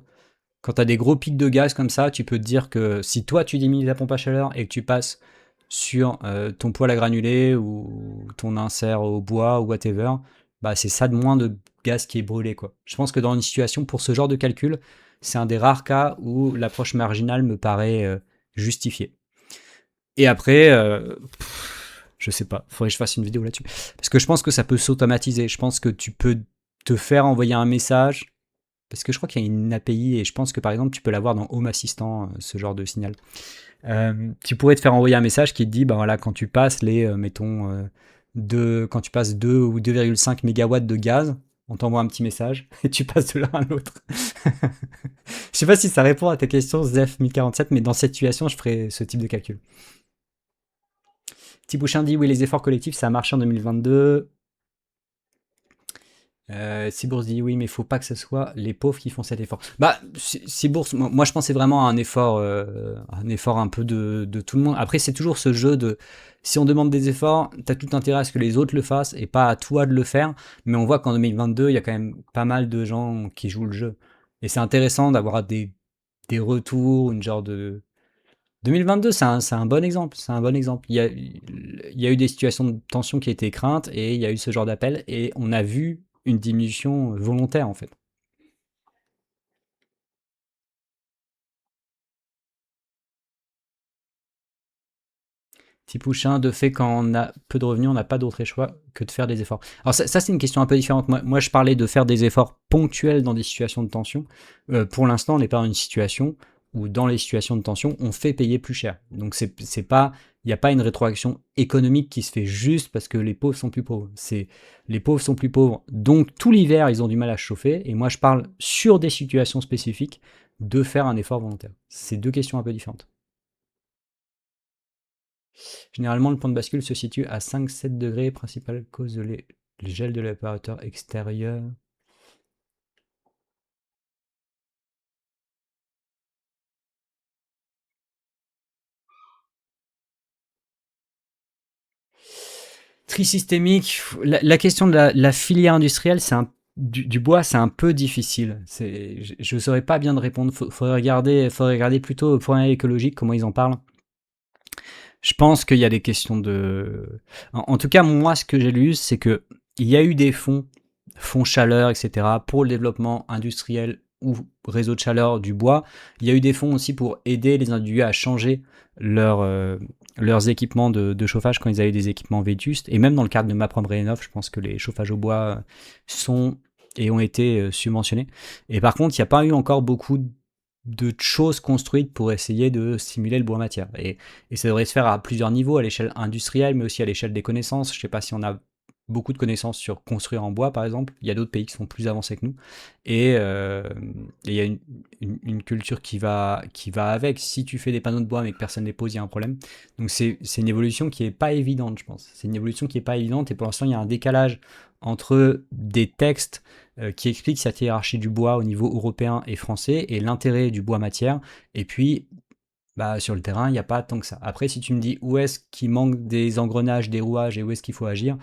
Quand tu as des gros pics de gaz comme ça, tu peux te dire que si toi tu diminues la pompe à chaleur et que tu passes sur ton poêle à granulés ou ton insert au bois ou whatever, bah c'est ça de moins de gaz qui est brûlé, quoi. Je pense que dans une situation pour ce genre de calcul, c'est un des rares cas où l'approche marginale me paraît justifiée. Et après, je sais pas, faudrait que je fasse une vidéo là-dessus. Parce que je pense que ça peut s'automatiser. Je pense que tu peux te faire envoyer un message. Parce que je crois qu'il y a une API et je pense que par exemple tu peux l'avoir dans Home Assistant, ce genre de signal. Tu pourrais te faire envoyer un message qui te dit, ben voilà, quand tu passes les, quand tu passes 2 ou 2,5 mégawatts de gaz, on t'envoie un petit message et tu passes de l'un à l'autre. Je sais pas si ça répond à ta question, ZEF 1047, mais dans cette situation, je ferai ce type de calcul. Petit Bouchin dit, oui, les efforts collectifs, ça a marché en 2022. Cibourse dit oui, mais il faut pas que ce soit les pauvres qui font cet effort. Bah, Cibourse, moi je pensais vraiment à un effort un peu de tout le monde. Après, c'est toujours ce jeu de si on demande des efforts, t'as tout intérêt à ce que les autres le fassent et pas à toi de le faire. Mais on voit qu'en 2022, il y a quand même pas mal de gens qui jouent le jeu. Et c'est intéressant d'avoir des retours, une genre de. 2022, c'est un bon exemple. C'est un bon exemple. Il y a eu des situations de tension qui étaient craintes et il y a eu ce genre d'appel et on a vu une diminution volontaire en fait. Tipouchin, de fait, quand on a peu de revenus, on n'a pas d'autre choix que de faire des efforts. Alors ça c'est une question un peu différente. Moi, je parlais de faire des efforts ponctuels dans des situations de tension. Pour l'instant, on n'est pas dans une situation où dans les situations de tension, on fait payer plus cher. Donc c'est pas, il n'y a pas une rétroaction économique qui se fait juste parce que les pauvres sont plus pauvres. C'est les pauvres sont plus pauvres, donc tout l'hiver ils ont du mal à se chauffer. Et moi je parle sur des situations spécifiques de faire un effort volontaire. C'est deux questions un peu différentes. Généralement, le point de bascule se situe à 5-7 degrés, principale cause de le gel de l'évaporateur extérieur. Tri systémique, la question de la filière industrielle, du bois, c'est un peu difficile. Je ne saurais pas bien de répondre. Faudrait regarder plutôt au point écologique, comment ils en parlent. Je pense qu'il y a des questions de. En tout cas, moi, ce que j'ai lu, c'est que il y a eu des fonds chaleur, etc., pour le développement industriel ou réseau de chaleur du bois. Il y a eu des fonds aussi pour aider les individus à changer leurs équipements de chauffage quand ils avaient des équipements vétustes. Et même dans le cadre de MaPrimeRénov', je pense que les chauffages au bois sont et ont été subventionnés. Et par contre, il n'y a pas eu encore beaucoup de choses construites pour essayer de simuler le bois matière. Et ça devrait se faire à plusieurs niveaux, à l'échelle industrielle, mais aussi à l'échelle des connaissances. Je ne sais pas si on a beaucoup de connaissances sur construire en bois, par exemple. Il y a d'autres pays qui sont plus avancés que nous. Et il y a une une culture qui va avec. Si tu fais des panneaux de bois mais que personne ne les pose, il y a un problème. Donc c'est une évolution qui est pas évidente, je pense. C'est une évolution qui est pas évidente et pour l'instant, il y a un décalage entre des textes qui expliquent cette hiérarchie du bois au niveau européen et français et l'intérêt du bois matière. Et puis, bah, sur le terrain, il n'y a pas tant que ça. Après, si tu me dis où est-ce qu'il manque des engrenages, des rouages et où est-ce qu'il faut agir,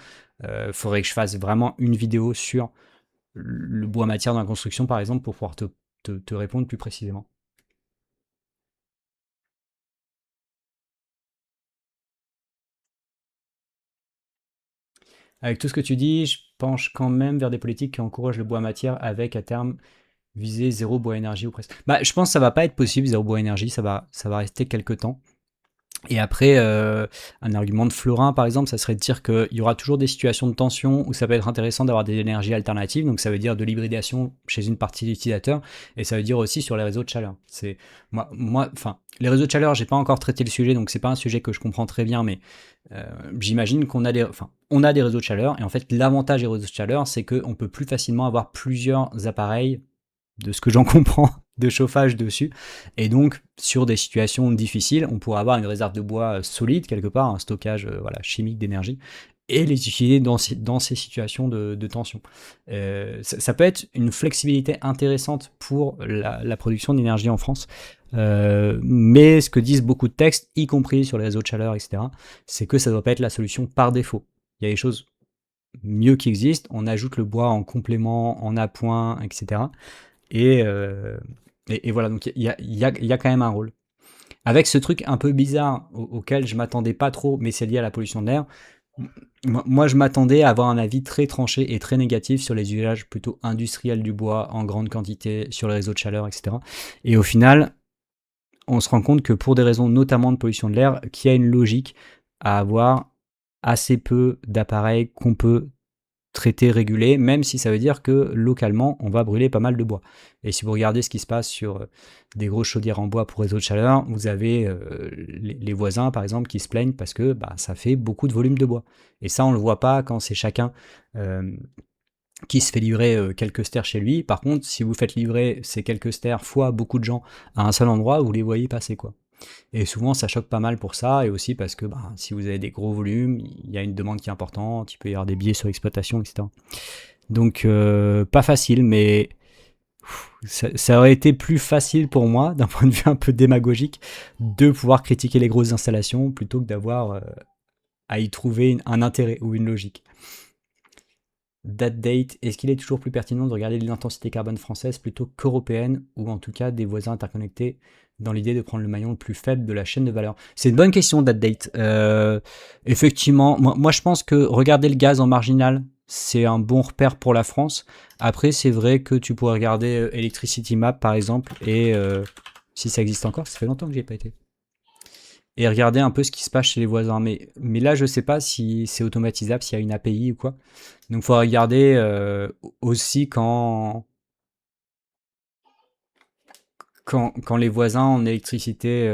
faudrait que je fasse vraiment une vidéo sur le bois matière dans la construction, par exemple, pour pouvoir te répondre plus précisément. Avec tout ce que tu dis, je penche quand même vers des politiques qui encouragent le bois matière avec, à terme, viser zéro bois énergie ou presque. Bah, je pense que ça va pas être possible, zéro bois énergie, ça va rester quelques temps. Et après, un argument de Florin, par exemple, ça serait de dire qu'il y aura toujours des situations de tension où ça peut être intéressant d'avoir des énergies alternatives. Donc ça veut dire de l'hybridation chez une partie d'utilisateurs. Et ça veut dire aussi sur les réseaux de chaleur. C'est enfin, les réseaux de chaleur, j'ai pas encore traité le sujet, donc c'est pas un sujet que je comprends très bien, mais j'imagine qu'on a on a des réseaux de chaleur. Et en fait, l'avantage des réseaux de chaleur, c'est qu'on peut plus facilement avoir plusieurs appareils de ce que j'en comprends, de chauffage dessus. Et donc, sur des situations difficiles, on pourra avoir une réserve de bois solide, quelque part, un stockage voilà, chimique d'énergie, et les utiliser dans ces situations de tension. Ça peut être une flexibilité intéressante pour la production d'énergie en France. Mais ce que disent beaucoup de textes, y compris sur les réseaux de chaleur, etc., c'est que ça ne doit pas être la solution par défaut. Il y a des choses mieux qui existent, on ajoute le bois en complément, en appoint, etc. Et voilà, donc il y a quand même un rôle. Avec ce truc un peu bizarre auquel je m'attendais pas trop, mais c'est lié à la pollution de l'air, moi je m'attendais à avoir un avis très tranché et très négatif sur les usages plutôt industriels du bois en grande quantité, sur les réseaux de chaleur, etc. Et au final, on se rend compte que pour des raisons notamment de pollution de l'air, qu'il y a une logique à avoir assez peu d'appareils qu'on peut traité, régulé, même si ça veut dire que localement, on va brûler pas mal de bois. Et si vous regardez ce qui se passe sur des grosses chaudières en bois pour réseau de chaleur, vous avez les voisins, par exemple, qui se plaignent parce que bah, ça fait beaucoup de volume de bois. Et ça, on le voit pas quand c'est chacun qui se fait livrer quelques stères chez lui. Par contre, si vous faites livrer ces quelques stères fois beaucoup de gens à un seul endroit, vous les voyez passer, quoi. Et souvent, ça choque pas mal pour ça, et aussi parce que bah, si vous avez des gros volumes, il y a une demande qui est importante, il peut y avoir des biais sur l'exploitation, etc. Donc, pas facile, mais ça aurait été plus facile pour moi, d'un point de vue un peu démagogique, de pouvoir critiquer les grosses installations plutôt que d'avoir à y trouver un intérêt ou une logique. Date, est-ce qu'il est toujours plus pertinent de regarder l'intensité carbone française plutôt qu'européenne, ou en tout cas des voisins interconnectés, dans l'idée de prendre le maillon le plus faible de la chaîne de valeur? C'est une bonne question, date. Effectivement, moi je pense que regarder le gaz en marginal, c'est un bon repère pour la France. Après, c'est vrai que tu pourrais regarder Electricity Map par exemple, et si ça existe encore, ça fait longtemps que j'y ai pas été. Et regarder un peu ce qui se passe chez les voisins. Mais là, je sais pas si c'est automatisable, s'il y a une API ou quoi. Donc, il faut regarder aussi quand les voisins en électricité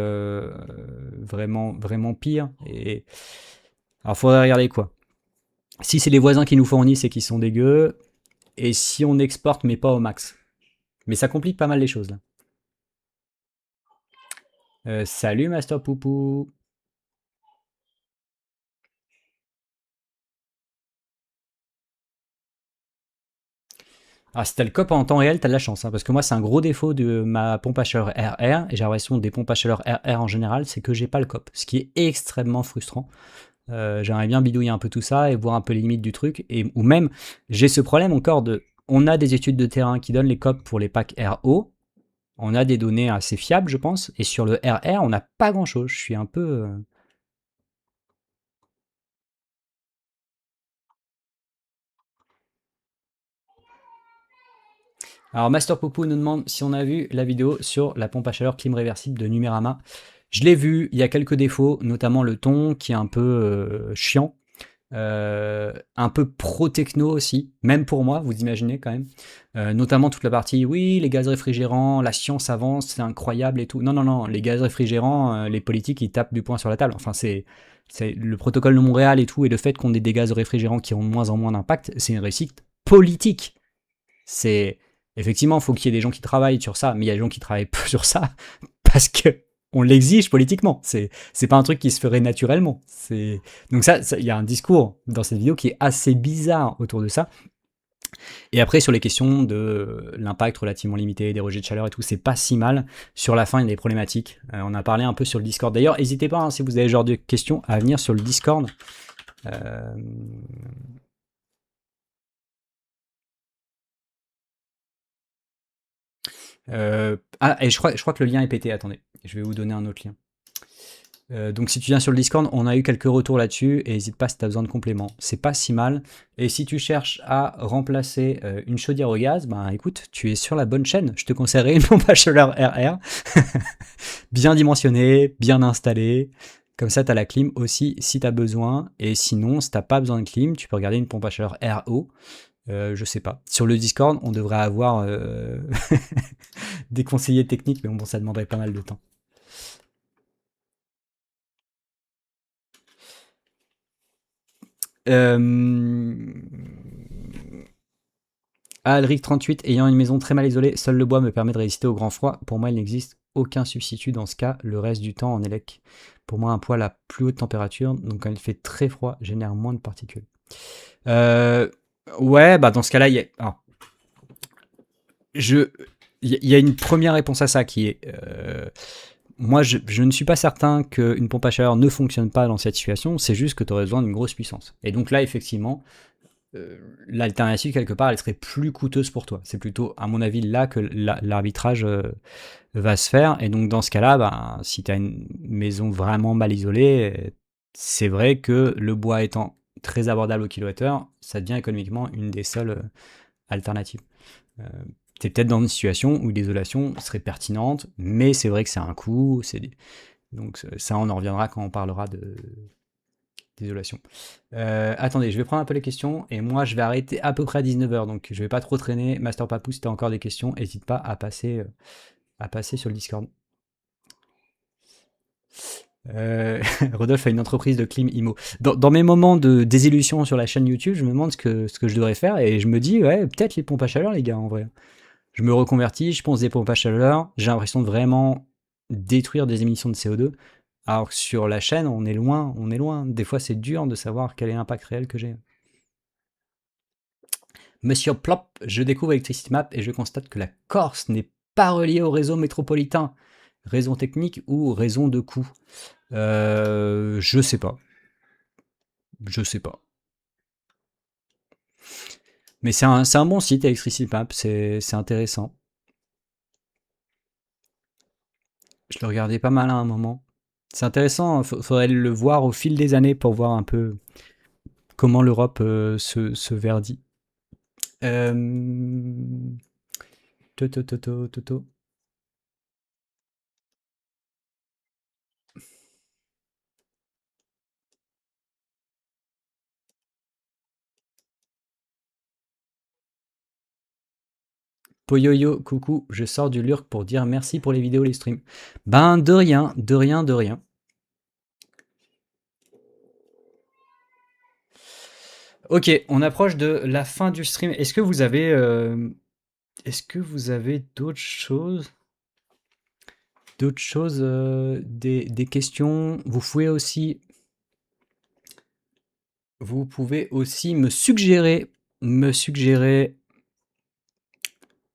vraiment, vraiment pire. Et alors, il faudrait regarder quoi. Si c'est les voisins qui nous fournissent et qui sont dégueux, et si on exporte mais pas au max. Mais ça complique pas mal les choses là. Salut Master Poupou. Ah, si t'as le COP en temps réel, t'as de la chance, hein, parce que moi, c'est un gros défaut de ma pompe à chaleur RR, et j'ai l'impression des pompes à chaleur RR en général, c'est que j'ai pas le COP, ce qui est extrêmement frustrant. J'aimerais bien bidouiller un peu tout ça et voir un peu les limites du truc, ou même, j'ai ce problème encore on a des études de terrain qui donnent les COP pour les packs RO, on a des données assez fiables, je pense, et sur le RR, on n'a pas grand-chose. Je suis un peu... Alors, Master Poupou nous demande si on a vu la vidéo sur la pompe à chaleur clim réversible de Numérama. Je l'ai vu, il y a quelques défauts, notamment le ton qui est un peu chiant, un peu pro-techno aussi, même pour moi, vous imaginez quand même. Notamment toute la partie, oui, les gaz réfrigérants, la science avance, c'est incroyable et tout. Non, non, non, les gaz réfrigérants, les politiques, ils tapent du poing sur la table. Enfin, c'est le protocole de Montréal et tout, et le fait qu'on ait des gaz réfrigérants qui ont de moins en moins d'impact, c'est une réussite politique. C'est Effectivement, il faut qu'il y ait des gens qui travaillent sur ça, mais il y a des gens qui travaillent peu sur ça parce que on l'exige politiquement. C'est pas un truc qui se ferait naturellement. Donc il y a un discours dans cette vidéo qui est assez bizarre autour de ça. Et après, sur les questions de l'impact relativement limité, des rejets de chaleur et tout, c'est pas si mal. Sur la fin, il y a des problématiques. On a parlé un peu sur le Discord. D'ailleurs, n'hésitez pas, hein, si vous avez ce genre de questions, à venir sur le Discord. Et je crois que le lien est pété. Attendez, je vais vous donner un autre lien. Donc si tu viens sur le Discord, on a eu quelques retours là-dessus, et n'hésite pas si tu as besoin de compléments. C'est pas si mal. Et si tu cherches à remplacer une chaudière au gaz, ben écoute, tu es sur la bonne chaîne. Je te conseillerais une pompe à chaleur RR, bien dimensionnée, bien installée. Comme ça, tu as la clim aussi si tu as besoin. Et sinon, si tu n'as pas besoin de clim, tu peux regarder une pompe à chaleur RO. Je sais pas. Sur le Discord, on devrait avoir des conseillers techniques, mais bon, ça demanderait pas mal de temps. Alric 38, ayant une maison très mal isolée, seul le bois me permet de résister au grand froid. Pour moi, il n'existe aucun substitut dans ce cas, le reste du temps en élec. Pour moi, un poêle à plus haute température, donc quand il fait très froid, génère moins de particules. Ouais, bah dans ce cas-là, il y a une première réponse à ça qui est... moi, je ne suis pas certain qu'une pompe à chaleur ne fonctionne pas dans cette situation, c'est juste que tu aurais besoin d'une grosse puissance. Et donc là, effectivement, l'alternative, quelque part, elle serait plus coûteuse pour toi. C'est plutôt, à mon avis, là que l'arbitrage va se faire. Et donc, dans ce cas-là, ben, si tu as une maison vraiment mal isolée, c'est vrai que le bois étant très abordable au kilowattheure, ça devient économiquement une des seules alternatives. Tu es peut-être dans une situation où l'isolation serait pertinente, mais c'est vrai que c'est un coût. Donc, ça, on en reviendra quand on parlera d'isolation. Attendez, je vais prendre un peu les questions et moi je vais arrêter à peu près à 19h, donc je vais pas trop traîner. Master Papou, si tu as encore des questions, n'hésite pas à passer sur le Discord. Rodolphe a une entreprise de clim IMO. Dans mes moments de désillusion sur la chaîne YouTube, je me demande ce que je devrais faire et je me dis, ouais, peut-être les pompes à chaleur, les gars, en vrai. Je me reconvertis, je pense des pompes à chaleur, j'ai l'impression de vraiment détruire des émissions de CO2. Alors que sur la chaîne, on est loin, on est loin. Des fois, c'est dur de savoir quel est l'impact réel que j'ai. Monsieur Plop, je découvre Electricity Map et je constate que la Corse n'est pas reliée au réseau métropolitain. Raison technique ou raison de coût? Je sais pas. Je sais pas. Mais c'est un bon site, Electricity Map, c'est intéressant. Je le regardais pas mal à un moment. C'est intéressant, faudrait le voir au fil des années pour voir un peu comment l'Europe se verdit. Toto. Poyoyo, coucou, je sors du lurk pour dire merci pour les vidéos, les streams. Ben, de rien, de rien, de rien. Ok, on approche de la fin du stream. Est-ce que vous avez d'autres choses? Des questions? Vous pouvez aussi me suggérer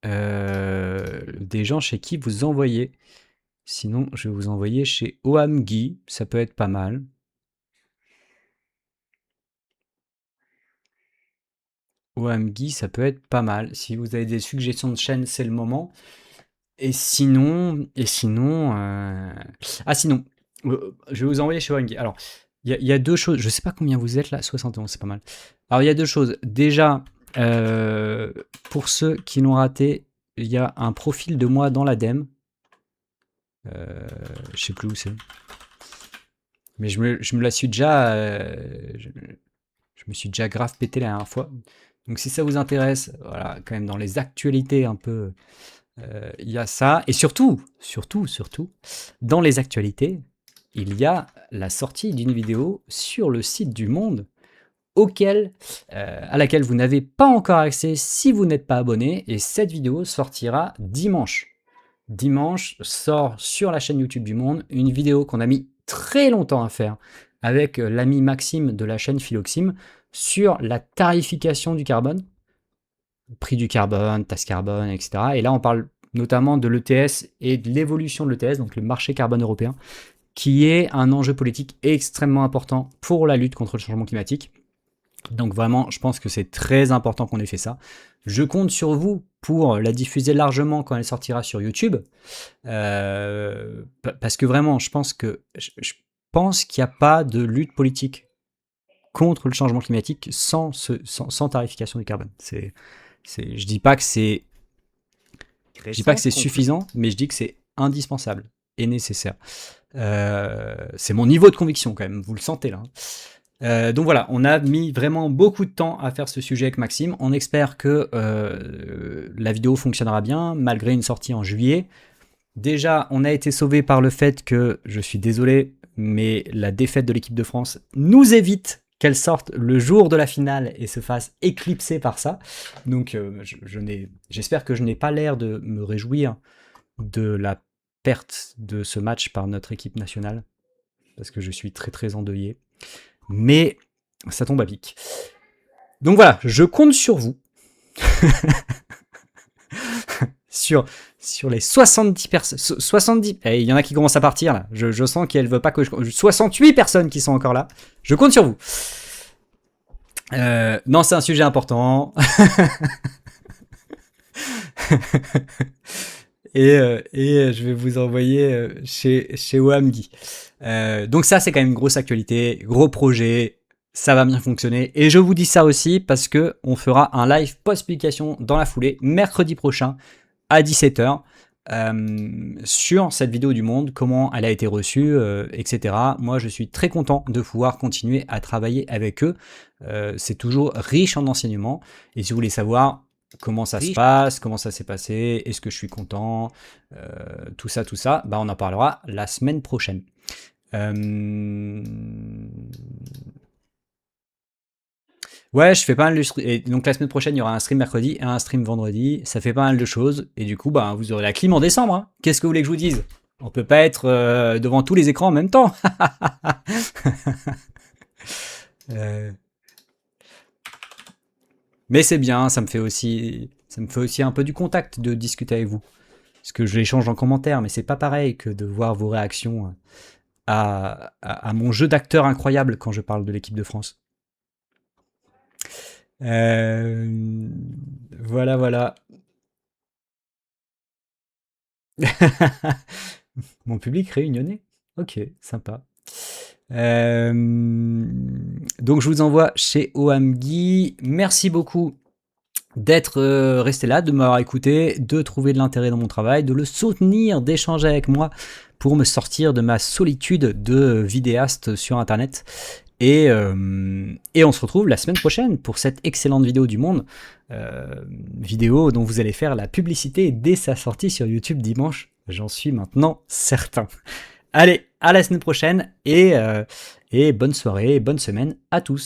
des gens chez qui vous envoyez. Sinon, je vais vous envoyer chez OAMGui, ça peut être pas mal. OAMGui, ça peut être pas mal. Si vous avez des suggestions de chaînes, c'est le moment. Et sinon, sinon, je vais vous envoyer chez OAMGui. Alors, il y a deux choses. Je sais pas combien vous êtes là, 71, c'est pas mal. Alors, il y a deux choses. Déjà, pour ceux qui l'ont raté, il y a un profil de moi dans l'ADEME. Je sais plus où c'est. Mais je me la suis déjà. Je me suis déjà grave pété la dernière fois. Donc si ça vous intéresse, voilà, quand même dans les actualités un peu, il y a ça. Et surtout, dans les actualités, il y a la sortie d'une vidéo sur le site du Monde à laquelle vous n'avez pas encore accès si vous n'êtes pas abonné. Et cette vidéo sortira dimanche. Dimanche sort sur la chaîne YouTube du Monde une vidéo qu'on a mis très longtemps à faire avec l'ami Maxime de la chaîne Philoxime sur la tarification du carbone, prix du carbone, taxe carbone, etc. Et là, on parle notamment de l'ETS et de l'évolution de l'ETS, donc le marché carbone européen, qui est un enjeu politique extrêmement important pour la lutte contre le changement climatique. Donc vraiment, je pense que c'est très important qu'on ait fait ça. Je compte sur vous pour la diffuser largement quand elle sortira sur YouTube. Parce que vraiment, je pense qu'il n'y a pas de lutte politique contre le changement climatique sans tarification du carbone. Je dis pas que c'est suffisant, mais je dis que c'est indispensable et nécessaire. C'est mon niveau de conviction quand même, vous le sentez là. Donc voilà, on a mis vraiment beaucoup de temps à faire ce sujet avec Maxime. On espère que la vidéo fonctionnera bien, malgré une sortie en juillet. Déjà, on a été sauvé par le fait que, je suis désolé, mais la défaite de l'équipe de France nous évite qu'elle sorte le jour de la finale et se fasse éclipser par ça. Donc j'espère que je n'ai pas l'air de me réjouir de la perte de ce match par notre équipe nationale, parce que je suis très très endeuillé. Mais ça tombe à pic. Donc voilà, je compte sur vous. sur les 70 personnes. 70. Il y en a qui commencent à partir là. Je sens qu'elle veut pas que 68 personnes qui sont encore là. Je compte sur vous. Non, c'est un sujet important. Et je vais vous envoyer chez OAMGI. Donc ça, c'est quand même une grosse actualité, gros projet, ça va bien fonctionner. Et je vous dis ça aussi parce que on fera un live post-publication dans la foulée, mercredi prochain, à 17h, sur cette vidéo du Monde, comment elle a été reçue, etc. Moi, je suis très content de pouvoir continuer à travailler avec eux. C'est toujours riche en enseignements. Et si vous voulez savoir comment ça se passe, comment ça s'est passé, est-ce que je suis content, tout ça, bah on en parlera la semaine prochaine. Ouais, je fais pas mal de stream. Et donc la semaine prochaine, il y aura un stream mercredi et un stream vendredi. Ça fait pas mal de choses. Et du coup, bah, vous aurez la clim en décembre. Hein. Qu'est-ce que vous voulez que je vous dise? On peut pas être devant tous les écrans en même temps. Mais c'est bien, ça me fait aussi un peu du contact de discuter avec vous. Parce que je l'échange en commentaire, mais c'est pas pareil que de voir vos réactions à mon jeu d'acteur incroyable quand je parle de l'équipe de France. Voilà. Mon public réunionnais. Ok, sympa. Donc je vous envoie chez OAMGI. Merci beaucoup d'être resté là, de m'avoir écouté, de trouver de l'intérêt dans mon travail, de le soutenir, d'échanger avec moi pour me sortir de ma solitude de vidéaste sur internet. Et on se retrouve la semaine prochaine pour cette excellente vidéo du Monde, vidéo dont vous allez faire la publicité dès sa sortie sur YouTube dimanche, j'en suis maintenant certain. Allez, à la semaine prochaine et bonne soirée, bonne semaine à tous.